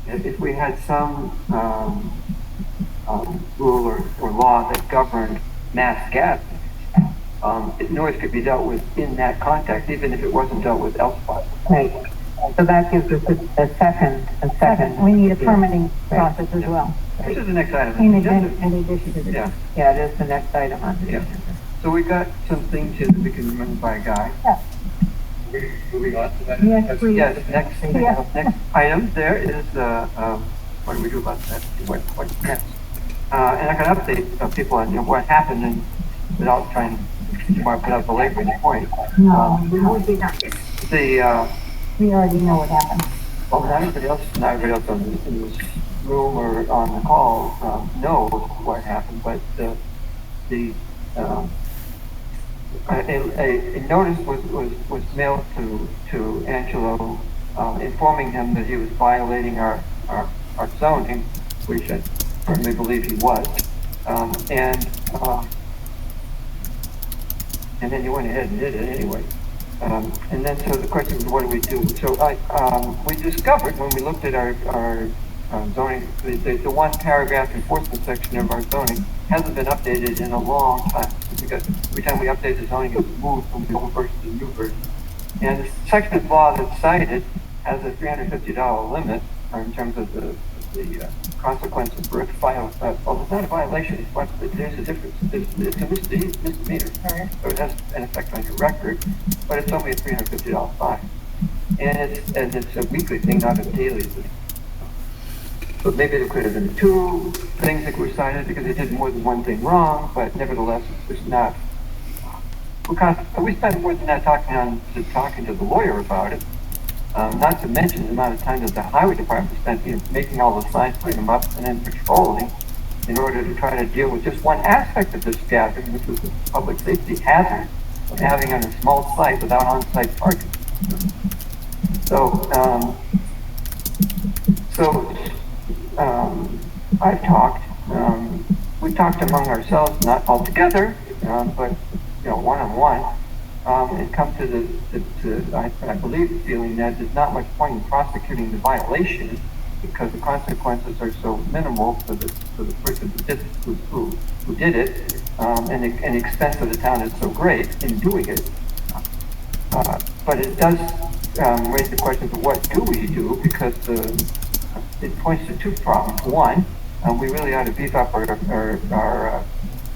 if we had some rule or law that governed mass gatherings, noise could be dealt with in that context, even if it wasn't dealt with elsewhere. Right. So that gives us a second. We need a permitting process as well. This is the next item. In addition to this. Yeah. Yeah, it is the next item on the Yeah. agenda. So we got some things here that we can run by Guy. Yeah. Moving on to that. Yes, please. Yes, next item there is, what do we do about that? What next? And I can update people on what happened and without trying to mark it up a later point. No, we would be not. We already know what happened. Well, not everybody else in this room or on the call knows what happened, but a notice was mailed to Angelo informing him that he was violating our zoning, which I firmly believe he was, and then he went ahead and did it anyway. And then so the question was, what do we do? So we discovered when we looked at our zoning, the one paragraph enforcement section of our zoning hasn't been updated in a long time, because every time we update the zoning, it's moved from the old version to the new version. And the section of law that's cited has a $350 limit in terms of the consequences for a well, it's not a violation, but there's a difference. It's a misdemeanor, so it has an effect on your record, but it's only a $350 fine. And it's a weekly thing, not a daily thing. So maybe there could have been 2 things that were cited because they did more than one thing wrong, but nevertheless, it's not. We spent more than that talking to the lawyer about it. Not to mention the amount of time that the highway department spent making all the signs, putting them up, and then patrolling in order to try to deal with just one aspect of this gathering, which was the public safety hazard of having on a small site without on-site parking. I've talked. We talked among ourselves, not all together, but one-on-one. And come to I believe the feeling that there's not much point in prosecuting the violation because the consequences are so minimal for the person who did it, and the expense of the town is so great in doing it. But it does raise the question of what do we do, because it points to 2 problems. One, we really ought to beef up our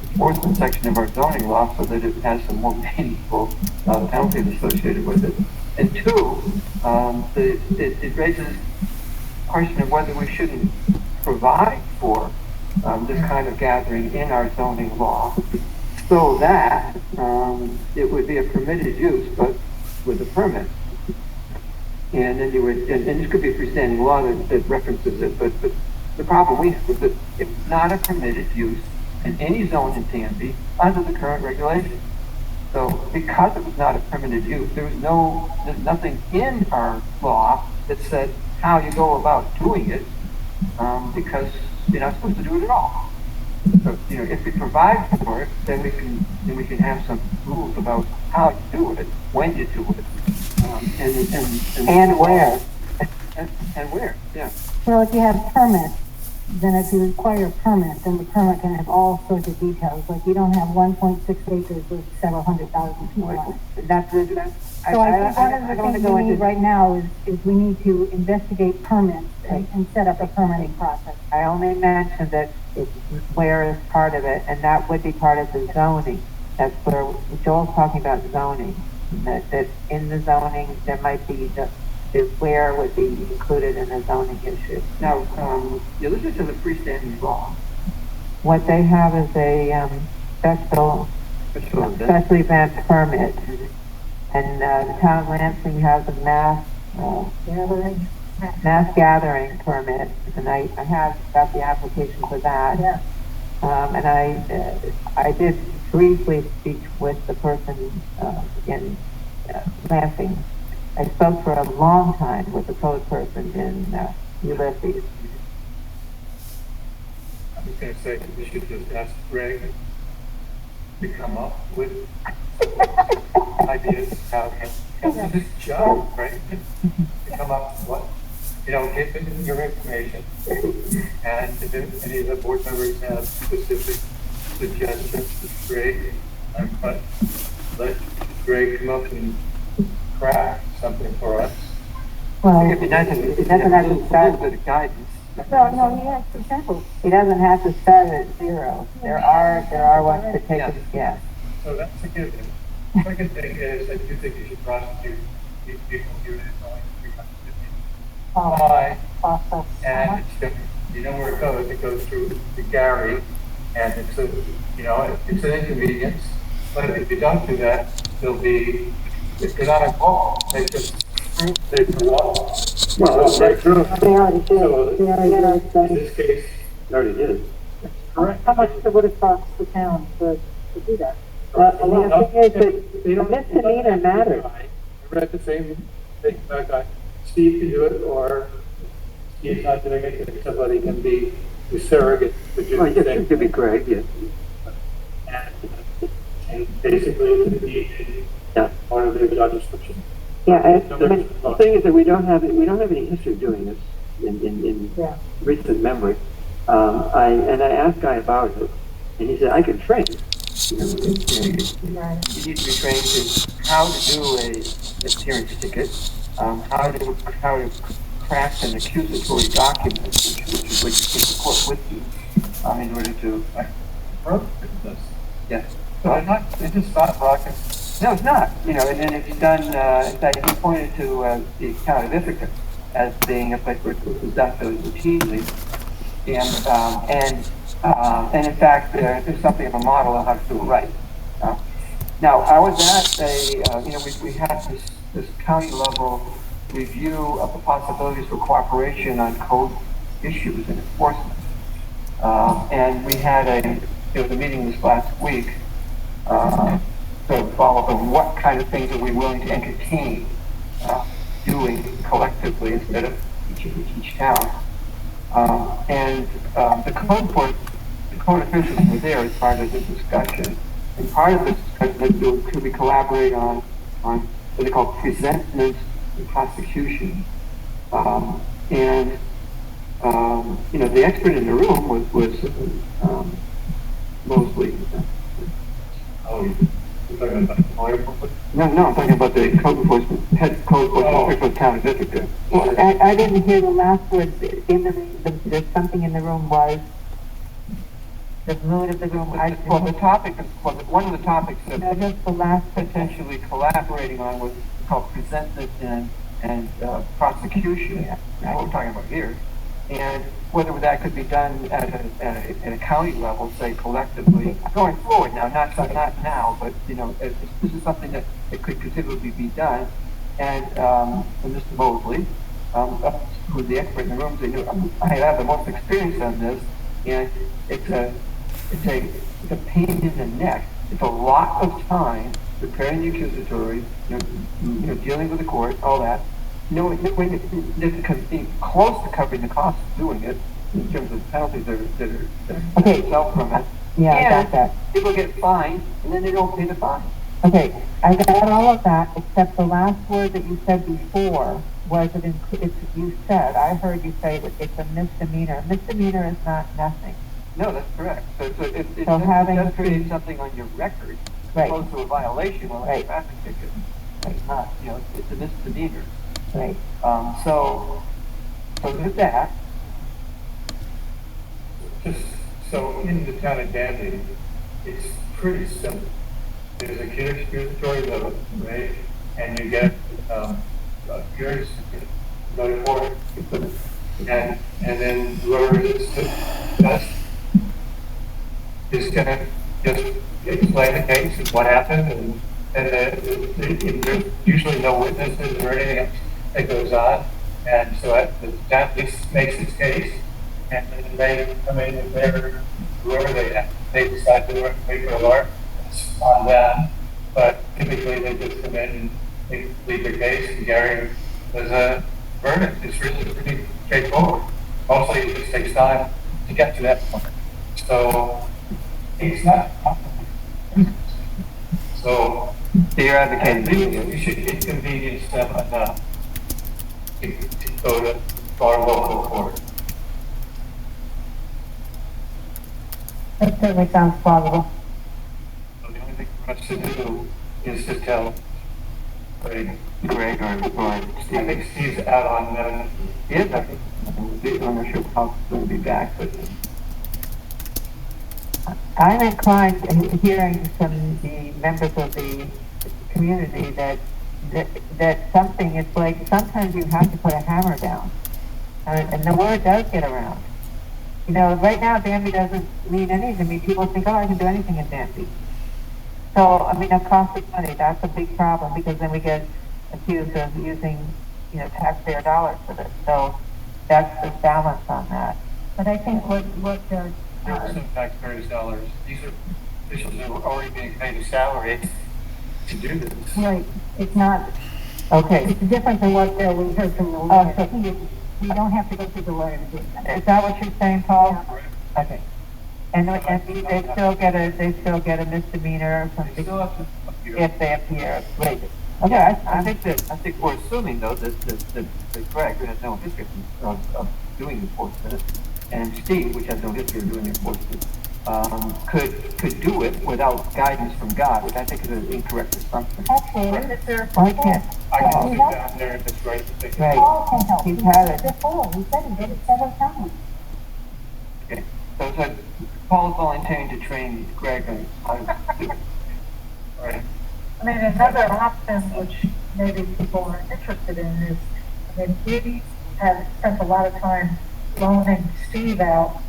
enforcement section of our zoning law so that it has some more meaningful penalties associated with it. And two, it raises the question of whether we shouldn't provide for this kind of gathering in our zoning law so that it would be a permitted use, but with a permit. And then you would, and this could be a freestanding law that references it, but the problem we have is that it's not a permitted use in any zone in Danby under the current regulations. So because it was not a permitted use, there's nothing in our law that said how you go about doing it, because you're not supposed to do it at all. So, if we provide for it, then we can have some rules about how you do it, when you do it, And where. And where, yeah. Well, if you have permits, then if you require a permit, then the permit can have all sorts of details, like you don't have 1.6 acres with several 100,000 people on it. That's it. So I think one of the things we need right now is we need to investigate permits and set up a permitting process. I only mentioned that where is part of it, and that would be part of the zoning. That's where Joel's talking about zoning. That in the zoning, there might be the where would be included in the zoning issue. Now, you listen to the freestanding law. What they have is a special event permit. And the town of Lansing has a mass gathering permit, and I have got the application for that. Yeah. And I did briefly speak with the person in Lansing. I spoke for a long time with the code person in Ulysses. I was going to say, we should just ask Greg to come up with ideas how it's his job, right? To come up with what, give them your information. And if any of the board members have specific suggestions, it's great. But let Greg come up and craft something for us. Well, It'd be nice if it doesn't have to start. bit of guidance. No, he has examples. He doesn't have to start at zero. There are ones to take a guess. So that's a given. Second thing is, I do think you should prosecute these people doing it only 350. Process. And it's where it goes. It goes through the Gary, and it's it's an inconvenience. But if you don't do that, if you're not involved, they walk. Well, that's right through. They already did. So, They already did our in study. this case, they already did. Correct. How much would it cost the town to do that? The thing is that the misdemeanor matters. I read the same thing about Steve can do it, or Steve's not doing it, and somebody can be the surrogate to do the thing. It could be Greg, yes. And basically, it's part of their job description. Yeah, the thing is that we don't have any history of doing this in recent memory. I asked Guy about it, and he said I could train. You need to be trained to how to do a adherence ticket, how to craft an accusatory document, which is what you take the court with you, in order to. Yes. So it's just not rocket. No, it's not. And then if you've done, in fact, he pointed to the town of Ithaca as being a place where it was done so routinely, and in fact, there's something of a model on how to do it right. Now, I was at we had this county level review of the possibilities for cooperation on code issues and enforcement, and we had there was a meeting this last week. To follow up on what kind of things are we willing to entertain doing collectively instead of each town. The code officials were there as part of the discussion. And part of this discussion could we collaborate on what they call presentment and prosecution. The expert in the room was Mosley. No, I'm talking about the code enforcement, head code enforcement officer of town of Ithaca. I didn't hear the last words in the the something in the room was, the mood of the room. Well, the topic, one of the topics that No, just the last potentially collaborating on was called presentment and prosecution, what we're talking about here. And whether that could be done at a county level, say collectively, going forward now, not now, but, you know, this is something that it could considerably be done. And Mr. Mosley, who's the expert in the room, I have the most experience on this, and it's a pain in the neck. It's a lot of time preparing the accusatory, you know, dealing with the court, all that. You know, when it's being close to covering the cost of doing it, in terms of penalties that are Okay. result from it. Yeah, I And got that. people get fined, and then they don't pay the fine. Okay, I got all of that, except the last word that you said before was you said, I heard you say that it's a misdemeanor. Misdemeanor is not nothing. No, that's correct. So it So having does create to- something on your record, as Right. opposed to a violation, well, like Right. a traffic ticket. It's not, you know, it's a misdemeanor. Right. So there's that. Just, so in the town of Danby, it's pretty simple. There's a kid accusatory vote, right? And you get, yours, go to court, and then whoever is the best is gonna just explain the case and what happened, and there's usually no witnesses or anything else that goes on, and so that at least makes its case, and then they come in and they're, whoever they decide to wait for a lawyer, it's on them, but typically they just come in and they plead their case, and Gary was a verdict. It's really pretty straightforward. Mostly it just takes time to get to that point. So it's not complicated. So You're advocating. we should inconvenience them enough to go to our local court. That certainly sounds plausible. So the only thing for us to do is to tell Greg or Steve. I think Steve's out on, He is, I think. I'm not sure how he's going to be back, but I'm inclined, hearing from the members of the community, that something, it's like, sometimes you have to put a hammer down. And the word does get around. You know, right now, Danby doesn't mean anything to me. People think, oh, I can do anything in Danby. So, I mean, it costs us money. That's a big problem, because then we get accused of using, you know, taxpayer dollars for this. So that's the balance on that. But I think what there are some taxpayers' dollars. These are officials who are already being paid a salary to do this. right, it's not, Okay. it's different than what we heard from the lawyer. You don't have to go through the lawyer to do that. Is that what you're saying, Paul? Yeah. Okay. And they still get a misdemeanor or something if they appear late. Okay, I think we're assuming though that Greg, who has no history of doing enforcement, and Steve, which has no history of doing enforcement, could do it without guidance from God, which I think is an incorrect assumption. Actually, Mr. I can't. I can Paul. sit down there and just write the thing. Right. Paul can help. He's had it. Before, he said he did it several times. Okay, so Paul's volunteering to train Greg on how to do it. All right. I mean, another option which maybe people are interested in is, I mean, we have spent a lot of time loaning Steve out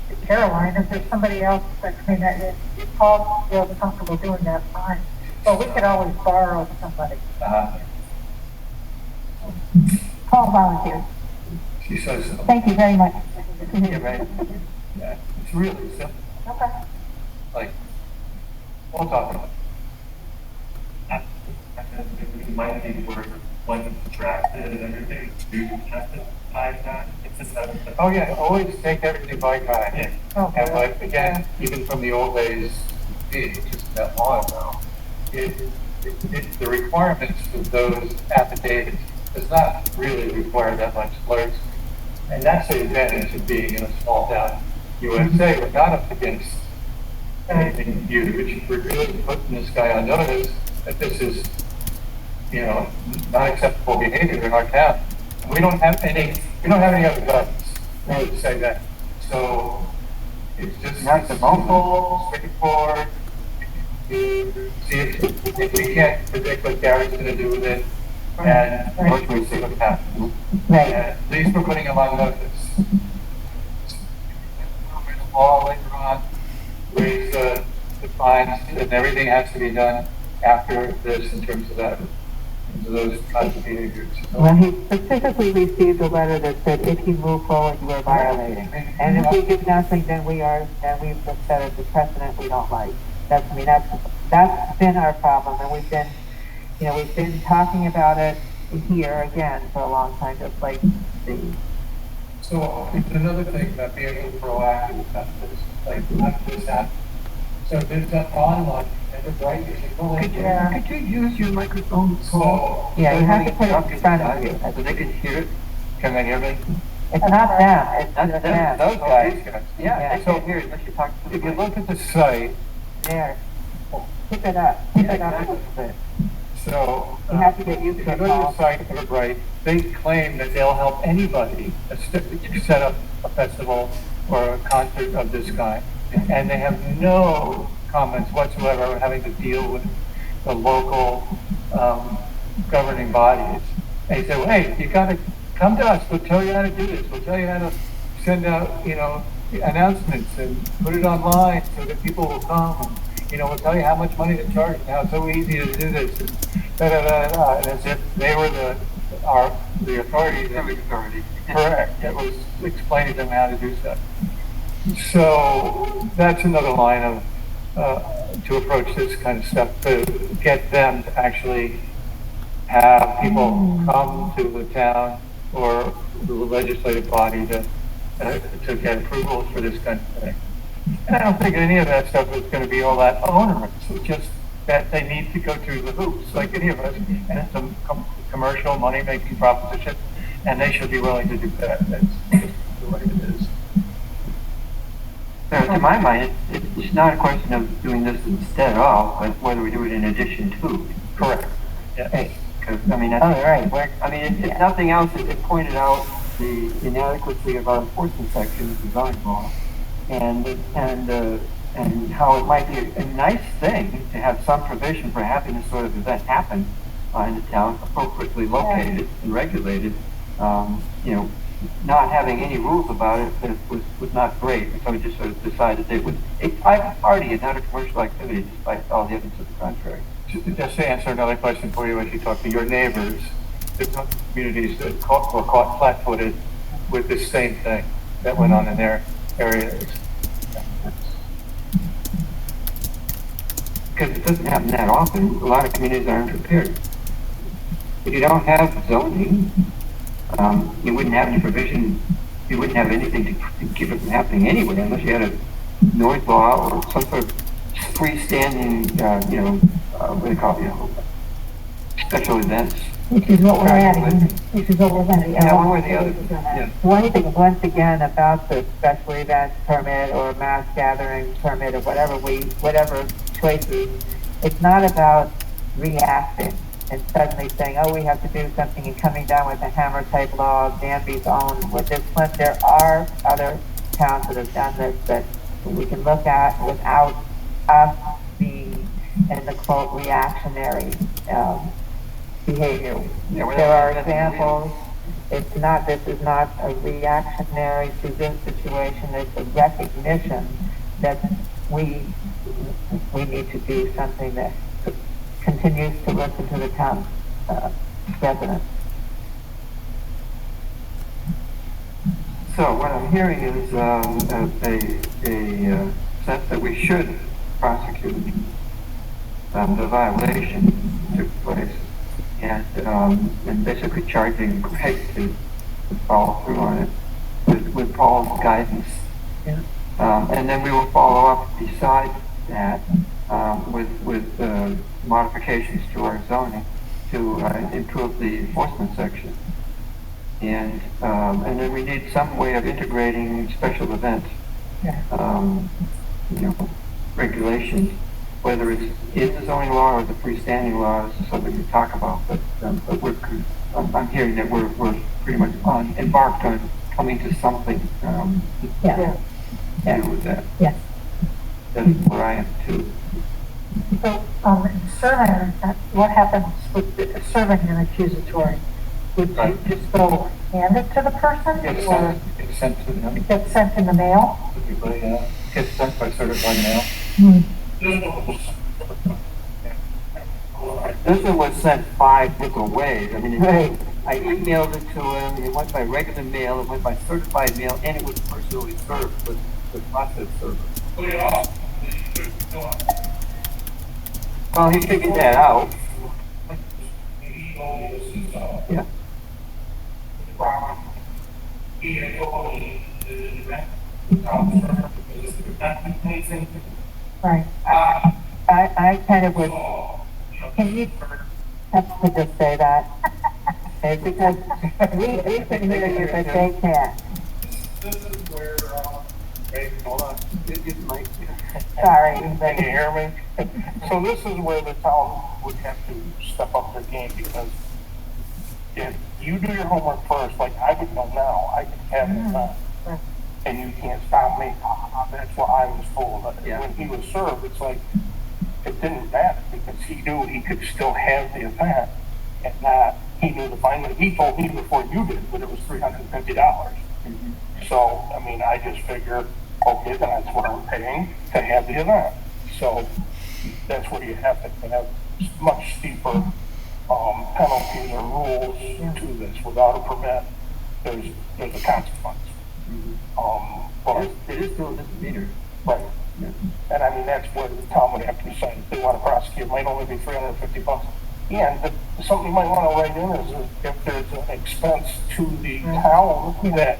to Caroline. If there's somebody else that, I mean, that if Paul feels comfortable doing that, fine. But we could always borrow somebody. Paul volunteered. She says so. Thank you very much. Yeah, right. Yeah, it's really simple. Okay. Like, we'll talk about it. It might be where one drafted and everything, do have to buy that. Oh yeah, always take everything by time. Yeah. Okay. And like, again, even from the old days, which isn't that long ago, the requirements of those affidavits does not really require that much clerks. And that's the advantage of being in a small town USA. We're not up against anything huge. We're really putting this guy on notice that this is, you know, not acceptable behavior in our town. We don't have any other guidance. I would say that. So it's just Not the moment. simple, straightforward. See if we can't predict what Gary's gonna do with it, and what we see what happens. Right. At least we're putting them on notice. All later on, raise the fines, and everything has to be done after this in terms of that, in terms of those kinds of behaviors. Well, he specifically received a letter that said if you move forward, you are violating. And if we do nothing, then we've set a precedent we don't like. That's been our problem, and we've been talking about it here again for a long time, just like the. So it's another thing about being a little proactive about this, like not just that. So there's an online, and it's right, if you go in there. Could you use your microphone? So. Yeah, you have to put it in front of you. So they can hear it? Can they hear me? It's not them, it's That's them. them. Those guys can. Yeah, they So can't hear it unless you talk to them. if you look at the site, There. Keep it up, keep it up a little bit. so. You have to get used If to you it, go to the Paul. site for Bright, they claim that they'll help anybody set up a festival or a concert of this kind. And they have no comments whatsoever having to deal with the local governing bodies. They say, well, hey, you gotta come to us, we'll tell you how to do this, we'll tell you how to send out, announcements and put it online so that people will come. We'll tell you how much money to charge, now it's so easy to do this. And as if they were the authorities. Every authority. Correct, that was explaining to them how to do stuff. So that's another line of, to approach this kind of stuff, to get them to actually have people come to the town or the legislative body to get approvals for this kind of thing. And I don't think any of that stuff is going to be all that onerous. It's just that they need to go through the hoops, like any of us. And it's a commercial, money-making proposition, and they should be willing to do that. That's just the way it is. So to my mind, it's not a question of doing this instead of, but whether we do it in addition to. Correct. Yeah. Because, if nothing else, it pointed out the inadequacy of our enforcement section of the zoning law. And how it might be a nice thing to have some provision for having this sort of event happen in the town, appropriately located and regulated. Not having any rules about it was not great. And so we just sort of decided that it was a private party and not a commercial activity, despite all the evidence to the contrary. Just to answer another question for you as you talk to your neighbors, there's other communities that were caught flat-footed with this same thing that went on in their areas. Because it doesn't happen that often. A lot of communities aren't prepared. If you don't have zoning, you wouldn't have any provision, you wouldn't have anything to keep it from happening anyway, unless you had a noise law or some sort of freestanding, what do you call it, special events. Which is what we're adding, which is what we're going to. Yeah, one way or the other. Yeah. One thing, once again, about the special events permit or mass gathering permit or whatever choices, it's not about reacting and suddenly saying, oh, we have to do something and coming down with a hammer type law of Danby's own with this one. There are other towns that have done this that we can look at without us being in the quote reactionary behavior. There are examples. This is not a reactionary to this situation. It's a recognition that we need to do something that continues to listen to the town residents. So what I'm hearing is a sense that we should prosecute the violation that took place, and basically charging Greg to follow through on it with Paul's guidance. Yeah. And then we will follow up beside that with modifications to our zoning to improve the enforcement section. And then we need some way of integrating special events, regulations, whether it's in the zoning law or the freestanding laws, something we talk about. But I'm hearing that we're pretty much embarked on coming to something, Yeah, deal with that. yes. That's where I am too. So, serving, what happens with serving an accusatory? Would you Right. just go hand it to the person It's or sent to them. it gets sent in the mail? Typically, gets sent by certified mail. This one was sent 5 different ways. I mean, Right. I emailed it to him, it went by regular mail, it went by certified mail, and it was personally served with the process server. Well, he figured that out. Yeah. Right. I kind of would, can you have to just say that? Okay, because we can hear you, but they can't. This is where, wait, hold on. It might, Sorry, Can but you hear me? So this is where the town would have to step up their game, because if you do your homework first, like I would know now, I can have it done. And you can't stop me. That's what I was told. Yeah. When he was served, it's like, it didn't matter, because he knew he could still have the event, and not, he knew the fine, he told me before you did, that it was $350. So, I mean, I just figured, okay, then that's what I'm paying to have the event. So, that's where you have to have much steeper, penalties or rules to this. Without a permit, there's a consequence. But, it is still a misdemeanor. right. Yeah. And I mean, that's where the town would have to decide if they want to prosecute. It might only be $350. And something you might want to write in is if there's an expense to the town that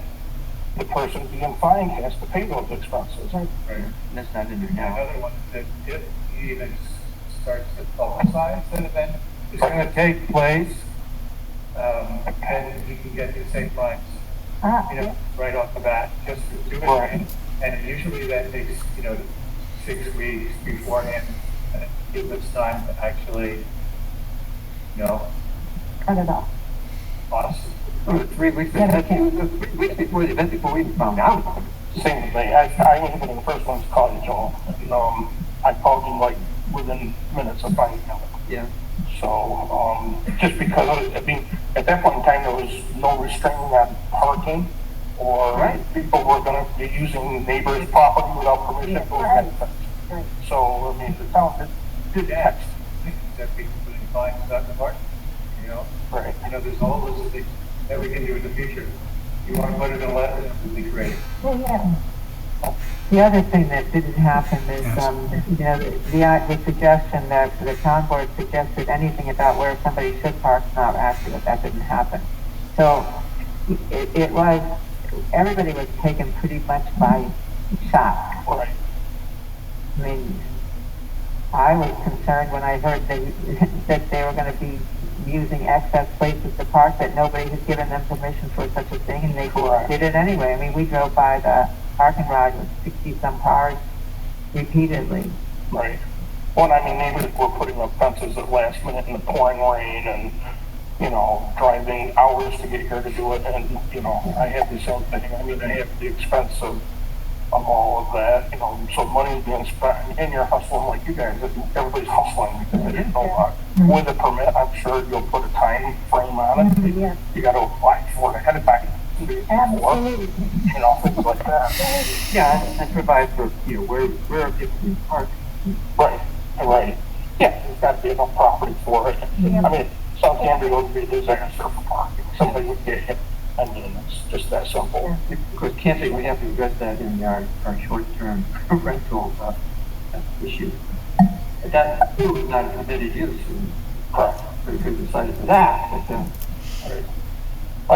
the person being fined has to pay those expenses. Right. That's not in there now. Another one that if he even starts to publicize an event is going to take place, then he can get the same fines, right off the bat, just to do it right. And usually that takes, 6 weeks beforehand, and it gives us time to actually, Cut it off. honestly. 3 weeks, it was 3 weeks before the event, before we even found out. Same thing. I wasn't one of the first ones to call you, Joel. I called you like within minutes of finding out. Yeah. So, just because, I mean, at that point in time, there was no restraining on parking, or people were gonna be using neighbors' property without permission, those kind of things. So, I mean, the town did that. That people putting fines on the market, Right. there's all those things that we can do in the future. You want to put it in a letter, that would be great. Well, yeah. the other thing that didn't happen is, the suggestion that the town board suggested anything about where somebody should park, not accurate, that didn't happen. So, it was, everybody was taken pretty much by shock. Right. I mean, I was concerned when I heard that they were gonna be using excess places to park, that nobody had given them permission for such a thing, and they did it anyway. I mean, we drove by the parking garage with 60-some cars repeatedly. Right. Well, I mean, neighbors were putting up fences at last minute in the pouring rain, and, driving hours to get here to do it, and, I had the same thing. I mean, I have the expense of all of that, so money's being spent, and you're hustling like you guys, everybody's hustling because they didn't know about it. With a permit, I'm sure you'll put a time frame on it. Yeah. You gotta apply for it ahead of time. Absolutely. Things like that. Yeah, and provide for, where people can park. Right. Yeah, there's gotta be enough property for it. I mean, South Danby would be a disaster for parking. Somebody would get hit. I mean, it's just that simple. Of course, camping, we have to address that in our short-term rental issue. But that is not a permitted use. Correct. We could decide for that, but,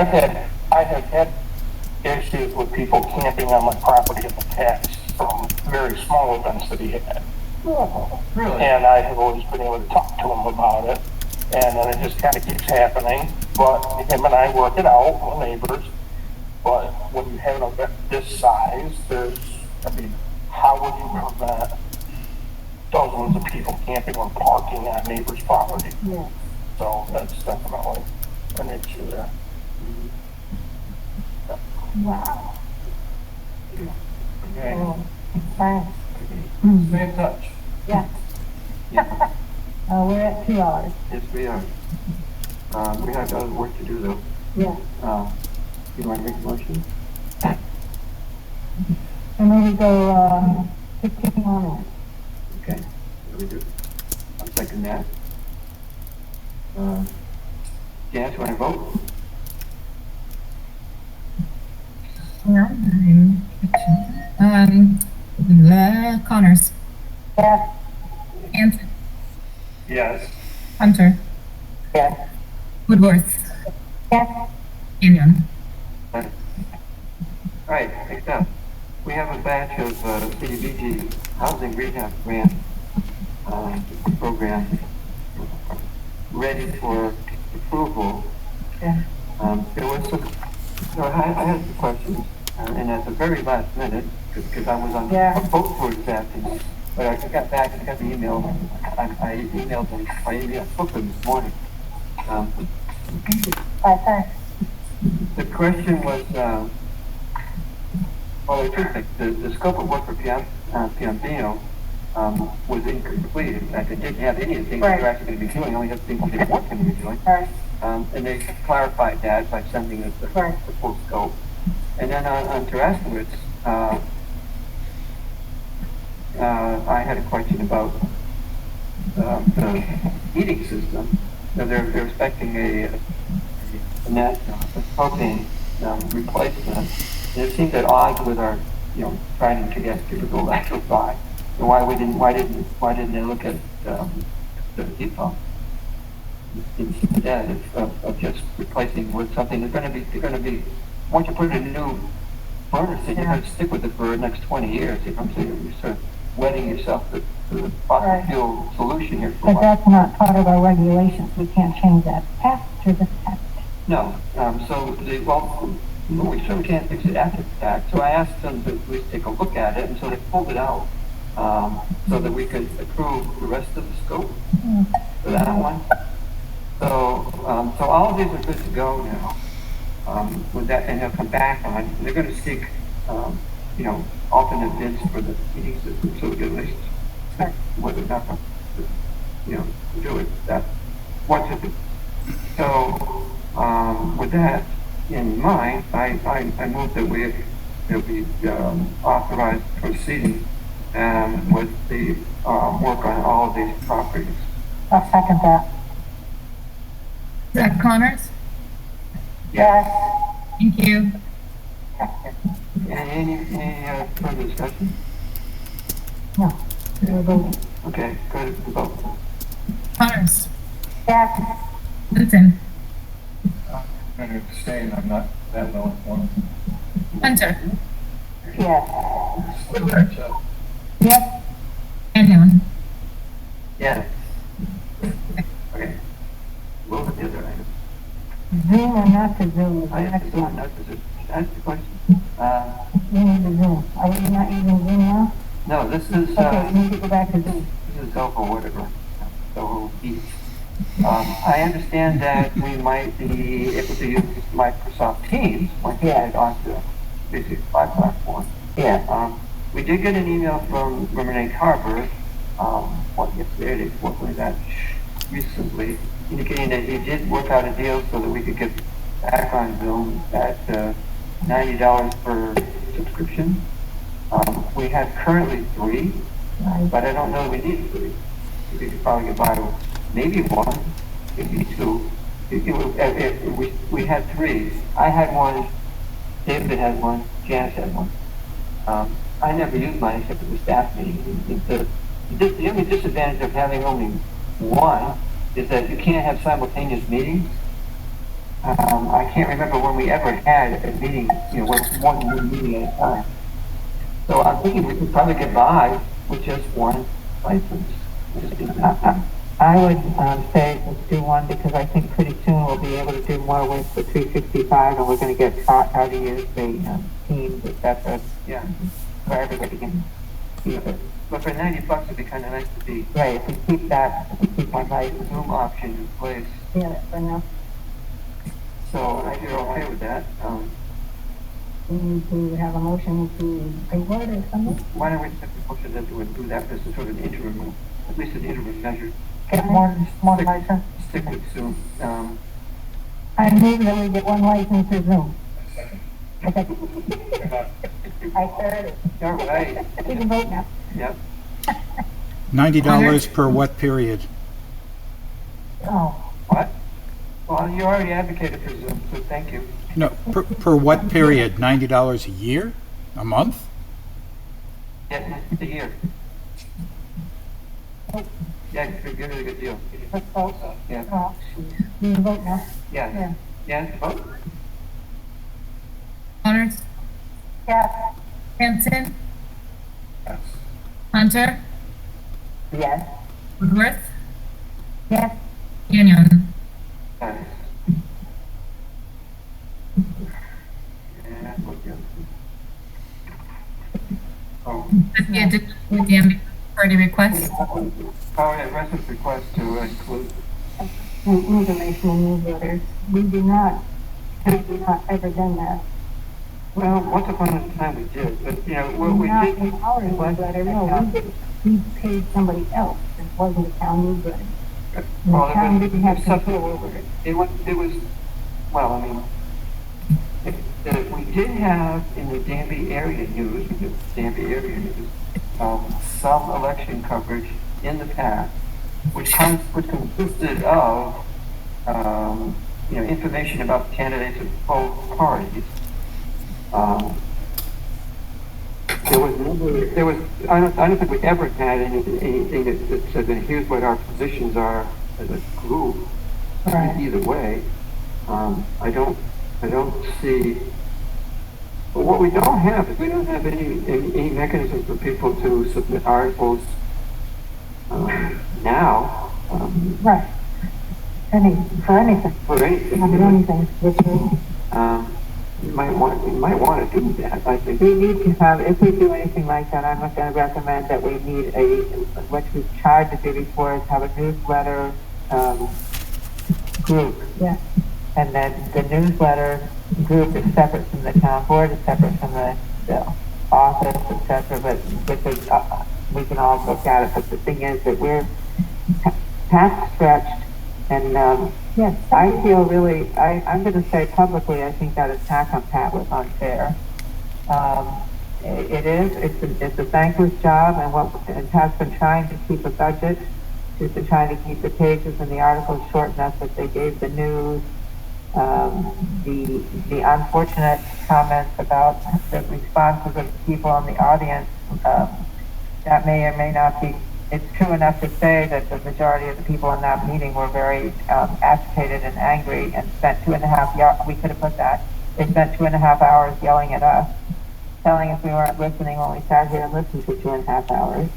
I have had issues with people camping on my property in the past from very small events that he had. really? And I have always been able to talk to him about it, and then it just kind of keeps happening. But him and I work it out, we're neighbors. But when you have an event this size, how would you prevent dozens of people camping or parking on neighbors' property? Yeah. So that's definitely an issue there. Wow. Okay, Oh, thanks. stay in touch. Yeah. Yeah, We're at 2 hours. yes, we are. We have other work to do though. Yeah. You want to make a motion? And then we go, 15 more minutes. Okay, very good. I'll second that. Janice, you want to vote? Yeah, the Connors, Yes. Hanson, Yes. Hunter, Yes. Woodworth, Yes. Kenyon. All right, next up, we have a batch of CDBG housing rehab grant program ready for approval. Yeah. There was some, so I had some questions, and at the very last minute, because I was on Yeah. a boat tour this afternoon, but I got back and got the email. I emailed them. I spoke to them this morning. Thanks. The question was, well, there are two things. The scope of work for Piombino was incomplete. In fact, it didn't have any of the things that they're actually going to be doing, only have things they weren't going to be doing. Right. And they clarified that by sending us the full scope. And then on Terraskowitz, I had a question about the heating system. So they're expecting a net propane replacement. And it seemed at odds with our, trying to get typical electric buy. So why didn't they look at the heat pump instead of just replacing with something they're going to be once you put in a new furnace, then you're going to stick with it for the next 20 years. So you're sort of wedding yourself to the fossil fuel solution here for a But while. that's not part of our regulations. We can't change that after the fact. No, we certainly can't fix it after the fact. So I asked them to at least take a look at it, and so they pulled it out so that we could approve the rest of the scope for that one. So all of these are good to go now. With that, and they'll come back on. They're going to seek, alternate bids for the heating system, so at least whether or not to do it. That what to do. So with that in mind, I move that we authorize proceeding with the work on all of these properties. I'll second that. Zach Connors, Yes. thank you. Any further discussion? No. We're voting. Okay, go to the vote. Connors, Yes. Linton, I'm going to abstain, I'm not that well informed. Hunter, Yes. Woodworth, Yes. Kenyon. Yes. Okay. Move to the other item. Zoom or not to Zoom is the I have to next go, one. not to ask the question. You need the Zoom. Are we not using Zoom now? No, this is, Okay, we need to go back to Zoom. this is Zoho, whatever. Zoho Eats. I understand that we might be able to use Microsoft Teams once we get onto the 365 platform. Yeah. We did get an email from Renee Carver, yesterday, fortunately that recently, indicating that he did work out a deal so that we could get back on Zoom at $90 per subscription. We have currently 3, but I don't know that we need 3. We could probably get by with maybe 1, maybe 2. We had 3. I had 1, David had 1, Janice had 1. I never used mine except for the staff meeting. The only disadvantage of having only 1 is that you can't have simultaneous meetings. I can't remember when we ever had a meeting, with one new meeting at a time. So I'm thinking we could probably get by with just 1 license. I would say let's do 1 because I think pretty soon we'll be able to do more with the 365 and we're going to get taught how to use the Teams, etc. Yeah. So everybody can use it. But for $90, it'd be kind of nice to be Right, if we keep that, if we keep one license. Zoom option in place. Yeah, for now. So I feel okay with that. we need to have a motion to table it or something. Why don't we take the motion that we would do that as a sort of an interim, at least an interim measure? Get one license. Stick with Zoom. I move that we get one license for Zoom. Okay. I heard it. All right. We can vote now. Yep. $90 per what period? Oh, What? Well, you already advocated for Zoom, so thank you. No, per what period? $90 a year? A month? Yeah, it's a year. Yeah, you're getting a good deal. let's vote. Yeah. Oh, we can vote now. Yeah. Yeah, vote. Connors, Yes. Hanson, Hunter, Yes. Woodworth, Yes. Canyon. Nice. Yeah, okay. Oh, With the addition of the party request. oh, yeah, residence request to include, Information in newsletters. We do not ever done that. well, once upon a time we did, but, you know, what we Not did. in our newsletter, no, we paid somebody else. It wasn't a town newsletter. The Well, town didn't have something- control over it. It was, well, I mean, we did have in the Danby area news, because Danby area news, some election coverage in the past, which consisted of, information about the candidates of both parties. I don't think we ever had anything that said, here's what our positions are as a group. Right. Either way, I don't see, but what we don't have is we don't have any mechanism for people to submit articles, now, Right. For anything. for anything. I mean, anything, which is, You might want to do that, I think. We need to have, if we do anything like that, I'm going to recommend that we need what we've tried to do before is have a newsletter, group. yeah. And then the newsletter group is separate from the town board, is separate from the office, et cetera, but because, we can all look at it, but the thing is that Pat's stretched, and, Yes. I feel really, I'm going to say publicly, I think that attack on Pat was unfair. It's a thankless job, and Pat's been trying to keep a budget. She's been trying to keep the pages and the articles short enough that they gave the news. The unfortunate comments about the responses of the people in the audience, that may or may not be. It's true enough to say that the majority of the people in that meeting were very agitated and angry and spent 2.5 we could have put that. They spent 2.5 hours yelling at us, telling us we weren't listening when we sat here and listened for 2.5 hours.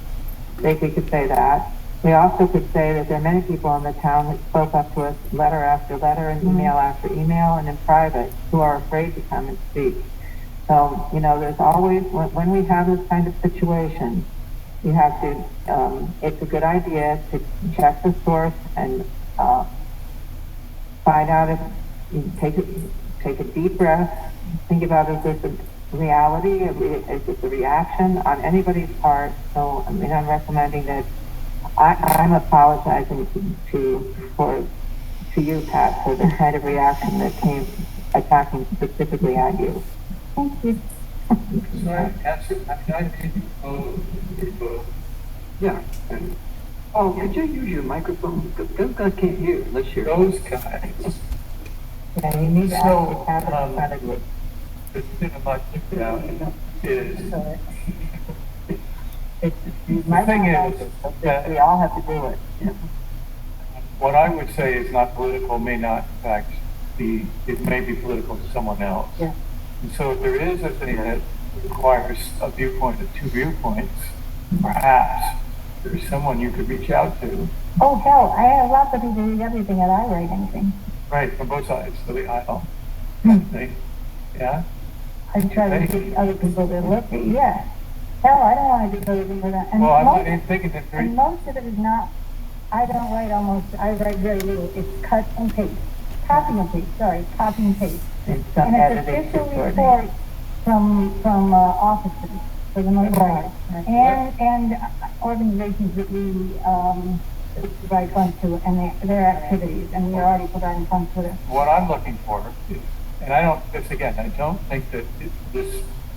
We could say that. We also could say that there are many people in the town that spoke up to us letter after letter and email after email and in private who are afraid to come and speak. So, there's always, when we have this kind of situation, you have to, it's a good idea to check the source and find out if you take a deep breath, think about is this a reality, is this a reaction on anybody's part. So, I'm recommending that I'm apologizing to you, Pat, for the kind of reaction that came attacking specifically at you. Thank you. Yeah. Oh, could you use your microphone? Those guys can't hear unless you're. Those guys. Yeah, you need to So, have it in front of you. The thing about TheTown is, My thing is that we all have to do it. what I would say is not political, may not, in fact, it may be political to someone else. Yeah. And so if there is a thing that requires a viewpoint of two viewpoints, perhaps there's someone you could reach out to, Oh, hell, I have lots of people read everything and I write anything. right, from both sides of the aisle. Kind of thing. Yeah? I try to get other people to look at, yeah. Hell, I don't want to do everything for that. And Well, most- I'm thinking that And most of it is not, I write very little. It's cut and paste. Copy and paste, copy and paste. And some And it's editing official recording. report offices for the most part. And organizations that we, provide funds to and their activities, and we're already providing funds for this. What I'm looking for is, and I don't, this again, I don't think that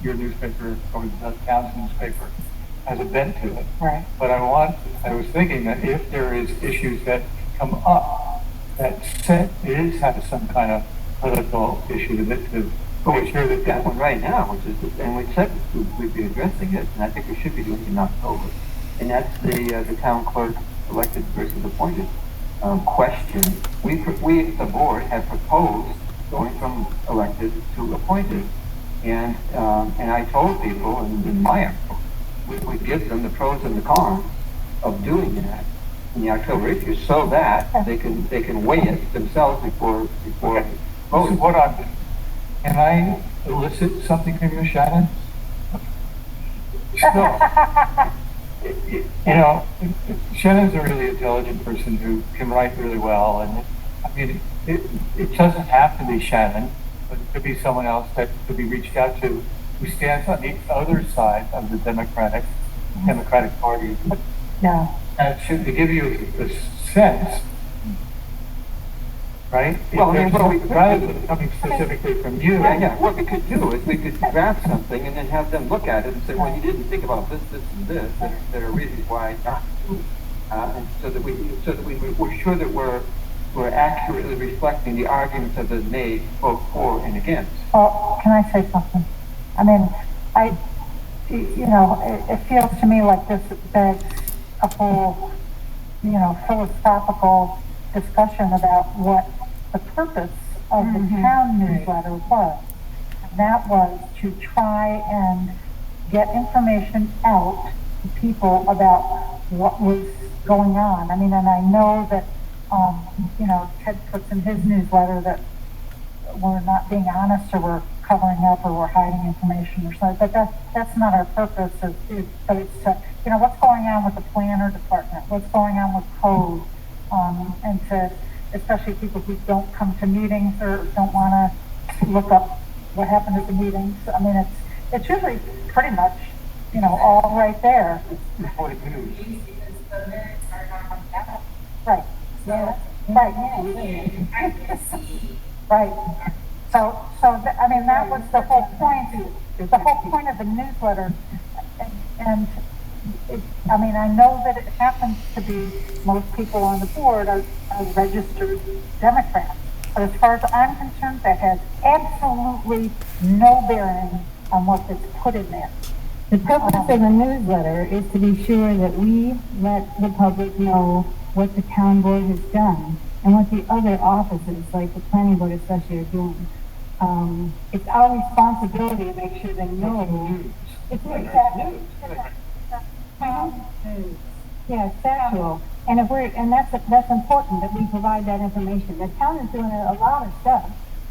your newspaper or the town's newspaper has a bent to it. Right. But I was thinking that if there is issues that come up that has some kind of political issue with it, to make sure that Got one right now, which is, and we said we'd be addressing it, and I think we should be doing it in October. And that's the town clerk elected versus appointed question. We, the board, have proposed going from elected to appointed. And I told people in my approach, we would give them the pros and the cons of doing that in the October issue so that they can weigh it themselves before this is voting. what I'm doing. Can I elicit something from you, Shannon? So, you know, Shannon's a really intelligent person who can write really well, and I mean, it doesn't have to be Shannon, but it could be someone else that could be reached out to who stands on the other side of the Democratic Party. Yeah. And to give you a sense, right? Well, I mean, Rather than coming specifically from you. Yeah. What we could do is we could draft something and then have them look at it and say, well, you didn't think about this, and this. There are reasons why not. And so that we're sure that we're accurately reflecting the arguments that have been made both for and against. Well, can I say something? I mean, it feels to me like this begs a whole, philosophical discussion about what the purpose of the town newsletter was. And that was to try and get information out to people about what was going on. I mean, and I know that, Ted puts in his newsletter that we're not being honest or we're covering up or we're hiding information or something, but that's not our purpose. But it's to, what's going on with the planner department, what's going on with code, and to, especially people who don't come to meetings or don't want to look up what happened at the meetings. I mean, it's usually pretty much, all right there. Reporting news. Right. Yeah. Right. Right. So I mean, that was the whole point. The whole point of the newsletter, and I mean, I know that it happens to be most people on the board are registered Democrats, but as far as I'm concerned, that has absolutely no bearing on what is put in there. The purpose of the newsletter is to be sure that we let the public know what the town board has done and what the other offices, like the planning board especially, are doing. It's our responsibility to make sure they know. It's exactly. Yeah, it's factual. And that's important that we provide that information. The town is doing a lot of stuff,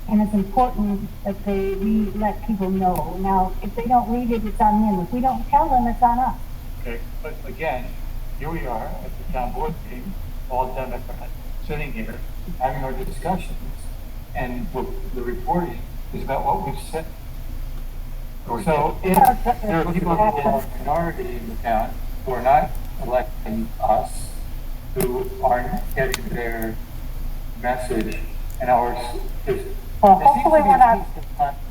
and it's important that we let people know. Now, if they don't read it, it's on them. If we don't tell them, it's on us. Okay, but again, here we are at the town board meeting, all Democrats, sitting here, having our discussions, and the reporting is about what we've said. So if there are people who are a minority in the town who are not electing us, who aren't getting their message, and ours is. Well, hopefully we're not.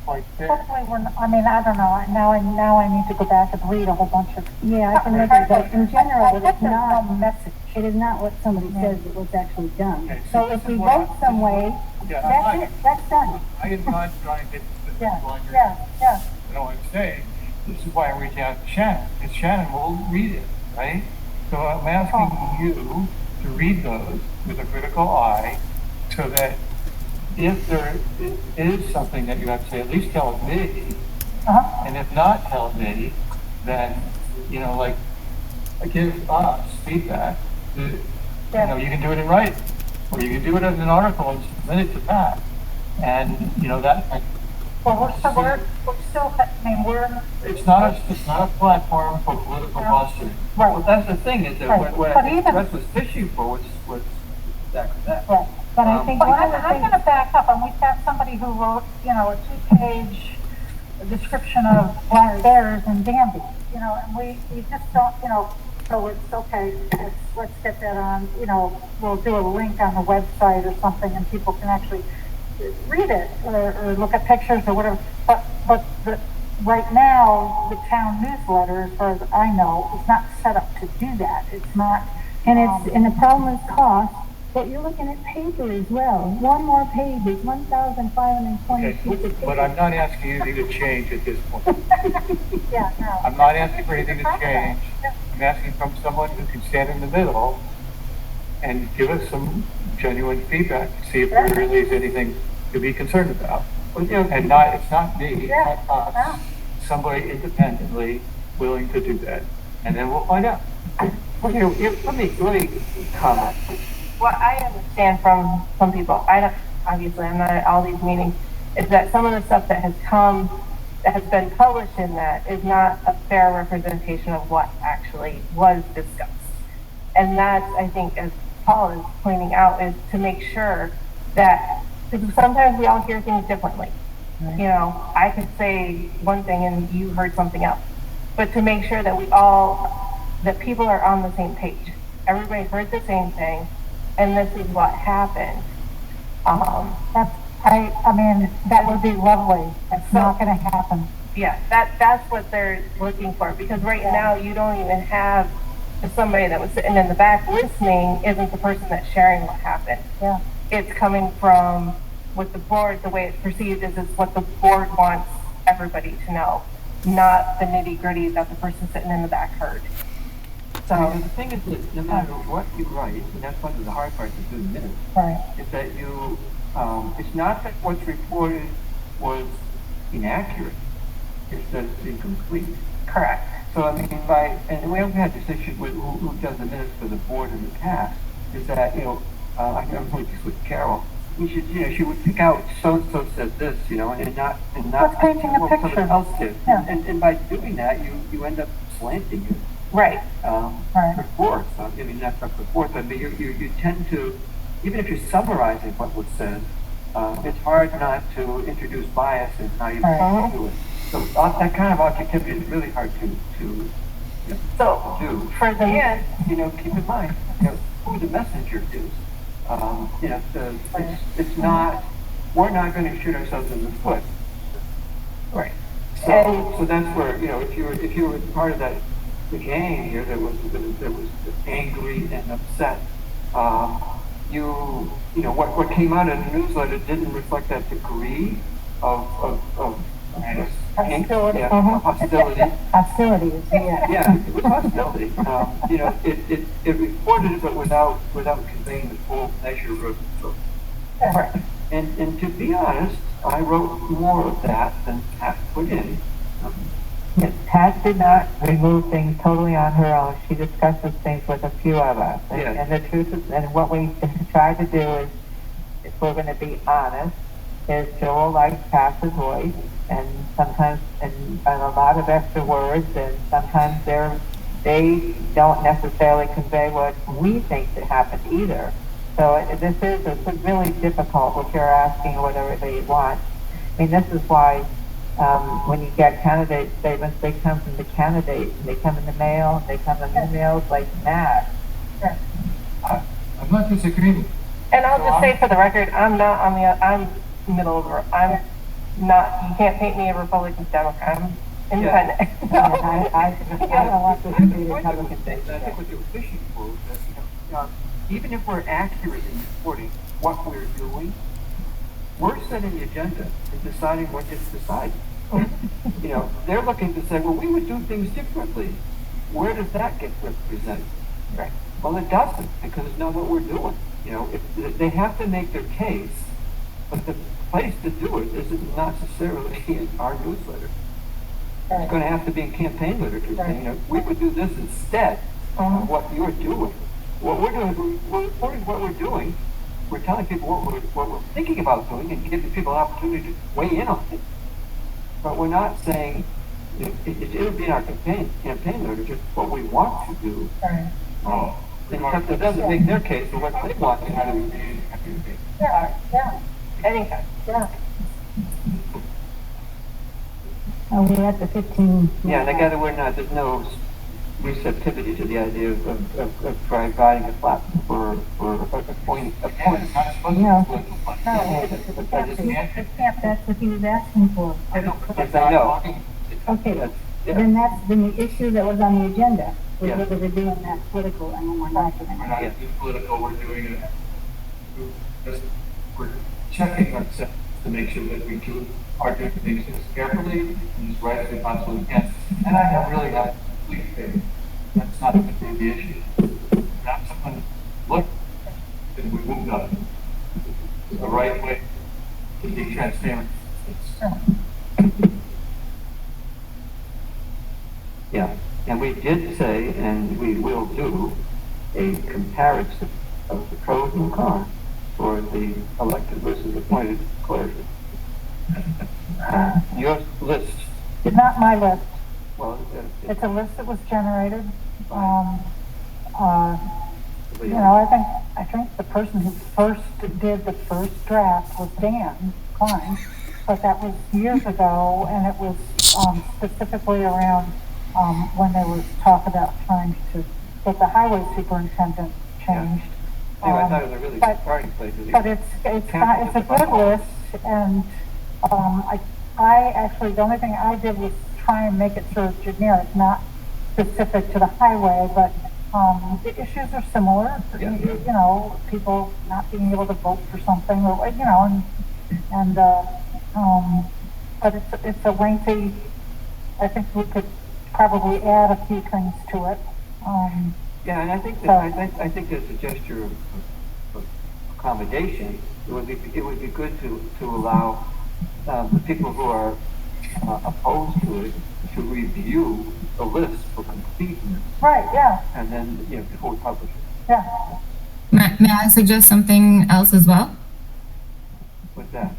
Quite fair. Hopefully we're not, I mean, I don't know. Now I need to go back and read a whole bunch of. Yeah, I can look at that. In general, it's not a message. It is not what somebody says, but what's actually done. Okay, So if we vote some way, that's it, that's done. I am not trying to get Yeah. You know what I'm saying? This is why I reach out to Shannon, because Shannon will read it, right? So I'm asking you to read those with a critical eye, so that if there is something that you have to say, at least tell me, and if not tell me, then, give us feedback. You can do it in writing, or you can do it as an article and submit it to Pat. And, that. Well, we're still, I mean, It's not a platform for political posturing. Right. Well, that's the thing, is that Right. what But I think even- Russ was fishing for was exactly that. right. But I think But one of the I'm things. gonna back up, and we've got somebody who wrote, a 2-page, description of black bears in Danby, you know, and we just don't, you know, so it's okay, let's get that on, you know, we'll do a link on the website or something and people can actually read it or look at pictures or whatever. But right now, the town newsletter, as far as I know, is not set up to do that. It's not. And and the problem is cost, but you're looking at paper as well. One more page is 1,520 Okay, sheets of but paper. I'm not asking you anything to change at this point. Yeah, no. I'm not asking for anything to change. I'm asking from someone who can stand in the middle and give us some genuine feedback, see if there really is anything to be concerned about. Well, you know, And not, it's not me, Yeah. not us, somebody independently willing to do that. And then we'll find out. well, let me comment. What I understand from some people, obviously I'm not at all these meetings, is that some of the stuff that has been published in that is not a fair representation of what actually was discussed. And that's, I think, as Paul is pointing out, is to make sure that, because sometimes we all hear things differently. You know, I could say one thing and you heard something else. But to make sure that that people are on the same page. Everybody heard the same thing, and this is what happened. I mean, that would be lovely. It's not gonna happen. Yeah, that's what they're looking for, because right now you don't even have somebody that was sitting in the back listening isn't the person that's sharing what happened. Yeah. It's coming from what the board, the way it's perceived is it's what the board wants everybody to know, not the nitty gritty that the person sitting in the back heard. So the thing is that no matter what you write, and that's one of the hard parts of doing minutes, Right. is that you, it's not that what's reported was inaccurate, it's that it's incomplete. Correct. So I mean, and we also had this issue with who does the minutes for the board in the past, is that, you know, I remember this with Carol, she would pick out so-and-so said this, you know, and not What's painting a what picture. someone else did. Yeah. And by doing that, you end up slanting it. Right. Right. Report. I mean, that's not report, but you tend to, even if you're summarizing what was said, it's hard not to introduce bias in how you Right. do it. So that kind of objectivity is really hard to you know, So do. for the end, You know, keep in mind, you know, who the messenger is. You know, it's not, we're not going to shoot ourselves in the foot. right. So that's where, you know, if you were part of the gang here that was angry and upset, you know what came out in the newsletter didn't reflect that degree of Hostility. hostility. Hostilities, yeah. Yeah, it was hostility. You know, it reported it, but without conveying the full measure of Right. And to be honest, I wrote more of that than Pat put in. Yes, Pat did not remove things totally on her own. She discusses things with a few of us. And the truth is, and what we try to do is, if we're going to be honest, is Joel likes Pat's voice, and sometimes, and a lot of extra words, and sometimes they don't necessarily convey what we think that happened either. So it's really difficult what you're asking or whatever they want. I mean, this is why when you get candidate statements, they come from the candidates, and they come in the mail, and they come in emails like mad. I'm not disagreeing. And I'll just say for the record, I'm middle of the road. I'm not, you can't paint me a Republican Democrat. I'm independent. I don't want this to be The point that Republican thing. I think what they were fishing for was that, you know, even if we're accurate in reporting what we're doing, we're setting the agenda and deciding what gets decided. You know, they're looking to say, well, we would do things differently. Where does that get represented? Right. Well, it doesn't, because it's not what we're doing. You know, they have to make their case, but the place to do it isn't necessarily in our newsletter. It's going to have to be in campaign literature. Saying, you know, we would do this instead of what you're doing. What we're doing, we're reporting what we're doing. We're telling people what we're thinking about doing and giving people an opportunity to weigh in on it. But we're not saying, you know, it'll be in our campaign literature what we want to do. And it's up to them to make their case for what they want to do. Yeah, Anytime. yeah. Are we at the 15? Yeah, and I gather there's no receptivity to the idea of providing a platform for a point. No, that's what he was asking for. Yes, I know. Okay, Yeah. then that's been the issue that was on the agenda, was Yeah. whether we're doing that political and we're not doing We're it. not doing political, we're doing it, we're checking ourselves to make sure that we are doing things as carefully and as right as we possibly can. And I have really not complete faith. That's not going to be the issue. Not someone look, then we moved up. The right way to be transparent. Yeah, and we did say, and we will do, a comparison of the pros and cons for the elected versus appointed clerk. Your list, It's not my list. well, It's a list that was generated. You know, I think the person who first did the first draft was Dan Klein, but that was years ago, and it was specifically around when there was talk about trying to get the highway superintendent changed. I thought it was a really good starting place. But it's a good list, and I actually, the only thing I did was try and make it sort of generic, not specific to the highway, but the issues are similar. Yeah. You know, people not being able to vote for something, or you know, but it's a lengthy. I think we could probably add a few things to it. Yeah, and I think that, I think as a gesture of accommodation, it would be good to allow the people who are opposed to it to review the list for completeness, Right. Yeah. and then before we publish it. Yeah. May I suggest something else as well? What's that?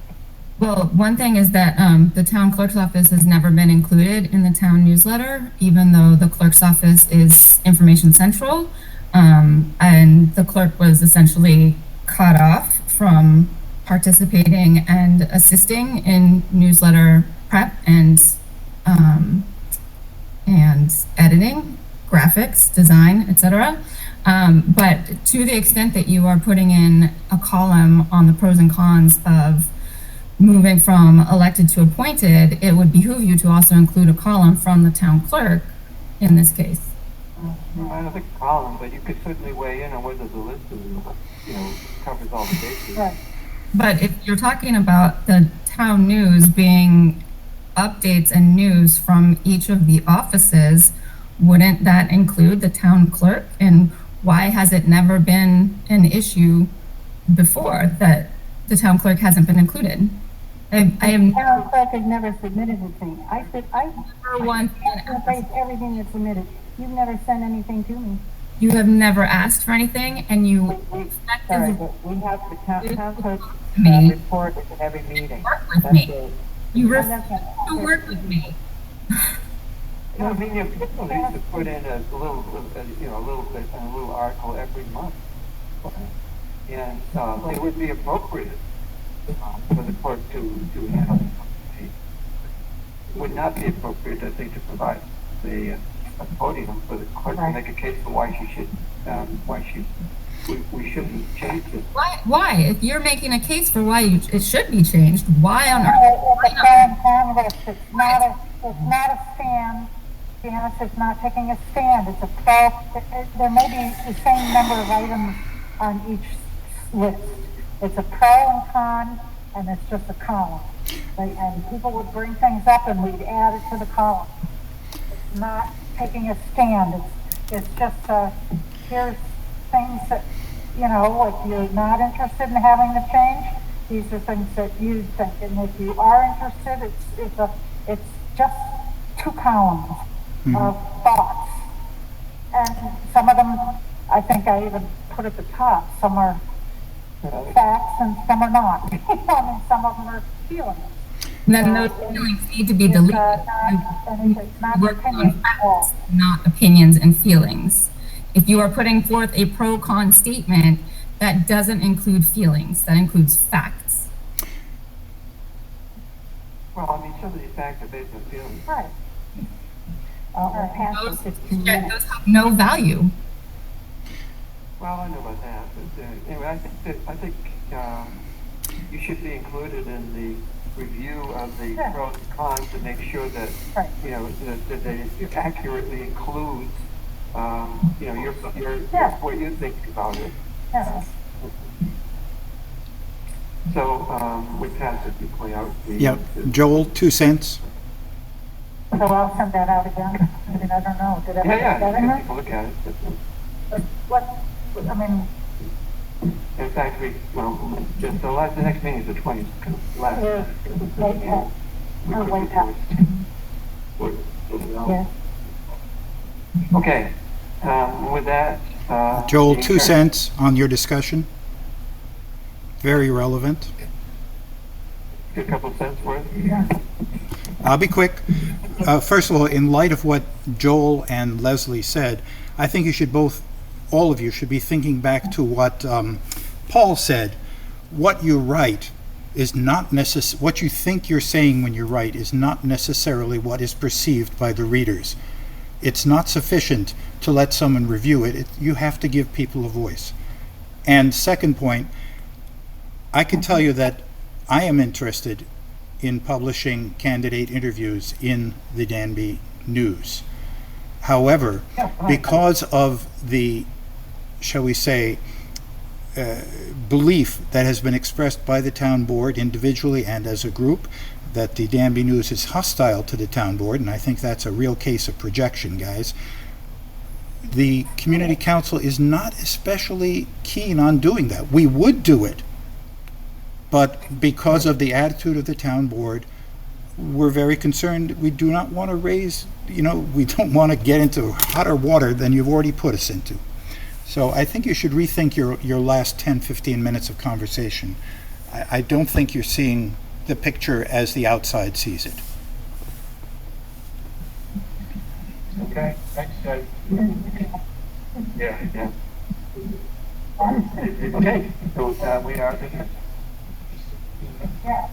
Well, one thing is that the town clerk's office has never been included in the town newsletter, even though the clerk's office is information central. And the clerk was essentially cut off from participating and assisting in newsletter prep and editing, graphics, design, etc. But to the extent that you are putting in a column on the pros and cons of moving from elected to appointed, it would behoove you to also include a column from the town clerk in this case. I don't think a column, but you could certainly weigh in on whether the list covers all the bases. Right. But if you're talking about the town news being updates and news from each of the offices, wouldn't that include the town clerk? And why has it never been an issue before that the town clerk hasn't been included? I am Town clerk has never submitted anything. I never once erase everything that's submitted. You've never sent anything to me. you have never asked for anything, and you Sorry, but we have the town clerk me report at every meeting. work with That's me. it. You refuse to work with me. I mean, people need to put in a little bit, a little article every month, and it would be appropriate for the clerk to have. It would not be appropriate, I think, to provide a podium for the clerk to make a case for why we shouldn't change it. Why? If you're making a case for why it should be changed, why on earth? It's a pro and con list. It's not a stand. Janice is not taking a stand. It's a pro. There may be the same number of items on each list. It's a pro and con, and it's just a column. And people would bring things up, and we'd add it to the column. It's not taking a stand. It's just here's things that, if you're not interested in having the change, these are things that you think. And if you are interested, it's just 2 columns of thoughts. And some of them, I think I even put at the top, some are facts and some are not. Some of them are feelings. Then those feelings need to be deleted. Not Work on opinion. facts, not opinions and feelings. If you are putting forth a pro-con statement, that doesn't include feelings, that includes facts. Well, I mean, some of these facts are based on feelings. Right. Or past Those, 15 yeah, minutes. those have no value. Well, I know about that, but anyway, I think you should be included in the review of the Yeah. pros and cons to make sure that, Right. you know, that it accurately includes, you know, your Yeah. what you think about it. Yeah. So, we pass it, you point out the. Yeah, Joel, 2 cents. So I'll send that out again. I mean, I don't know. Did everybody Yeah, get you it? can take a look at it. What, I mean, In fact, just the next meeting is the 20th, last. we're way past. We're way past. Yeah. Okay, with that, Joel, the 2 cents on your discussion. Very relevant. A couple cents worth. I'll be quick. First of all, in light of what Joel and Leslie said, I think you should all of you should be thinking back to what Paul said. What you write is not what you think you're saying when you write is not necessarily what is perceived by the readers. It's not sufficient to let someone review it. You have to give people a voice. And second point, I can tell you that I am interested in publishing candidate interviews in the Danby News. However, because of the, shall we say, belief that has been expressed by the town board individually and as a group that the Danby News is hostile to the town board, and I think that's a real case of projection, guys, the community council is not especially keen on doing that. We would do it, but because of the attitude of the town board, we're very concerned. We do not want to raise, we don't want to get into hotter water than you've already put us into. So I think you should rethink your last 10, 15 minutes of conversation. I don't think you're seeing the picture as the outside sees it. Okay, thanks, Ted. Yeah. Okay, so we are. Yeah.